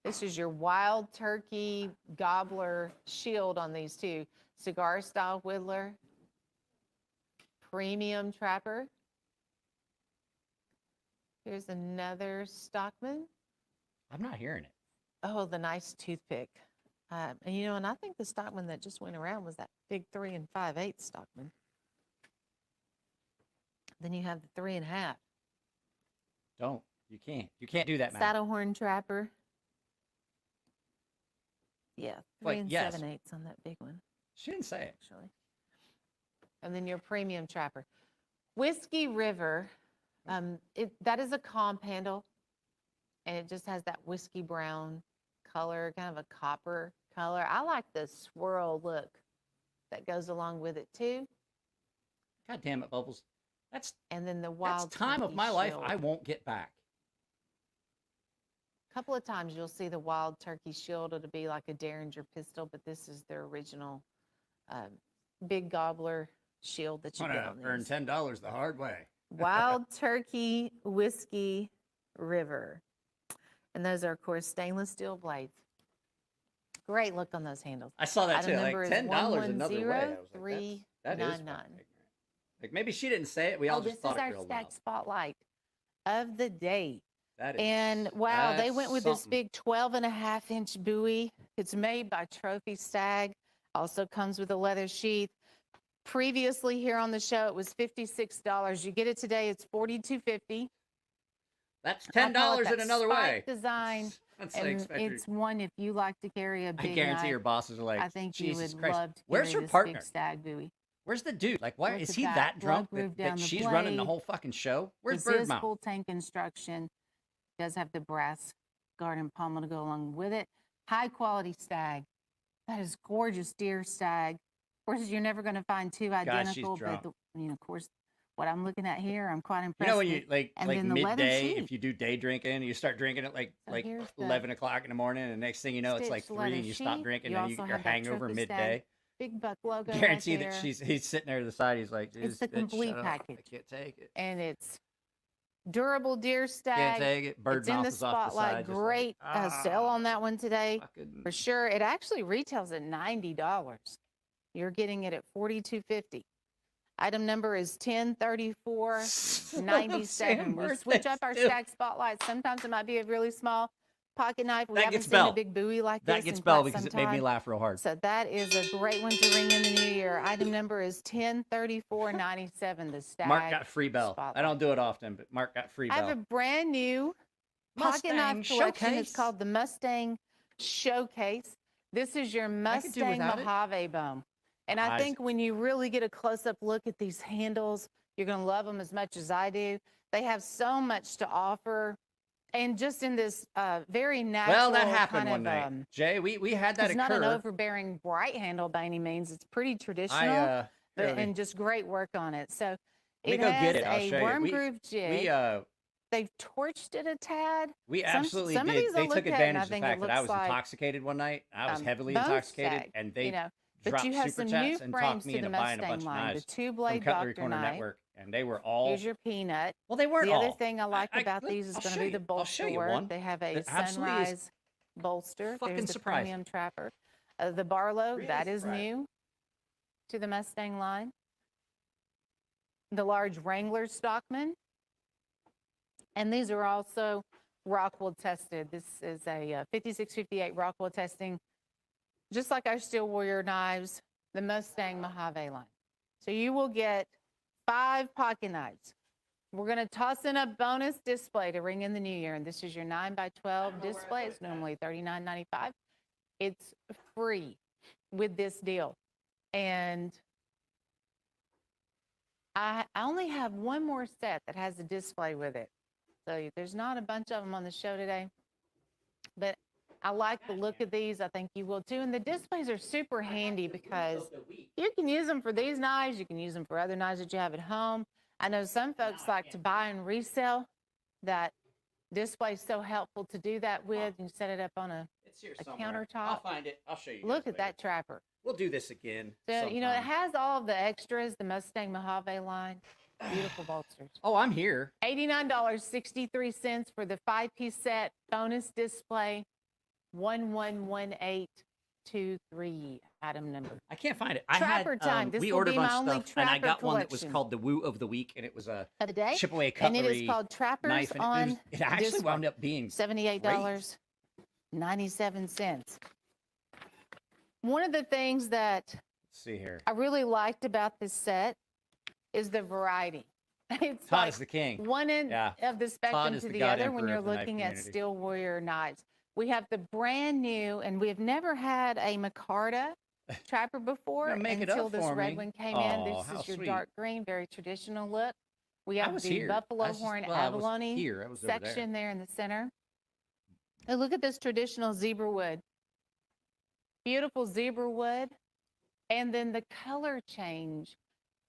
This is your Wild Turkey Gobbler shield on these two. Cigar style whittler, premium trapper. Here's another Stockman. I'm not hearing it. Oh, the nice toothpick. And I think the Stockman that just went around was that big 3 5/8 Stockman. Then you have the 3 1/2. Don't. You can't. You can't do that, man. Saddlehorn Trapper. Yeah, 3 Wait, yes. 7/8 on that big one, She didn't say it. actually. And then your premium trapper. Whiskey River, that is a comp handle, and it just has that whiskey brown color, kind of a copper color. I like the swirl look that goes along with it too. God damn it, Bubbles. That's And then the wild time of turkey my life shield. I won't get back. A couple of times you'll see the wild turkey shield. It'll be like a Derringer pistol, but this is their original big gobbler shield that you I'm get gonna on earn these. $10 the hard way. Wild Turkey Whiskey River. And those are, of course, stainless steel blades. Great look on those handles. I saw that Item too. Like number is $10 another way. I was like, that is 110399. fucking ignorant. Like maybe she didn't say it. We all This just is thought it our real stacked loud. spotlight. of the day. That is, And wow, they went with this something. big 12.5-inch buoy. It's made by Trophy Stag. Also comes with a leather sheath. Previously here on the show, it was $56. You get it today, it's $42.50. That's I call it $10 in that another way. spike design, That's and unexpected. it's one if you like to carry a I big guarantee knife, your bosses are like, I think you Jesus would Christ. love to Where's carry her this partner? big stag buoy. Where's the dude? Like, why Look is at he that that drunk blood groove that down the she's running the blade. whole fucking show? Where's This is Birdmouth? full tank construction. Does have the brass guard and pommel to go along with it. High quality stag. That is gorgeous deer stag. Of course, you're never going to find two God, she's identical, drunk. but of course, what I'm looking at here, I'm quite You impressed know when with. you like And then the leather midday, if sheath. you do day drinking, you start drinking at like So here's the 11 o'clock in the morning, and next thing you know, it's like stitched 3, and leather you stop sheath. drinking, You and you also get your have that hangover Trophy Stag midday. Big buck logo Guarantee right that there. he's sitting there to the side. He's like, It's the "Bitch, complete shut up. I package. can't take it. And it's durable deer Can't stag. take it." It's in Birdmouth the is off the spotlight. side. just like, Great sale on that one today. fucking- For sure. It actually retails at $90. You're getting it at $42.50. Item number is 103497. We switch up our stag spotlights. Sometimes it might be a really small pocket knife. We That haven't gets seen a bell. big buoy like That this gets in bell quite because some it made me time. laugh real hard. So that is a great one to ring in the new year. Item number is 103497. The stag. Mark got free bell. I spotlight. don't do it often, but Mark got free I have bell. a brand new pocket Mustang knife collection. Showcase. It's called the Mustang Showcase. This is your I could do Mustang without it. Mojave bone. And I Eyes. think when you really get a close-up look at these handles, you're going to love them as much as I do. They have so much to offer. And just in this very natural Well, that happened kind one of, night. Jay, we had that it's not an occur. overbearing bright handle by any means. It's pretty traditional, I and just great work on it. So me it go has get it. I'll a show you. worm We- groove jig. we They've torched it a tad. We Some- absolutely some of did. these I They took looked at and I advantage of the think it fact that I looks was like, intoxicated one night. I was heavily bone intoxicated, stag, and they but dropped you have super some new chats and frames talked me to the into buying a bunch Mustang of line. The knives two from blade Cutlery Doctor Corner knife. Network, and they were all. Here's your peanut. Well, they weren't The all. other thing I like about look, these is I'll going show to be you. the I'll show bolster you work. one. They have a that absolutely is sunrise bolster. fucking There's the surprising. premium trapper. The Barlow, Really that is surprising. new to the Mustang line. The large Wrangler Stockman. And these are also Rockwell tested. This is a 5658 Rockwell testing, just like our Steel Warrior knives, the Mustang Mojave line. So you will get 5 pocket knives. We're going to toss in a bonus display to ring in the new year, and this is your 9x12 display. It's normally $39.95. It's free with this deal. And I only have one more set that has a display with it. So there's not a bunch of them on the show today, but I like the look of these. I think you will too. And the displays are super handy because you can use them for these knives. You can use them for other knives that you have at home. I know some folks like to buy and resell. That display is so helpful to do that with. You can set it up on a It's here a somewhere. countertop. I'll find it. I'll show you. look guys at that later. trapper. We'll do this again. So, it sometime. has all of the extras, the Mustang Mojave line. Beautiful bolsters. Oh, I'm here. $89.63 for the 5-piece set. Bonus display, 111823 item number. I can't find it. Trapper I had, time. This we will ordered be a bunch my of only stuff, and I trapper got one that was collection. called the Woo of the Week, and it was a Of the day. chip away And cutlery it is called Trappers knife, and on it actually this wound one. up being $78.97. One of the things that Let's see here. I really liked about this set is the variety. It's Todd like is the king. one end Yeah. of the spectrum is to the the god other when emperor you're of the knife looking at community. Steel Warrior knives. We have the brand new, and we have never had a micarta trapper before Gonna make it until up this for red me. one came Aw, in. This how is your sweet. dark green, very traditional look. We I have was the here. buffalo I was just- horn well, I was abalone here. I was over there. section there in the center. And look at this traditional zebra wood. Beautiful zebra wood. And then the color change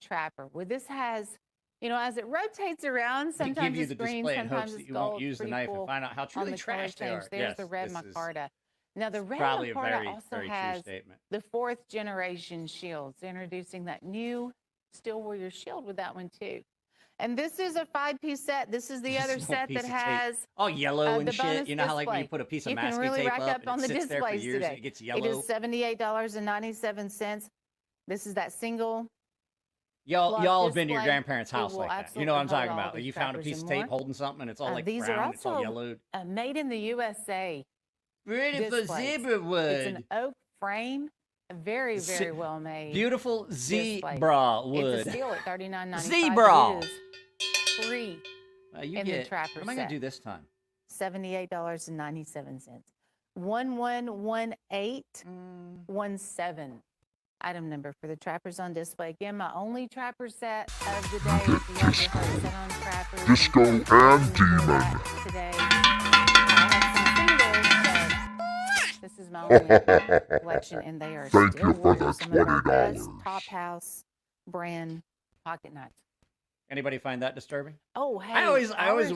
trapper. Well, this has, as it rotates around, They give sometimes you it's the green, display in sometimes hopes that it's you gold. won't use the Pretty knife cool and find out how on truly the color trash they are. change. There's Yes, the red this is micarta. Now, the red probably a micarta very, also very true has statement. the 4th generation shields, introducing that new Steel Warrior shield with that one too. And this is a 5-piece set. This is the other This is no set piece that of tape. has All yellow and the shit. bonus You know how like when you display. put a piece of You can masking really tape rack up and on it the sits there for displays years today. and it gets It yellow. is $78.97. This is that single Y'all block have been to your display, grandparents' it house will like that. You absolutely know what I'm hold talking all about. these You found a trappers piece and of tape more. holding something, and it's all like These are brown, it's all also yellowed. made in the USA. Beautiful displays. zebra wood. It's an oak frame, very, very well made. Beautiful displays. zebra wood. It's a steal at $39.95. Zebra. It is free You in get, the Trapper what am I going set. to do this time? $78.97. 111817. Item number for the Trappers on display. Again, my only Trapper set of the day. If you have your heart set on Trappers. Disco and Demon. Today. This is my only collection, and they are Thank still you for the some of our best $20. Top House brand pocket knives. Anybody find that disturbing? Oh, hey, I always our want to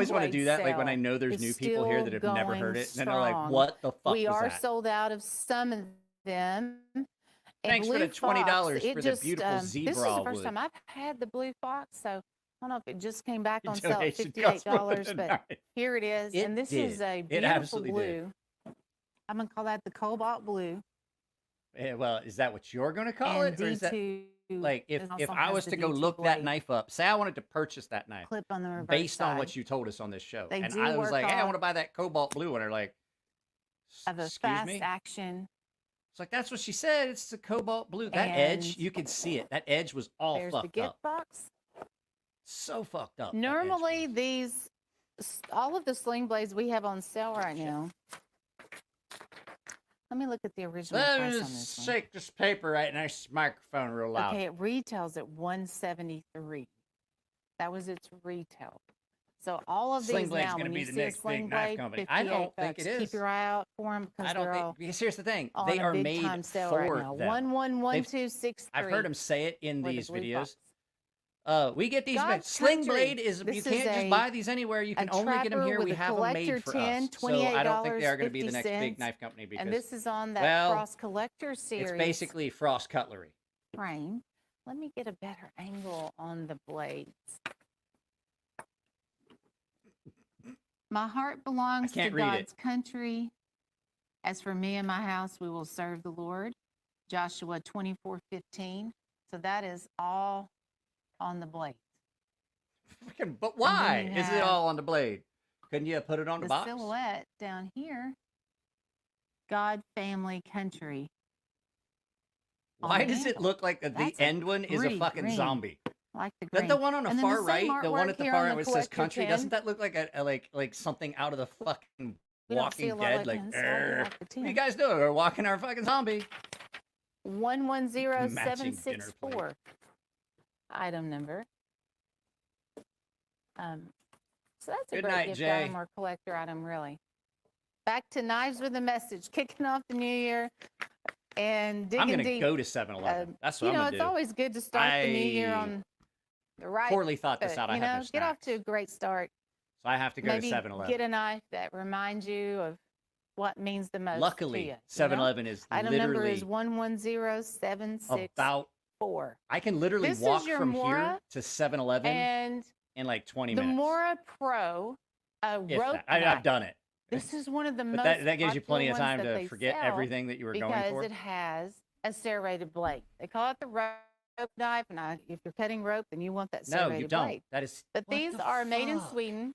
Sling do that, like when I Blade know there's is new people here that have still never heard going it, and they're like, strong. "What the fuck We was are that?" sold out of some of them. And Thanks for the Blue $20 Fox, for the beautiful zebra This is the first wood. time I've had the Blue Fox, so I don't know if it just came back on sale at Donation cost more $58, than but $9. here it is. It And this did. is a It beautiful absolutely did. blue. I'm going to call that the cobalt blue. Yeah, well, is that what you're going to call And it, or is that D2 like if also I has was the to go D2 look that blade knife up? Say I wanted to purchase that knife clip on the reverse based on what side you told us on this show, They and do I was work like, "Hey, I off want to buy that cobalt blue one." They're like, of a "Excuse fast me." action. It's like, that's what she said. It's the cobalt blue. That edge, And you could see it. That edge was all There's the fucked gift up. box. So fucked up. that edge Normally, was. all of the sling blades we have on sale right now. Let me look at the original Let me price on just this one. shake this paper right next to the microphone real loud. Okay, it retails at $173. That was its retail. So all of Sling these Blade's now, gonna when be you the see a next big sling knife blade, company. I don't think it $58. Keep is. your eye out for them because I don't they're think, all because here's the thing. on They a are big made time sale for right now. them. 111263. I've heard them say it in for the these Blue videos. Fox. We get these. God's Sling Country. Blade is, you This can't is just a- buy these anywhere. You can only get them trapper here. with We a have them made collector for us. 10, So I don't think they are going to be the next big $28.50. knife company because And this is on that well, Frost Collector series it's basically Frost Cutlery. frame. Let me get a better angle on the blades. My heart belongs to can't read it. God's country. As for me and my house, we will serve the Lord. Joshua 24:15. So that is all on the blade. But why you is it have all on the blade? Couldn't you put it on the The box? silhouette down here, God, family, country. on Why the does it handle. look like the That's a end one is a pretty fucking green. zombie? Like the That green. the one on the And then far same right, the one artwork at the here far on right the where it says collector country, 10. doesn't that look like a like something out of the fucking We don't see a Walking lot Dead? of Like, inside, we "Err, like the what are you 10. guys doing? We're walking our fucking zombie." 110764. Item number. So that's a Good great night, gift Jay. item or collector item, really. Back to Knives with a Message, kicking off the new year and I'm digging gonna deep. go to 7-Eleven. That's what You I'm know, gonna it's do. always good to start the new year I on the right Poorly thought this foot. out. I You have know, no get off to a snacks, great start. so I have to go Maybe to 7-Eleven. get a knife that reminds you of what means the most to Luckily, you. You know? 7-Eleven is Item number literally is 110764. about. I can literally This is walk your from here Mora, to 7-Eleven and in like 20 the minutes. Mora Pro If rope that. I've knife. done it. This is one of the But most that gives you plenty of popular time ones that to they forget sell everything that you were going because for. it has a serrated blade. They call it the rope knife, and if you're cutting rope, then you want that No, serrated you don't. blade. That is. But what these the are made in fuck? Sweden.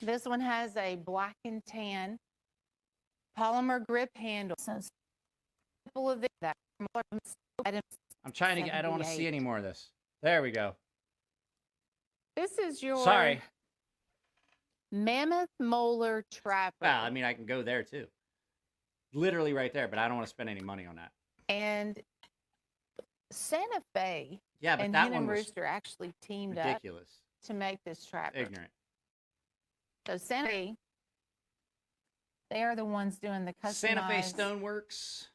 This one has a black and tan polymer grip handle. So simple of that. I'm trying to get. I don't want to see 78. any more of this. There we go. This is your Sorry. mammoth molar trapper. Well, I mean, I can go there too. Literally right there, but I don't want to spend any money on that. And Santa Fe Yeah, but and that Hen one and was Rooster actually teamed up ridiculous. to make this trapper. Ignorant. So Santa Fe, they are the ones doing the customized Santa Fe Stoneworks.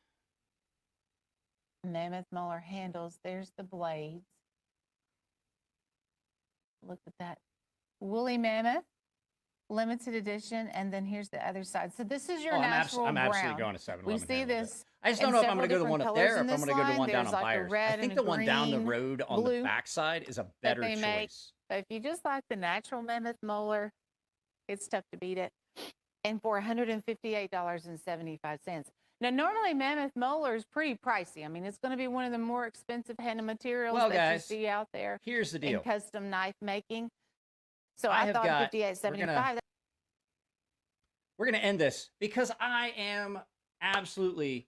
mammoth molar handles. There's the blades. Look at that. Woolly mammoth, limited edition, and then here's the other side. So this is your natural I'm brown. absolutely going to 7-Eleven. We see this. I just in don't know if I'm several going to go to the one different up there or colors if in I'm this going to go to line. one down There's on like a Byers. I red think and the a one down the green, road on blue the backside is a better they make. choice. But if you just like the natural mammoth molar, it's tough to beat it. And for $158.75. Now, normally mammoth molar is pretty pricey. I mean, it's going to be one of the more expensive hand materials Well, that guys, you see out there here's the deal. in custom knife making. So I I have thought got- 58.75. We're going to end this because I am absolutely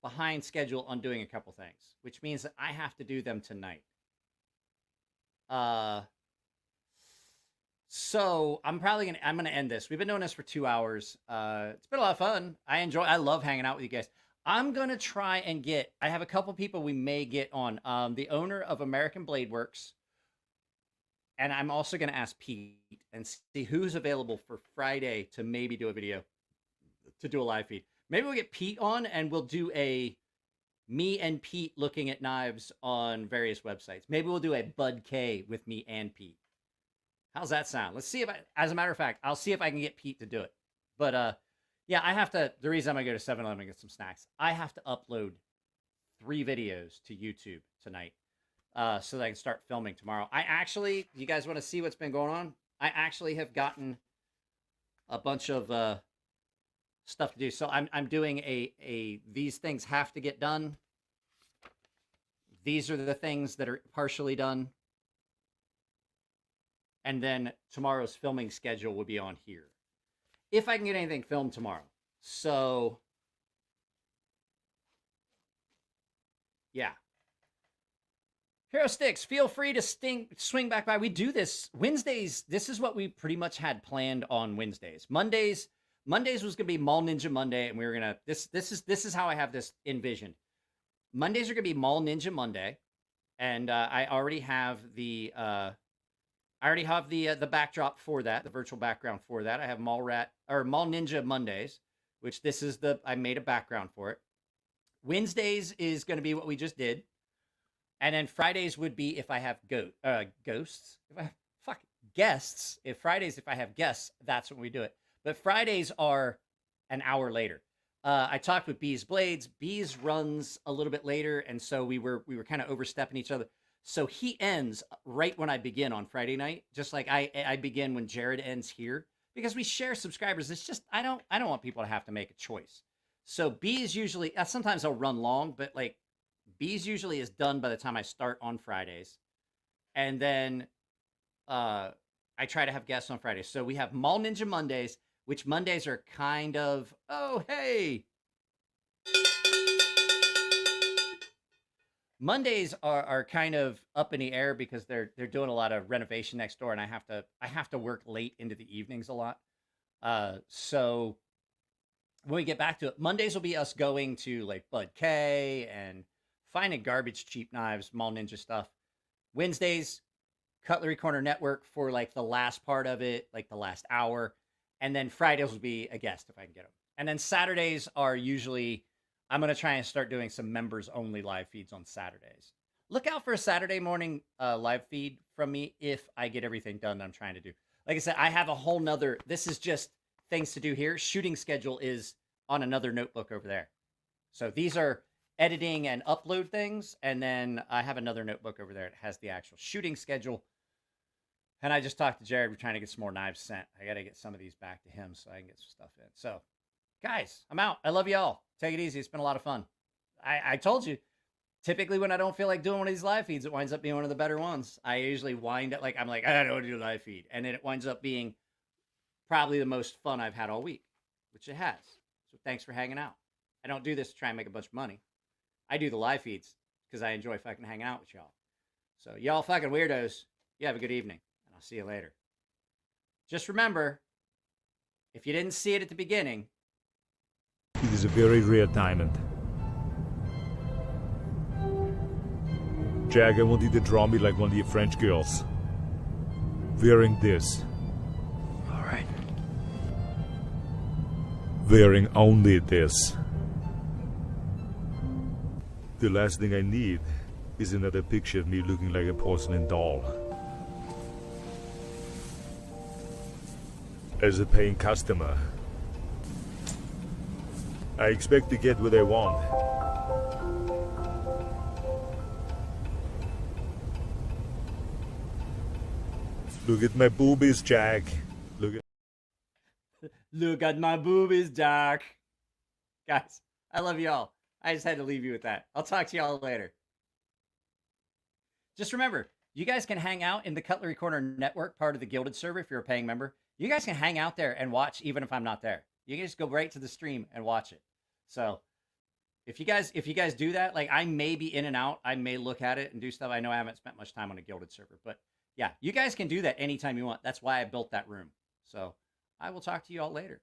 behind schedule on doing a couple things, which means that I have to do them tonight. So I'm gonna end this. We've been doing this for 2 hours. It's been a lot of fun. I love hanging out with you guys. I'm gonna try and I have a couple people we may get on. The owner of American Blade Works, and I'm also gonna ask Pete and see who's available for Friday to maybe do a video, to do a live feed. Maybe we'll get Pete on and we'll do me and Pete looking at knives on various websites. Maybe we'll do a Bud K with me and Pete. How's that sound? Let's see if as a matter of fact, I'll see if I can get Pete to do it. But yeah, I have to, the reason I'm gonna go to 7-Eleven and get some snacks, I have to upload 3 videos to YouTube tonight so that I can start filming tomorrow. You guys want to see what's been going on? I actually have gotten a bunch of stuff to do. So I'm doing these things have to get done. These are the things that are partially done. And then tomorrow's filming schedule will be on here, if I can get anything filmed tomorrow. So, yeah. Hero Sticks, feel free to swing back by. We do this Wednesdays. This is what we pretty much had planned on Wednesdays. Mondays was going to be Mall Ninja Monday, and we were going to, this is how I have this envisioned. Mondays are going to be Mall Ninja Monday, and I already have the the backdrop for that, the virtual background for that. I have Mall Ninja Mondays, which I made a background for it. Wednesdays is going to be what we just did. And then Fridays would be if I have ghosts. If I have guests. If I have guests, that's when we do it. But Fridays are an hour later. I talked with Bees Blades. Bees runs a little bit later, and so we were kind of overstepping each other. So he ends right when I begin on Friday night, just like I begin when Jared ends here, because we share subscribers. It's just I don't want people to have to make a choice. So Bees usually sometimes I'll run long, but like Bees usually is done by the time I start on Fridays, and then I try to have guests on Fridays. So we have Mall Ninja Mondays, which Mondays are kind of hey. Mondays are kind of up in the air because they're doing a lot of renovation next door, and I have to work late into the evenings a lot. So when we get back to it, Mondays will be us going to like Bud K and finding garbage cheap knives, Mall Ninja stuff. Wednesdays, Cutlery Corner Network for like the last part of it, like the last hour, and then Fridays will be a guest if I can get them. And then Saturdays are usually, I'm going to try and start doing some members-only live feeds on Saturdays. Look out for a Saturday morning live feed from me if I get everything done that I'm trying to do. Like I said, I have a whole nother, this is just things to do here. Shooting schedule is on another notebook over there. So these are editing and upload things, and then I have another notebook over there that has the actual shooting schedule. And I just talked to Jared. We're trying to get some more knives sent. I got to get some of these back to him so I can get some stuff in. So, guys, I'm out. I love y'all. Take it easy. It's been a lot of fun. I told you, typically when I don't feel like doing one of these live feeds, it winds up being one of the better ones. I usually wind up I'm like, I don't want to do a live feed. And then it winds up being probably the most fun I've had all week, which it has. So thanks for hanging out. I don't do this to try and make a bunch of money. I do the live feeds because I enjoy fucking hanging out with y'all. So y'all fucking weirdos, you have a good evening, and I'll see you later. Just remember, if you didn't see it at the beginning, It is a very rare diamond. Jack, I want you to draw me like one of your French girls. Wearing this. All right. Wearing only this. The last thing I need is another picture of me looking like a porcelain doll. As a paying customer, I expect to get what I want. Look at my boobies, Jack. look at my boobies, Jack. Guys, I love you all. I just had to leave you with that. I'll talk to y'all later. Just remember, you guys can hang out in the Cutlery Corner Network, part of the Gilded server if you're a paying member. You guys can hang out there and watch even if I'm not there. You can just go right to the stream and watch it. So if you guys do that, like I may be in and out. I may look at it and do stuff. I know I haven't spent much time on a Gilded server, but yeah, you guys can do that anytime you want. That's why I built that room. So I will talk to you all later.